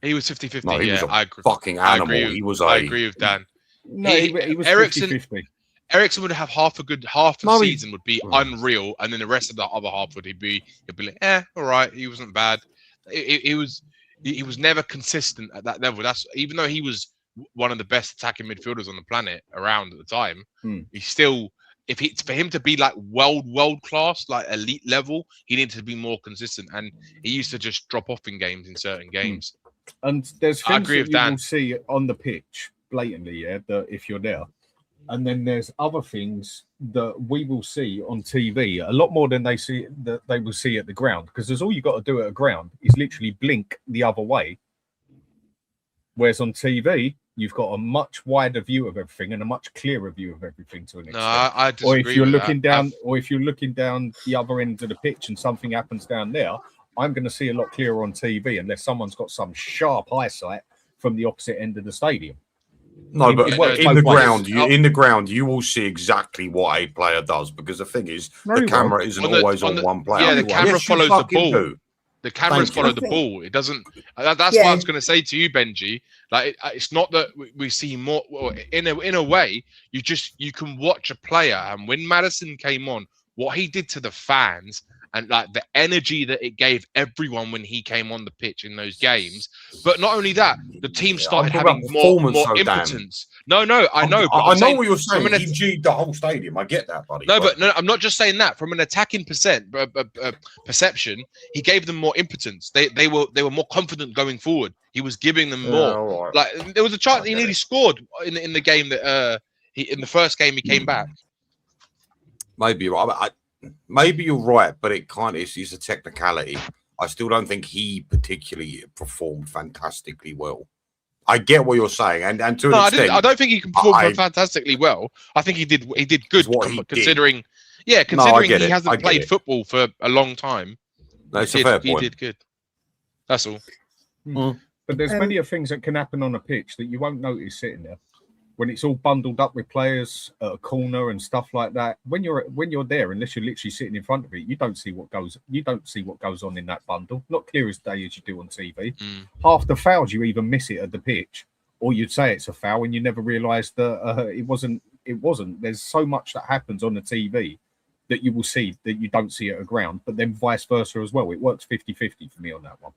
He was 50-50. No, he was a fucking animal. I agree with Dan. No, he was 50-50. Eriksen would have half a season would be unreal, and then the rest of the other half would be like, all right, he wasn't bad. He was never consistent at that level. That's even though he was one of the best attacking midfielders on the planet around at the time. He's still, for him to be like world class, like elite level, he needed to be more consistent, and he used to just drop off in certain games. And there's things that you will see on the pitch blatantly, that if you're there. And then there's other things that we will see on TV a lot more than they will see at the ground, because there's all you got to do at a ground is literally blink the other way. Whereas on TV, you've got a much wider view of everything and a much clearer view of everything to an extent. I disagree. Or if you're looking down, the other end of the pitch and something happens down there, I'm going to see a lot clearer on TV unless someone's got some sharp eyesight from the opposite end of the stadium. No, but in the ground, you will see exactly what a player does, because the thing is, the camera isn't always on one player. Yeah, the camera follows the ball. The cameras follow the ball. It doesn't. That's what I was going to say to you, Benji. Like, it's not that we see more. In a way, you can watch a player, and when Maddison came on, what he did to the fans. And like the energy that it gave everyone when he came on the pitch in those games, but not only that, the team started having more impotence. No, I know. I know what you're saying. He G'd the whole stadium. I get that, buddy. No, I'm not just saying that. From an attacking perception, he gave them more impotence. They were more confident going forward. He was giving them more. Right. Like, there was a chance he nearly scored in the game that in the first game he came back. Maybe maybe you're right, but it kind of is a technicality. I still don't think he particularly performed fantastically well. I get what you're saying, and to an No, extent, I don't think he can perform fantastically well. I think he did good considering. Yeah, considering he hasn't played football for a long time. That's a fair point. He did good. That's all. But there's many of things that can happen on a pitch that you won't notice sitting there. When it's all bundled up with players at a corner and stuff like that, when you're there, unless you're literally sitting in front of it, you don't see what goes on in that bundle. Not clear as day as you do on TV. Half the fouls you even miss it at the pitch, or you'd say it's a foul and you never realise that it wasn't. There's so much that happens on the TV that you will see that you don't see at a ground, but then vice versa as well. It works 50-50 for me on that one.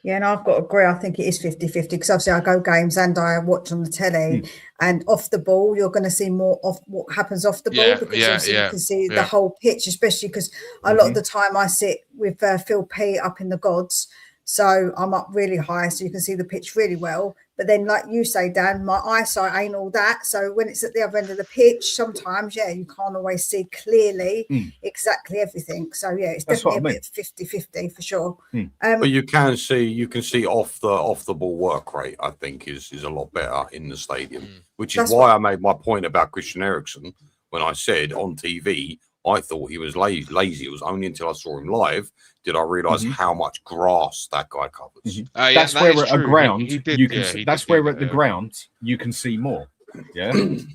Yeah, and I've got to agree. I think it is 50-50 because obviously I go games and I watch on the telly and off the ball, you're going to see more of what happens off the ball because you can see the whole pitch, especially because a lot of the time I sit with Phil P up in the gods. So I'm up really high so you can see the pitch really well. But then like you say, Dan, my eyesight ain't all that. So when it's at the other end of the pitch, sometimes, you can't always see clearly exactly everything. So, it's definitely a bit 50-50 for sure. But you can see off the ball work rate, I think, is a lot better in the stadium, which is why I made my point about Christian Eriksen when I said on TV, I thought he was lazy. It was only until I saw him live did I realise how much grass that guy covers. That's where at a ground you can. That's where at the ground you can see more. Yeah.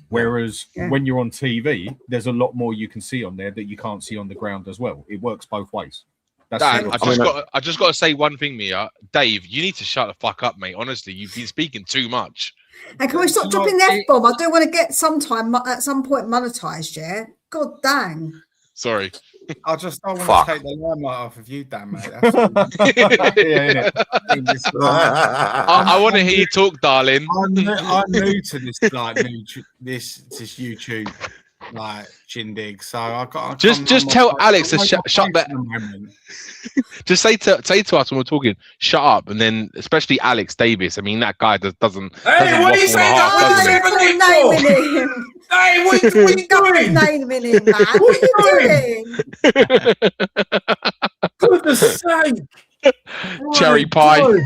Whereas when you're on TV, there's a lot more you can see on there that you can't see on the ground as well. It works both ways. Dan, I just got to say one thing, Mia. Dave, you need to shut the fuck up, mate. Honestly, you've been speaking too much. And can we stop dropping the F-bomb? I do want to get at some point monetized, yeah? God dang. Sorry. I just don't want to take the limelight off of you, Dan, mate. I want to hear you talk, darling. I'm new to this this YouTube shindig, so I got just tell Alex to shut that. Just say to us when we're talking, shut up, and then especially Alex Davis. I mean, that guy doesn't. Hey, what are you saying? Hey, what are you doing? Naming him, man. What are you doing? Goodness sake! Cherry pie.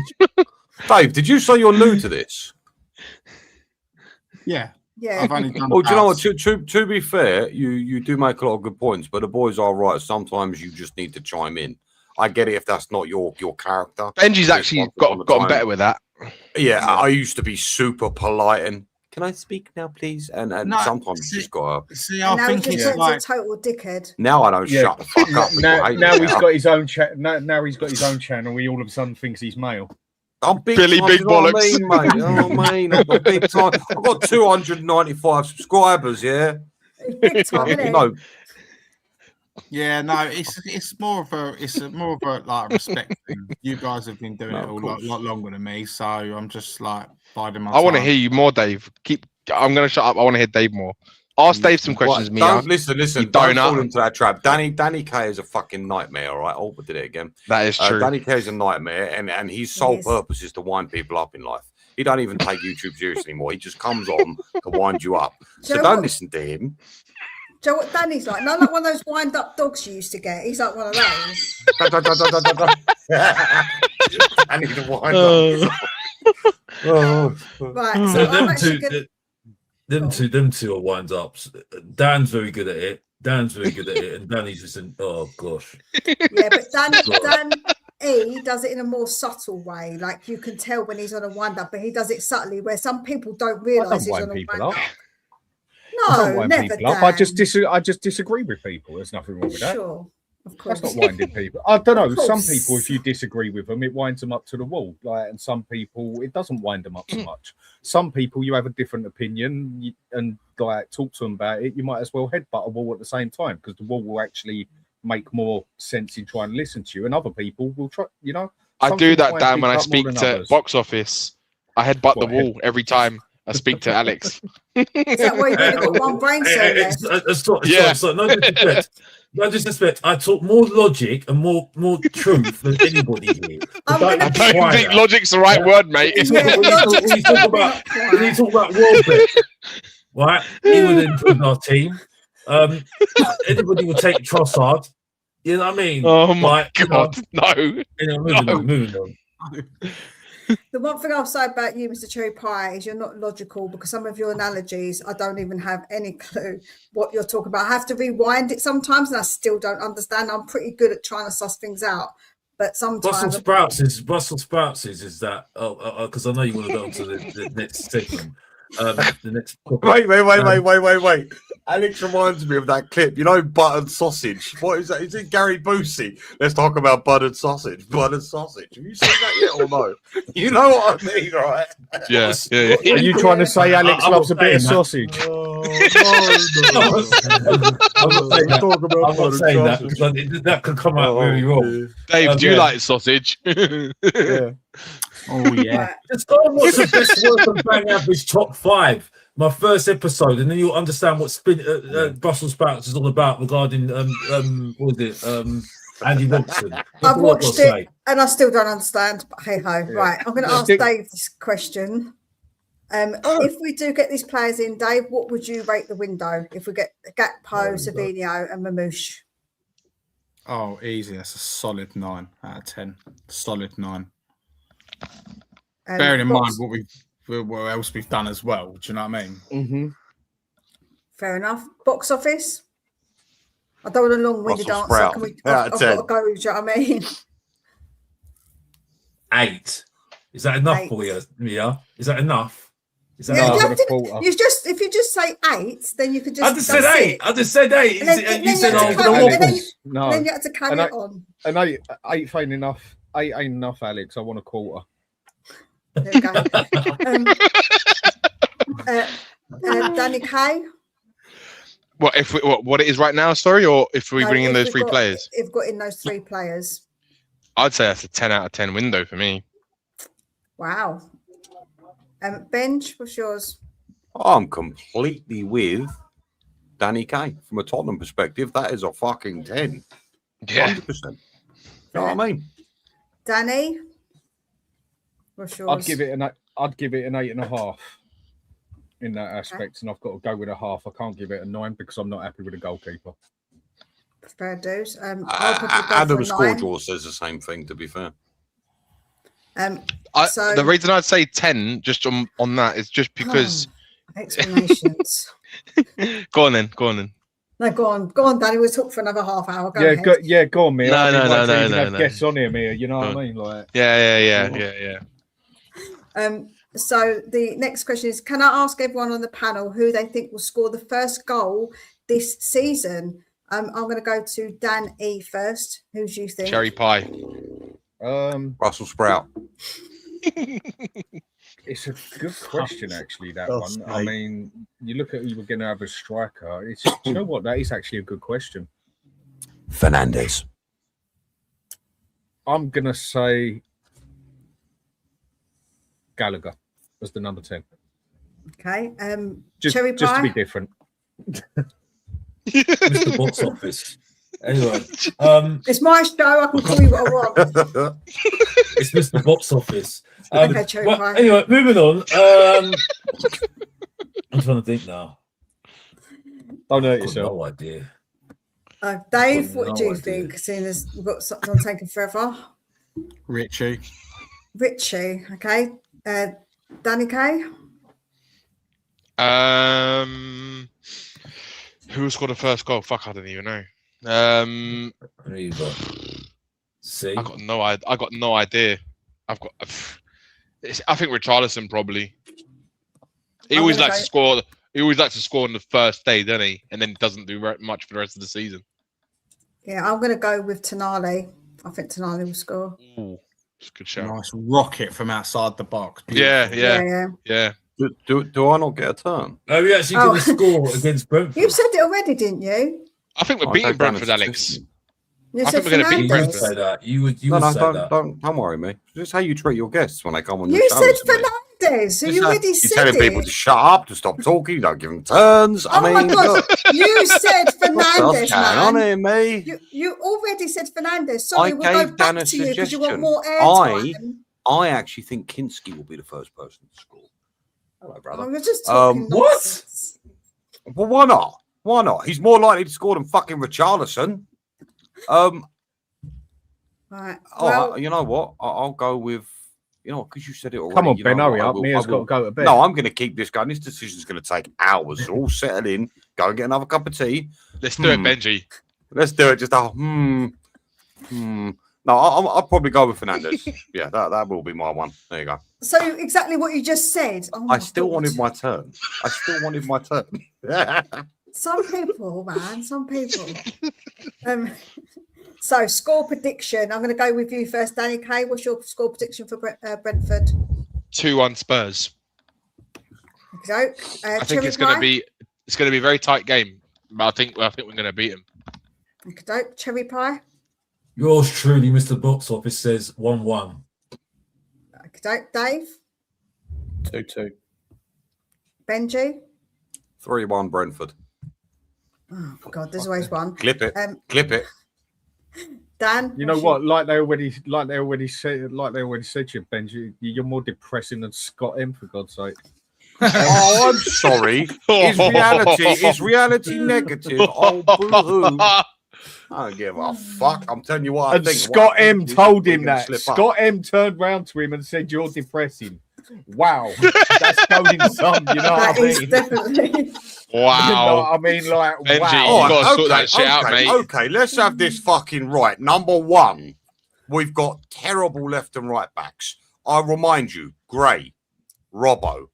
Dave, did you say you're new to this? Yeah. Yeah. I've only done do you know what? To be fair, you do make a lot of good points, but the boys are right. Sometimes you just need to chime in. I get it if that's not your character. Benji's actually gotten better with that. Yeah, I used to be super polite and can I speak now, please? And sometimes you just gotta see. I think he's a total dickhead. Now I don't shut the fuck up. Now he's got his own now he's got his own channel. He all of a sudden thinks he's male. I'm big Billy time, Big Bollocks. Mate. Oh, man, I'm big time. I've got 295 subscribers, yeah? Big time, isn't it? Yeah, no, it's more of a like respect thing. You guys have been doing it a lot longer than me, so I'm just like biding my time. I want to hear you more, Dave. I'm gonna shut up. I want to hear Dave more. Ask Dave some questions, Mia. Listen. Don't fall into that trap. Danny K is a fucking nightmare, all right? Oh, I did it again. That is true. Danny K is a nightmare, and his sole purpose is to wind people up in life. He don't even take YouTube seriously anymore. He just comes on to wind you up. So don't listen to him. Do you know what Danny's like? Not like one of those wind-up dogs you used to get. He's like one of those. Danny the wind-up. Right, so I'm actually good. Them two are wind ups. Dan's very good at it. And Danny's just oh gosh. Yeah, but Dan does it in a more subtle way. Like you can tell when he's on a wind up, but he does it subtly where some people don't realise he's on a wind up. No, never. I just disagree with people. There's nothing wrong with that. Sure. Of course. That's not winding people. I don't know. Some people, if you disagree with them, it winds them up to the wall. And some people, it doesn't wind them up so much. Some people, you have a different opinion and talk to them about it. You might as well headbutt a wall at the same time because the wall will actually make more sense in trying to listen to you. And other people will try. I do that, Dan, when I speak to box office. I headbutt the wall every time I speak to Alex. Is that why you've only got one brain cell left? No disrespect. I talk more logic and more truth than anybody here. I don't think logic's the right word, mate. When you talk about World right? He would improve our team. Anybody would take Trossard. You know what I mean? Oh my God, no. Moving on. The one thing I'll say about you, Mr. Cherry Pie, is you're not logical because some of your analogies, I don't even have any clue what you're talking about. I have to rewind it sometimes and I still don't understand. I'm pretty good at trying to suss things out, but sometimes... Brussels sprouts is that, because I know you want to go on to the next segment. The next Wait. Alex reminds me of that clip. You know, buttered sausage. What is that? Is it Gary Busey? Let's talk about buttered sausage. Buttered sausage. Have you seen that yet or no? You know what I mean, right? Yeah. Are you trying to say Alex loves a bit of sausage? I'm not saying that because that could come out really wrong. Dave, do you like sausage? Yeah. Oh yeah. Just go and watch the best work and bang average top 5. My first episode, and then you'll understand what Brussels sprouts is all about regarding what is it? Andy Robson. I've watched it and I still don't understand. But hey ho, Yeah. right. I'm going to ask Dave this question. If we do get these players in, Dave, what would you rate the window if we get Gakpo, Savinho, and Marmoush? Oh, easy. That's a solid 9 out of 10. Solid 9. Bearing in mind what else we've done as well. Do you know what I mean? Mm-hmm. Fair enough. Box office. I don't want a long-winded Brussels answer. sprout. Can we, Out I've of got 10. to go. Do you know what I mean? 8. Is that enough 8. for you, Mia? Is that enough? Is that Yeah, enough? you have to- if you just say 8, then you could just. I just said 8. I just said 8. And then You said, you have to the carry- waffles. No. Then you have to carry it on. And 8 ain't enough. 8 ain't enough, Alex. I want a quarter. There we go. Danny Kay. What it is right now? Sorry, or if we bring in those 3 players? If we've got in those 3 players. I'd say that's a 10 out of 10 window for me. Wow. Benj, what's yours? I'm completely with Danny Kay. From a Tottenham perspective, that is a fucking 10. Yeah. 100%. You know what I mean? Danny, what's yours? I'd give it an 8.5 in that aspect, and I've got to go with a half. I can't give it a 9 because I'm not happy with the goalkeeper. Fair dues. I'll probably go Adam for a Score 9. Draw says the same thing, to be fair. So The reason I'd say 10 just on that is just because. explanations. Go on then. No, go on, Danny. We'll talk for another half hour. Go ahead. Go on, Mia. No. Guests on here, Mia. You know what I mean? Like, Yeah. So the next question is: can I ask everyone on the panel who they think will score the first goal this season? I'm going to go to Dan E first. Who do you think? Cherry pie. Russell Sprout. It's a good question, actually. That That's one. I right. mean, you look at who we're going to have as striker. Do you know what? That is actually a good question. Fernandez. I'm going to say Gallagher as the number 10. Okay. Just Cherry to pie. be different. Mr. Box Office. Anyway, It's my show. I can call you what I want. it's Mr. Box Office. Okay, Cherry pie. Anyway, moving on. I'm trying to think now. Don't hurt I've got yourself. no idea. Dave, I've what got do no you idea. think? Seeing as we've got someone taking forever. Richie. Richie. Okay. Danny Kay. Who scored the first goal? Fuck, I don't even know. There you go. See, I got no idea. I think Richarlison probably. He I'm always gonna likes to score. He always likes to score on the first day, doesn't he? And then doesn't do much for the rest of the season. Yeah, I'm going to go with Tonali. I think Tonali will score. Ooh, it's a good shout. Nice rocket from outside the box. Yeah, Beautiful. yeah. Do I not get a turn? are we actually going to score against Brentford? You said it already, didn't you? I think we're I'll beating take down Brentford, a Alex. statistic. You I said think we're gonna beat You would Fernandez. say that. You would No, say that. don't worry, me. Just how you treat your guests when they come on your You show. said isn't it? Fernandez. So you already You're said telling it. people to shut up, to stop talking, you don't give them turns. Oh my God. look, You said Fernandez, what's going on man. here, me? You already said Fernandez. Sorry, I we'll go gave Dan back a to you because you want suggestion. more airtime. I actually think Kinski will be the first person to score. Hello, brother. We're just talking what? nonsense. Well, why not? Why not? He's more likely to score than fucking Richarlison. Right. Oh, Well, you know what? I'll go with You know, because you said it already. Come on, you Ben, know, hurry I up. will- Mia's I got to will- go to bed. No, I'm going to keep this going. This decision's going to take hours. All settle in. Go and get another cup of tea. Let's do it, Benji. Let's do it. Just No, I'll probably go with Fernandez. Yeah, that will be my one. There you go. So exactly what you just said. Oh I my still God. wanted my turn. Some people, man, some people. So score prediction. I'm going to go with you first, Danny Kay. What's your score prediction for Brentford? 2-1 Spurs. Okay, I think it's going to be a very tight game, but I think we're going to beat them. Okay, cherry pie. Yours truly, Mr. Box Office, says 1-1. Okay, Dave. 2-2. Benji. 3-1 Brentford. Oh God, there's always one. Clip it. Clip it. Dan. You know what? Like they already said to you, Benji, you're more depressing than Scott M, for God's sake. Oh, I'm sorry. Is reality negative? Oh, boo-hoo. I don't give a fuck. I'm telling you what I And think. Scott What I M think is told we're him gonna that. slip up. Scott M turned round to him and said, "You're depressing." Wow, that's going some. You know That what I is mean? definitely. You know Wow. what I mean, like, Benji, wow. you All gotta sort that shit out, mate. Okay, let's have this fucking right. Number one, we've got terrible left and right backs. I remind you, Gray, Robbo.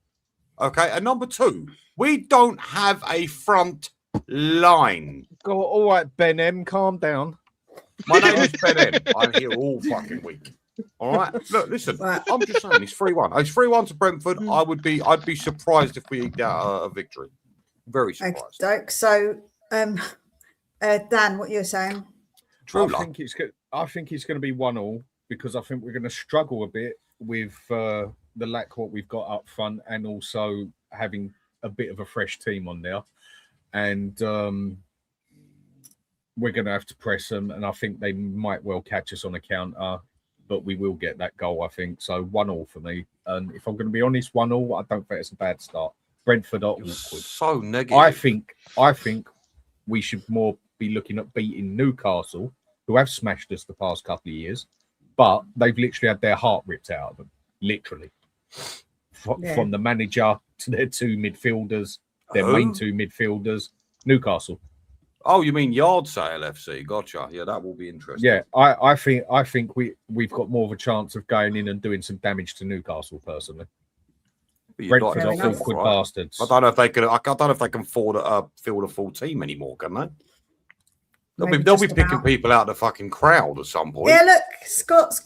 Okay, and number two, we don't have a front line. Go, all right, Ben M, calm down. My name is Ben M. I'm here all fucking week. All right. Look, listen. Right. I'm just saying it's 3-1. It's 3-1 to Brentford. I'd be surprised if we eked out a victory. Very surprised. Okay, so Dan, what you're saying? True I luck. think it's good. I think it's going to be 1-1 because I think we're going to struggle a bit with the lack what we've got up front and also having a bit of a fresh team on there. And we're going to have to press them. And I think they might well catch us on a counter, but we will get that goal, I think. So 1-1 for me. And if I'm going to be honest, 1-1, I don't think it's a bad start. Brentford are awkward. So negative. I think we should more be looking at beating Newcastle, who have smashed us the past couple of years, but they've literally had their heart ripped out of them, literally. From the manager to their two midfielders, their main two midfielders, Newcastle. Oh, you mean Yard Sale FC? Gotcha. Yeah, that will be interesting. Yeah, I think we've got more of a chance of going in and doing some damage to Newcastle, personally. Brentford are awkward bastards. I don't know if they can. I don't know if they can field a full team anymore, can they? They'll be picking people out of the fucking crowd at some point. Yeah, look, Scott's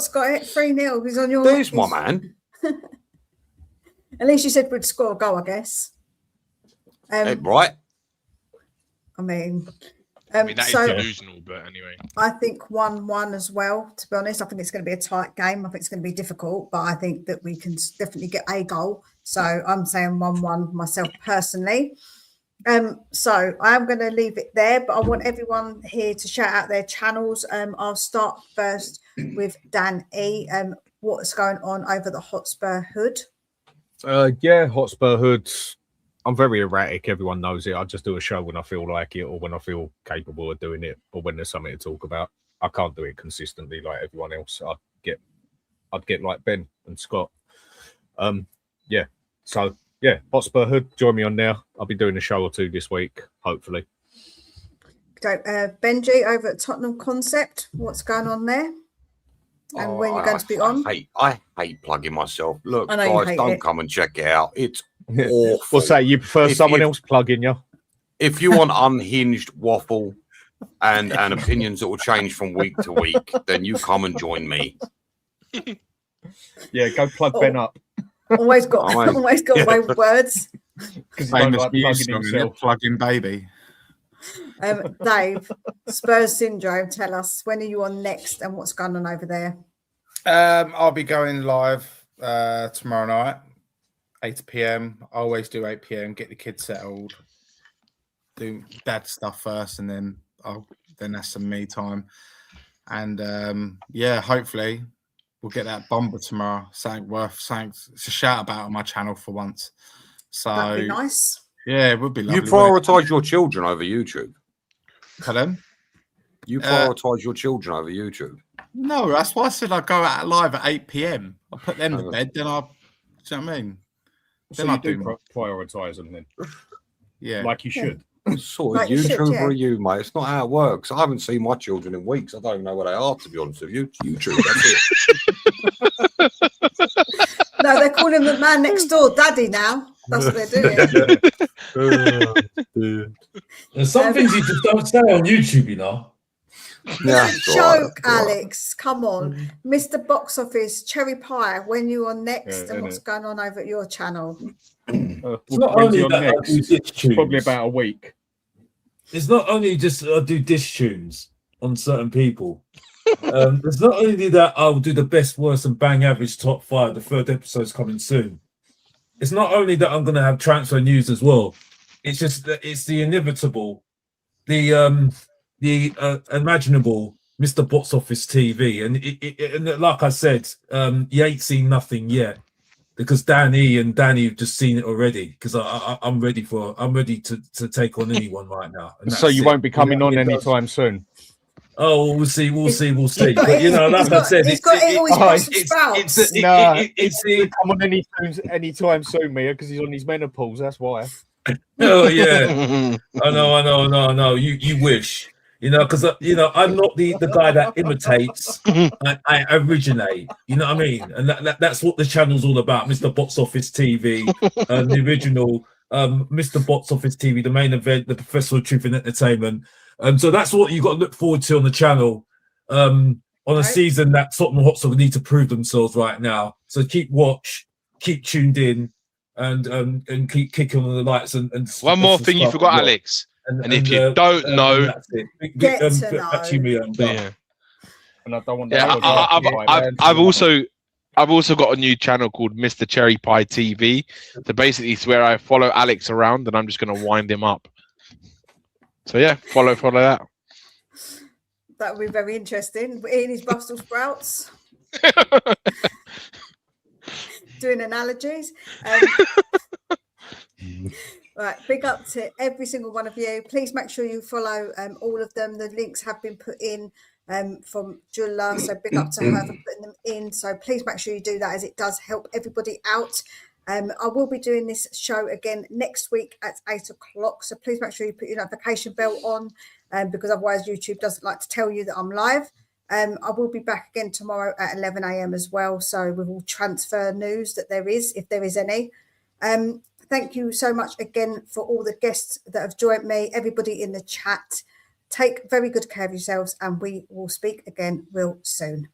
got it 3-0. He's on your. There's my man. At least you said we'd score a goal, I guess. Right. I mean, that is delusional, but anyway. I think 1-1 as well, to be honest. I think it's going to be a tight game. I think it's going to be difficult, but I think that we can definitely get a goal. So I'm saying 1-1 myself personally. So I am going to leave it there, but I want everyone here to shout out their channels. I'll start first with Dan E. What's going on over the Hotspur Hood? Yeah, Hotspur Hood. I'm very erratic. Everyone knows it. I just do a show when I feel like it or when I feel capable of doing it or when there's something to talk about. I can't do it consistently like everyone else. I'd get like Ben and Scott. Yeah. So, yeah, Hotspur Hood, join me on there. I'll be doing a show or two this week, hopefully. So, Benji over at Tottenham Concept. What's going on there? And when you're going to be on? I hate plugging myself. Look, I know guys, don't come and check it out. It's awful. What's that? You prefer someone else plugging you? If you want unhinged waffle and opinions that will change from week to week, then you come and join me. Yeah, go plug Ben up. Always got my words. Famous music, plugging baby. Dave, Spurs Syndrome, tell us, when are you on next and what's going on over there? I'll be going live tomorrow night, 8 p.m. I always do 8 p.m. Get the kids settled, do dad stuff first, and then that's some me time. And yeah, hopefully we'll get that bomber tomorrow. Something it's a shout about on my channel for once. So that'd be nice. Yeah, it would be lovely. You prioritise your children over YouTube. Pardon? You prioritise your children over YouTube. No, that's why I said I go out live at 8 p.m. I put them to bed, then I. Do you know what I mean? So Then I you do do prioritise them then, Yeah. like you should. What sort of Like you should, YouTuber yeah. are you, mate? It's not how it works. I haven't seen my children in weeks. I don't even know where they are, to be honest with you. It's YouTube, that's it. No, they're calling the man next door daddy now. That's what they're doing. There's some things you just don't say on YouTube, you know. Yeah, It's a it's all right, joke, it's all right. Alex. Come on. Mr. Box Office, Cherry Pie, when you are next Yeah, and what's innit? going on over at your channel? It's not when's only your that I next? do dish tunes. Probably about a week. It's not only just I do dish tunes on certain people. It's not only that I'll do the best, worst, and bang average top 5. The third episode's coming soon. It's not only that I'm going to have transfer news as well. It's just that it's the inevitable, the imaginable Mr. Box Office TV, and like I said, you ain't seen nothing yet because Danny and Danny have just seen it already. Because I'm ready to take on anyone right now. And So that's you it. won't be coming You know, on it does. anytime soon. Oh, we'll see. He's got But you it- know, like I said, he's got it all his Brussels sprouts. Come on anytime soon, Mia, because he's on his menopause. That's why. Oh yeah, I know. You wish, you know, because you know I'm not the guy that imitates. I originate. You know what I mean? And that's what the channel's all about. Mr. Box Office TV, the original Mr. Box Office TV, the main event, the Professor of Truth and Entertainment. So that's what you got to look forward to on the channel. On a season that Tottenham Hotspur need to prove themselves right now. So keep watch, keep tuned in. And keep kicking on the lights and One more thing you forgot, Alex. And if you don't know, that's it. Get to Back to me, yeah. And I don't want Yeah, I've also got a new channel called Mr. Cherry Pie TV. So basically, it's where I follow Alex around, and I'm just going to wind him up. So yeah, follow that. That would be very interesting. Eating his Brussels sprouts. Doing analogies. Right, big up to every single one of you. Please make sure you follow all of them. The links have been put in from Julia, so big up to her for putting them in. So please make sure you do that, as it does help everybody out. I will be doing this show again next week at 8 o'clock, so please make sure you put your notification bell on, because otherwise YouTube doesn't like to tell you that I'm live. I will be back again tomorrow at 11 a.m. as well, so with all transfer news that there is, if there is any. Thank you so much again for all the guests that have joined me, everybody in the chat. Take very good care of yourselves, and we will speak again real soon.